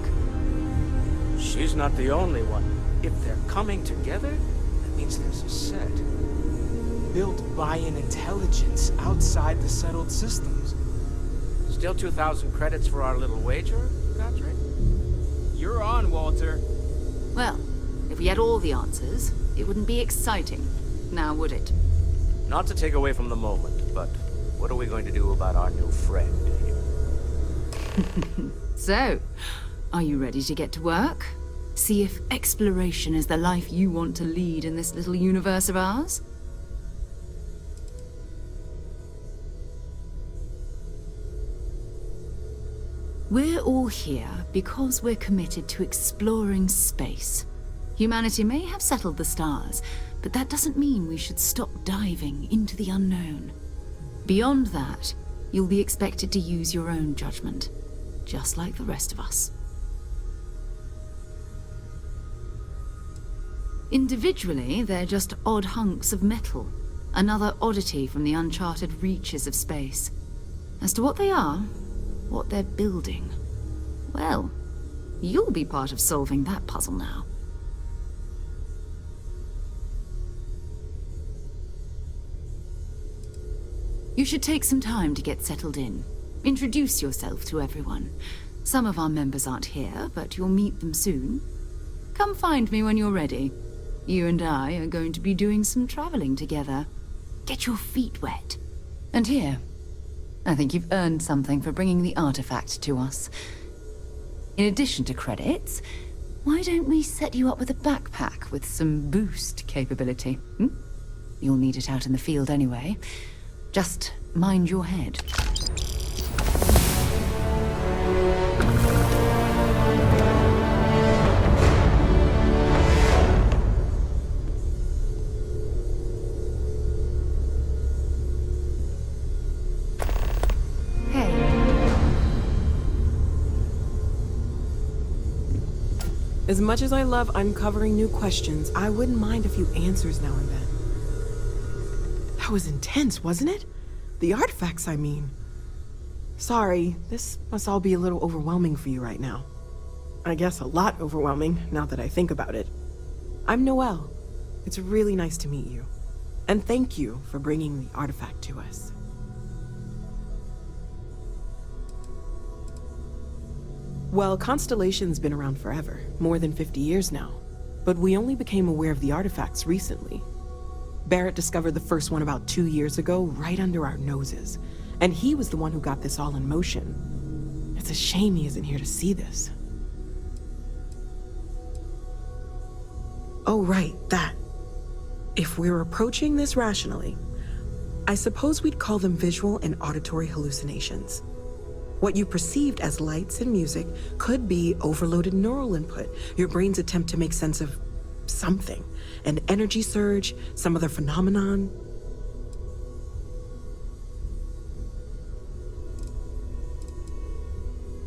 She's not the only one. If they're coming together, that means there's a set. Built by an intelligence outside the settled systems. Still 2,000 credits for our little wager, Country? You're on, Walter. Well, if we had all the answers, it wouldn't be exciting. Now, would it? Not to take away from the moment, but what are we going to do about our new friend here? So, are you ready to get to work? See if exploration is the life you want to lead in this little universe of ours? We're all here because we're committed to exploring space. Humanity may have settled the stars, but that doesn't mean we should stop diving into the unknown. Beyond that, you'll be expected to use your own judgment, just like the rest of us. Individually, they're just odd hunks of metal, another oddity from the uncharted reaches of space. As to what they are, what they're building, well, you'll be part of solving that puzzle now. You should take some time to get settled in. Introduce yourself to everyone. Some of our members aren't here, but you'll meet them soon. Come find me when you're ready. You and I are going to be doing some traveling together. Get your feet wet. And here, I think you've earned something for bringing the artifact to us. In addition to credits, why don't we set you up with a backpack with some boost capability? You'll need it out in the field anyway. Just mind your head. As much as I love uncovering new questions, I wouldn't mind a few answers now and then. That was intense, wasn't it? The artifacts, I mean. Sorry, this must all be a little overwhelming for you right now. I guess a lot overwhelming, now that I think about it. I'm Noelle. It's really nice to meet you. And thank you for bringing the artifact to us. Well, Constellation's been around forever, more than 50 years now. But we only became aware of the artifacts recently. Barrett discovered the first one about 2 years ago, right under our noses. And he was the one who got this all in motion. It's a shame he isn't here to see this. Oh, right, that. If we're approaching this rationally, I suppose we'd call them visual and auditory hallucinations. What you perceived as lights and music could be overloaded neural input, your brain's attempt to make sense of something, an energy surge, some other phenomenon.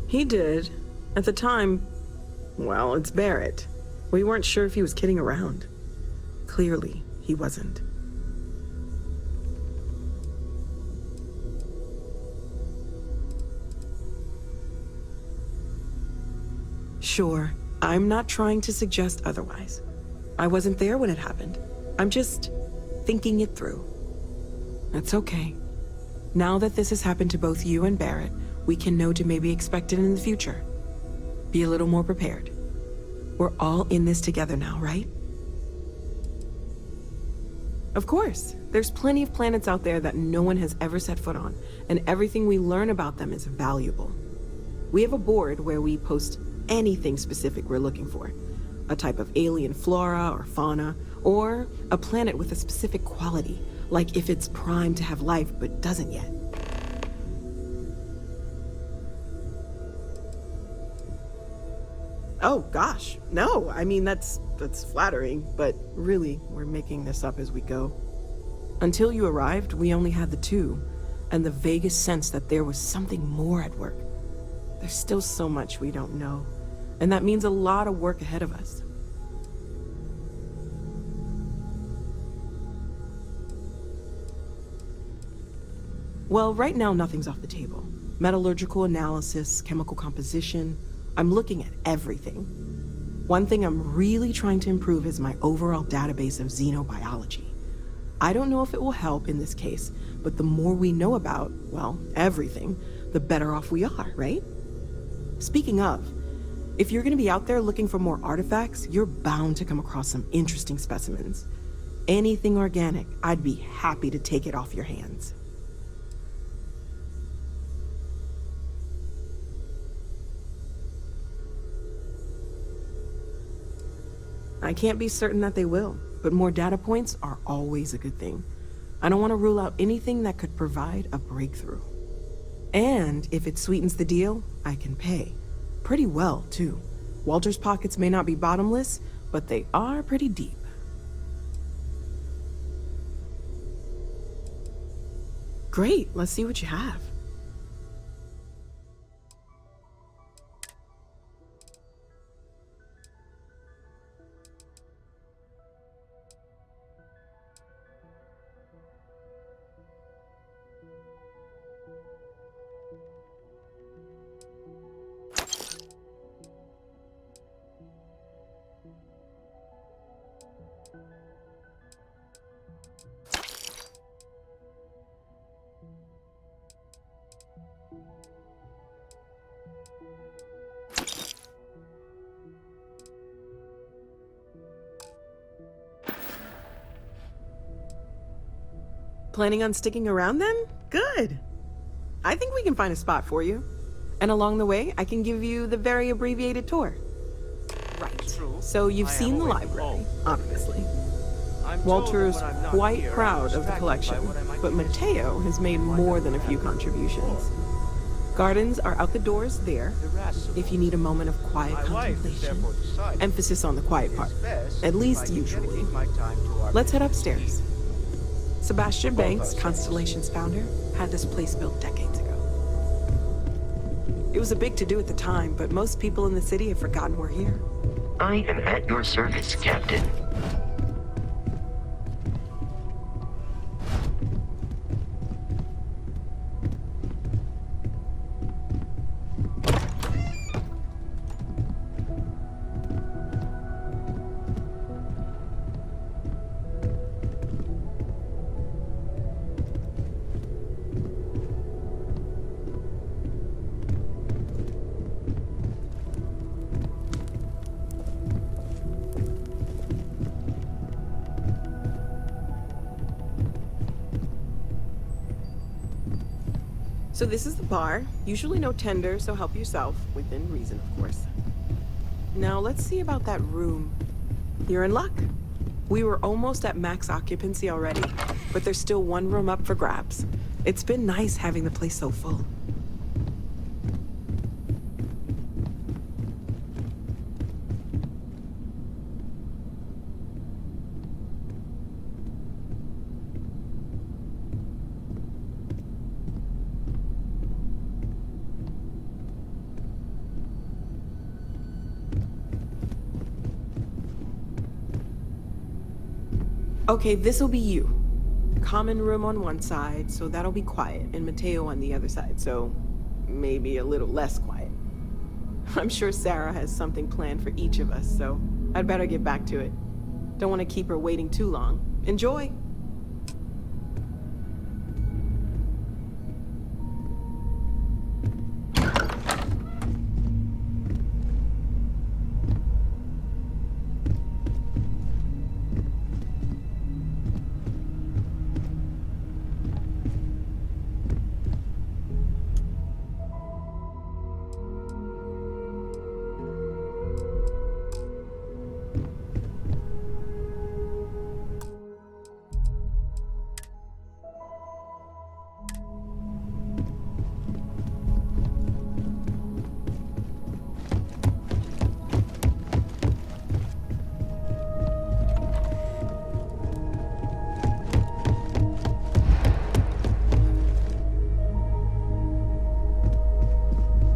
He did. At the time, well, it's Barrett. We weren't sure if he was kidding around. Clearly, he wasn't. Sure, I'm not trying to suggest otherwise. I wasn't there when it happened. I'm just thinking it through. It's okay. Now that this has happened to both you and Barrett, we can know to maybe expect it in the future. Be a little more prepared. We're all in this together now, right? Of course. There's plenty of planets out there that no one has ever set foot on, and everything we learn about them is valuable. We have a board where we post anything specific we're looking for. A type of alien flora or fauna, or a planet with a specific quality, like if it's primed to have life but doesn't yet. Oh gosh, no, I mean that's flattering, but really, we're making this up as we go. Until you arrived, we only had the two, and the vaguest sense that there was something more at work. There's still so much we don't know, and that means a lot of work ahead of us. Well, right now nothing's off the table. Metallurgical analysis, chemical composition, I'm looking at everything. One thing I'm really trying to improve is my overall database of xenobiology. I don't know if it will help in this case, but the more we know about, well, everything, the better off we are, right? Speaking of, if you're gonna be out there looking for more artifacts, you're bound to come across some interesting specimens. Anything organic, I'd be happy to take it off your hands. I can't be certain that they will, but more data points are always a good thing. I don't want to rule out anything that could provide a breakthrough. And if it sweetens the deal, I can pay. Pretty well, too. Walter's pockets may not be bottomless, but they are pretty deep. Great, let's see what you have. Planning on sticking around then? Good. I think we can find a spot for you. And along the way, I can give you the very abbreviated tour. Right. So you've seen the library, obviously. Walter is quite proud of the collection, but Mateo has made more than a few contributions. Gardens are out the doors there, if you need a moment of quiet contemplation. Emphasis on the quiet part, at least usually. Let's head upstairs. Sebastian Banks, Constellation's founder, had this place built decades ago. It was a big to-do at the time, but most people in the city have forgotten we're here. I am at your service, Captain. So this is the bar. Usually no tender, so help yourself. Within reason, of course. Now let's see about that room. You're in luck. We were almost at max occupancy already, but there's still one room up for grabs. It's been nice having the place so full. Okay, this'll be you. Common room on one side, so that'll be quiet, and Mateo on the other side, so maybe a little less quiet. I'm sure Sarah has something planned for each of us, so I'd better get back to it. Don't want to keep her waiting too long. Enjoy!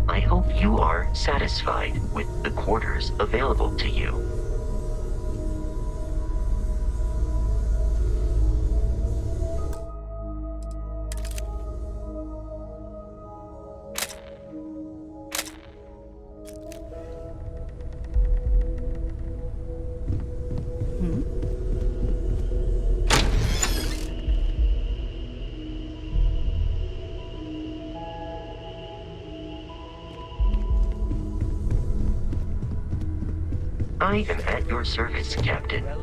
I hope you are satisfied with the quarters available to you. I am at your service, Captain. I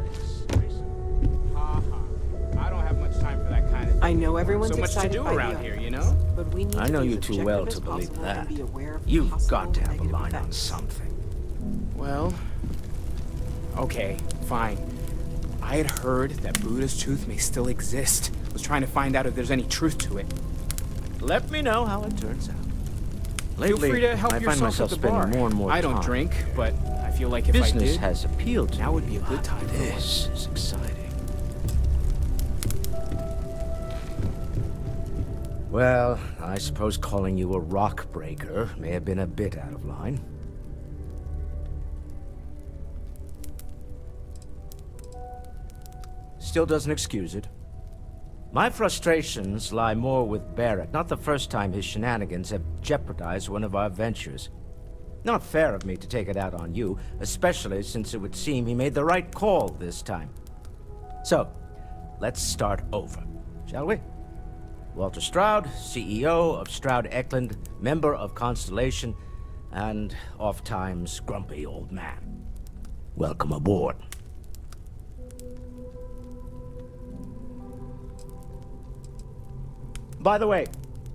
don't have much time for that kind of thing. I know everyone's so much to excited do by around the here, you others, know? but we need I to know be you as too well objective to as believe possible that. and be aware of You've possible got to have a negative line on effects. something. Well, okay, fine. I had heard that Buddha's tooth may still exist. Was trying to find out if there's any truth to it. Let me know how it turns out. Feel free to help I find yourself myself at the bar. spending more and more I don't time. drink, but I feel like if I Business did, has appealed to now me, would be a good but time for one. This is exciting. Well, I suppose calling you a rock breaker may have been a bit out of line. Still doesn't excuse it. My frustrations lie more with Barrett. Not the first time his shenanigans have jeopardized one of our ventures. Not fair of me to take it out on you, especially since it would seem he made the right call this time. So, let's start over, shall we? Walter Stroud, CEO of Stroud Eklund, member of Constellation, and oft-times grumpy old man. Welcome aboard. By the way,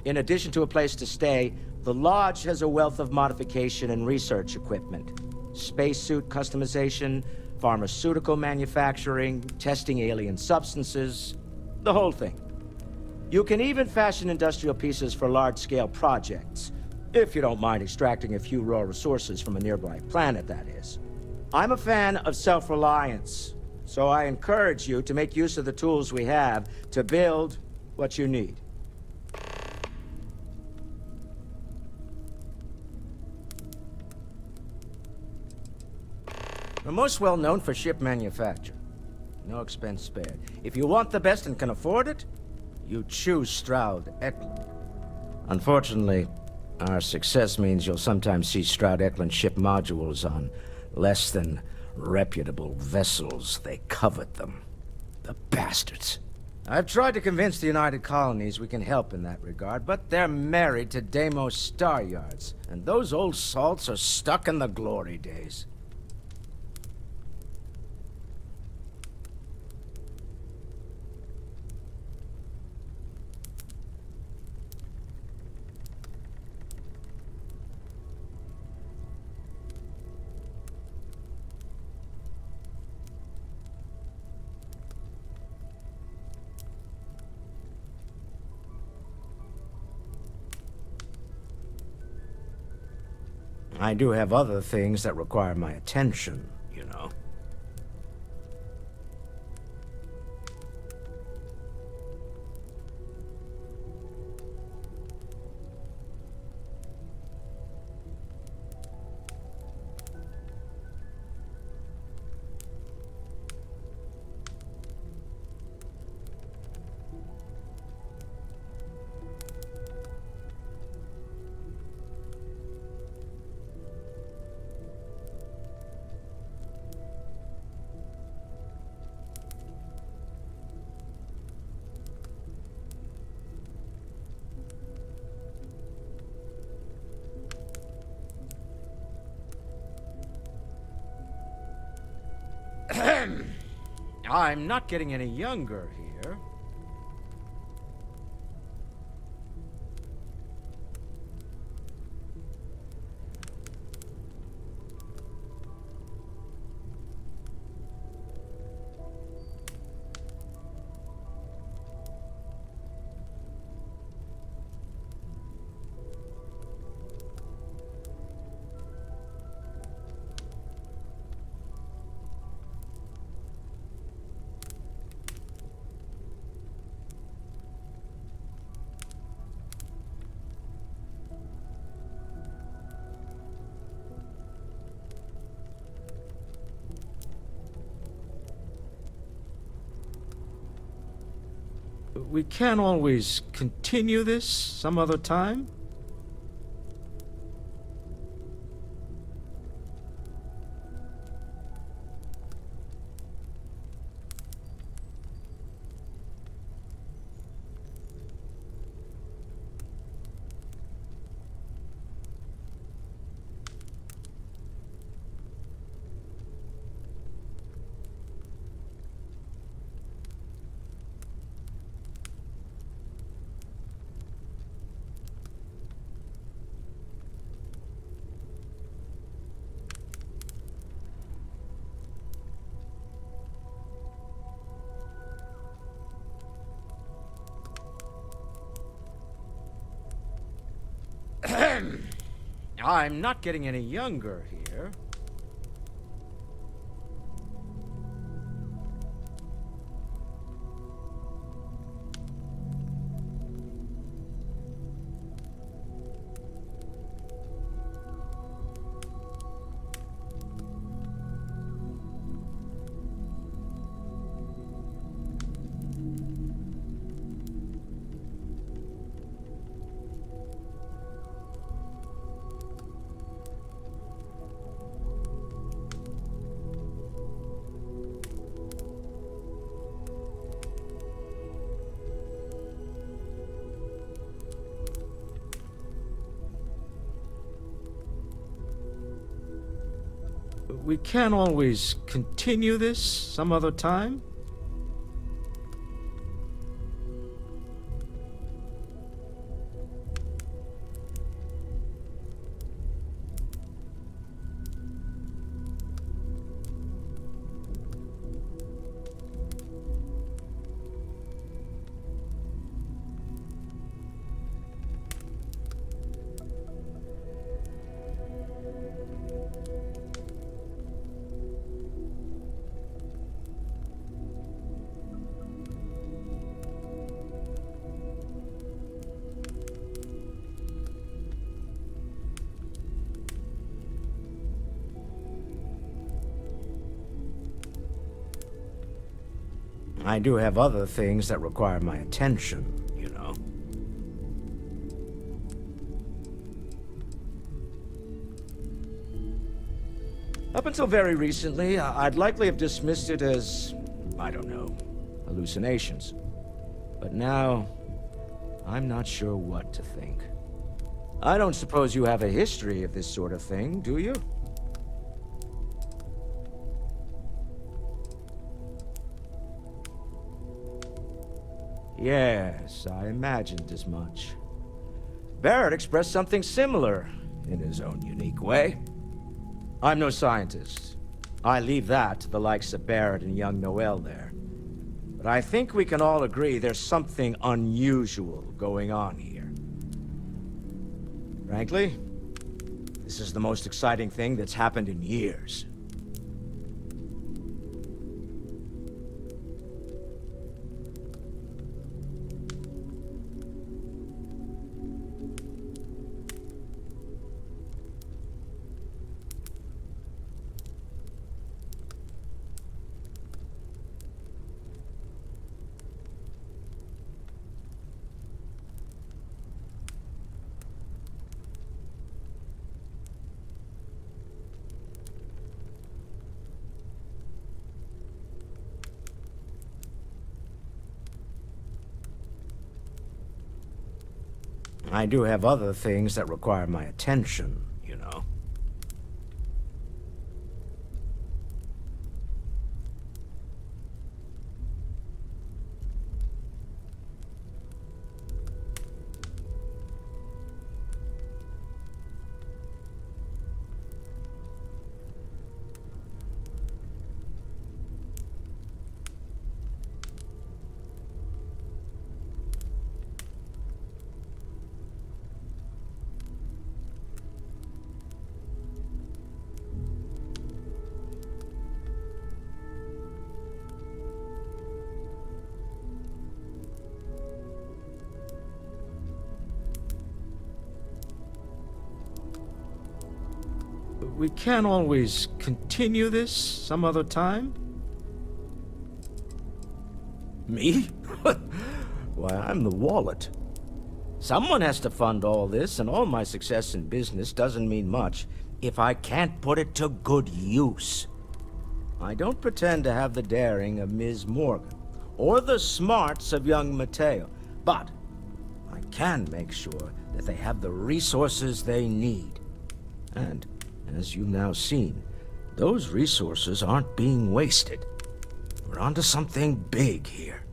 in addition to a place to stay, the Lodge has a wealth of modification and research equipment. Spacesuit customization, pharmaceutical manufacturing, testing alien substances, the whole thing. You can even fashion industrial pieces for large-scale projects, if you don't mind extracting a few raw resources from a nearby planet, that is. I'm a fan of self-reliance, so I encourage you to make use of the tools we have to build what you need. We're most well known for ship manufacture. No expense spared. If you want the best and can afford it, you choose Stroud Eklund. Unfortunately, our success means you'll sometimes see Stroud Eklund ship modules on less than reputable vessels. They covet them. The bastards. I've tried to convince the United Colonies we can help in that regard, but they're married to Deimos Star Yards, and those old salts are stuck in the glory days. I do have other things that require my attention, you know. I'm not getting any younger here. We can't always continue this some other time? I'm not getting any younger here. We can't always continue this some other time? I do have other things that require my attention, you know. Up until very recently, I'd likely have dismissed it as, I don't know, hallucinations. But now, I'm not sure what to think. I don't suppose you have a history of this sort of thing, do you? Yes, I imagined as much. Barrett expressed something similar, in his own unique way. I'm no scientist. I leave that to the likes of Barrett and young Noel there. But I think we can all agree there's something unusual going on here. Frankly, This is the most exciting thing that's happened in years. I do have other things that require my attention, you know. We can't always continue this some other time? Me? Why, I'm the wallet. Someone has to fund all this, and all my success in business doesn't mean much if I can't put it to good use. I don't pretend to have the daring of Ms. Morgan, or the smarts of young Mateo, but I can make sure that they have the resources they need. And as you've now seen, those resources aren't being wasted. We're onto something big here.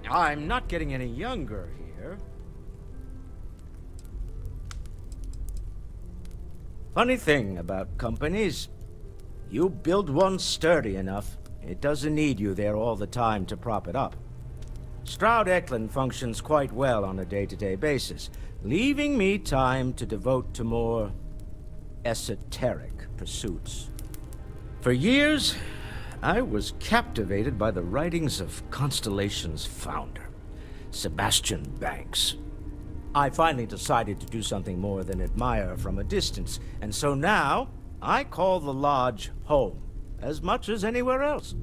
I'm not getting any younger here. Funny thing about companies, you build one sturdy enough, it doesn't need you there all the time to prop it up. Stroud Eklund functions quite well on a day-to-day basis, leaving me time to devote to more esoteric pursuits. For years, I was captivated by the writings of Constellation's founder, Sebastian Banks. I finally decided to do something more than admire from a distance, and so now I call the Lodge home, as much as anywhere else.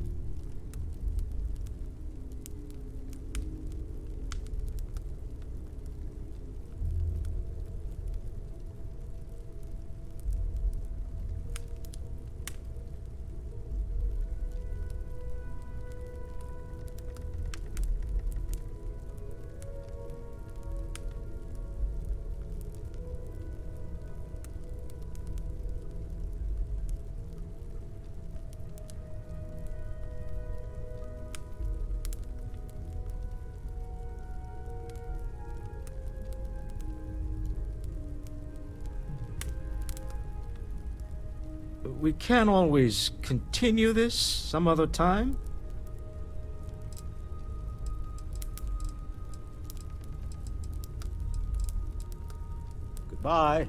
We can't always continue this some other time? Goodbye.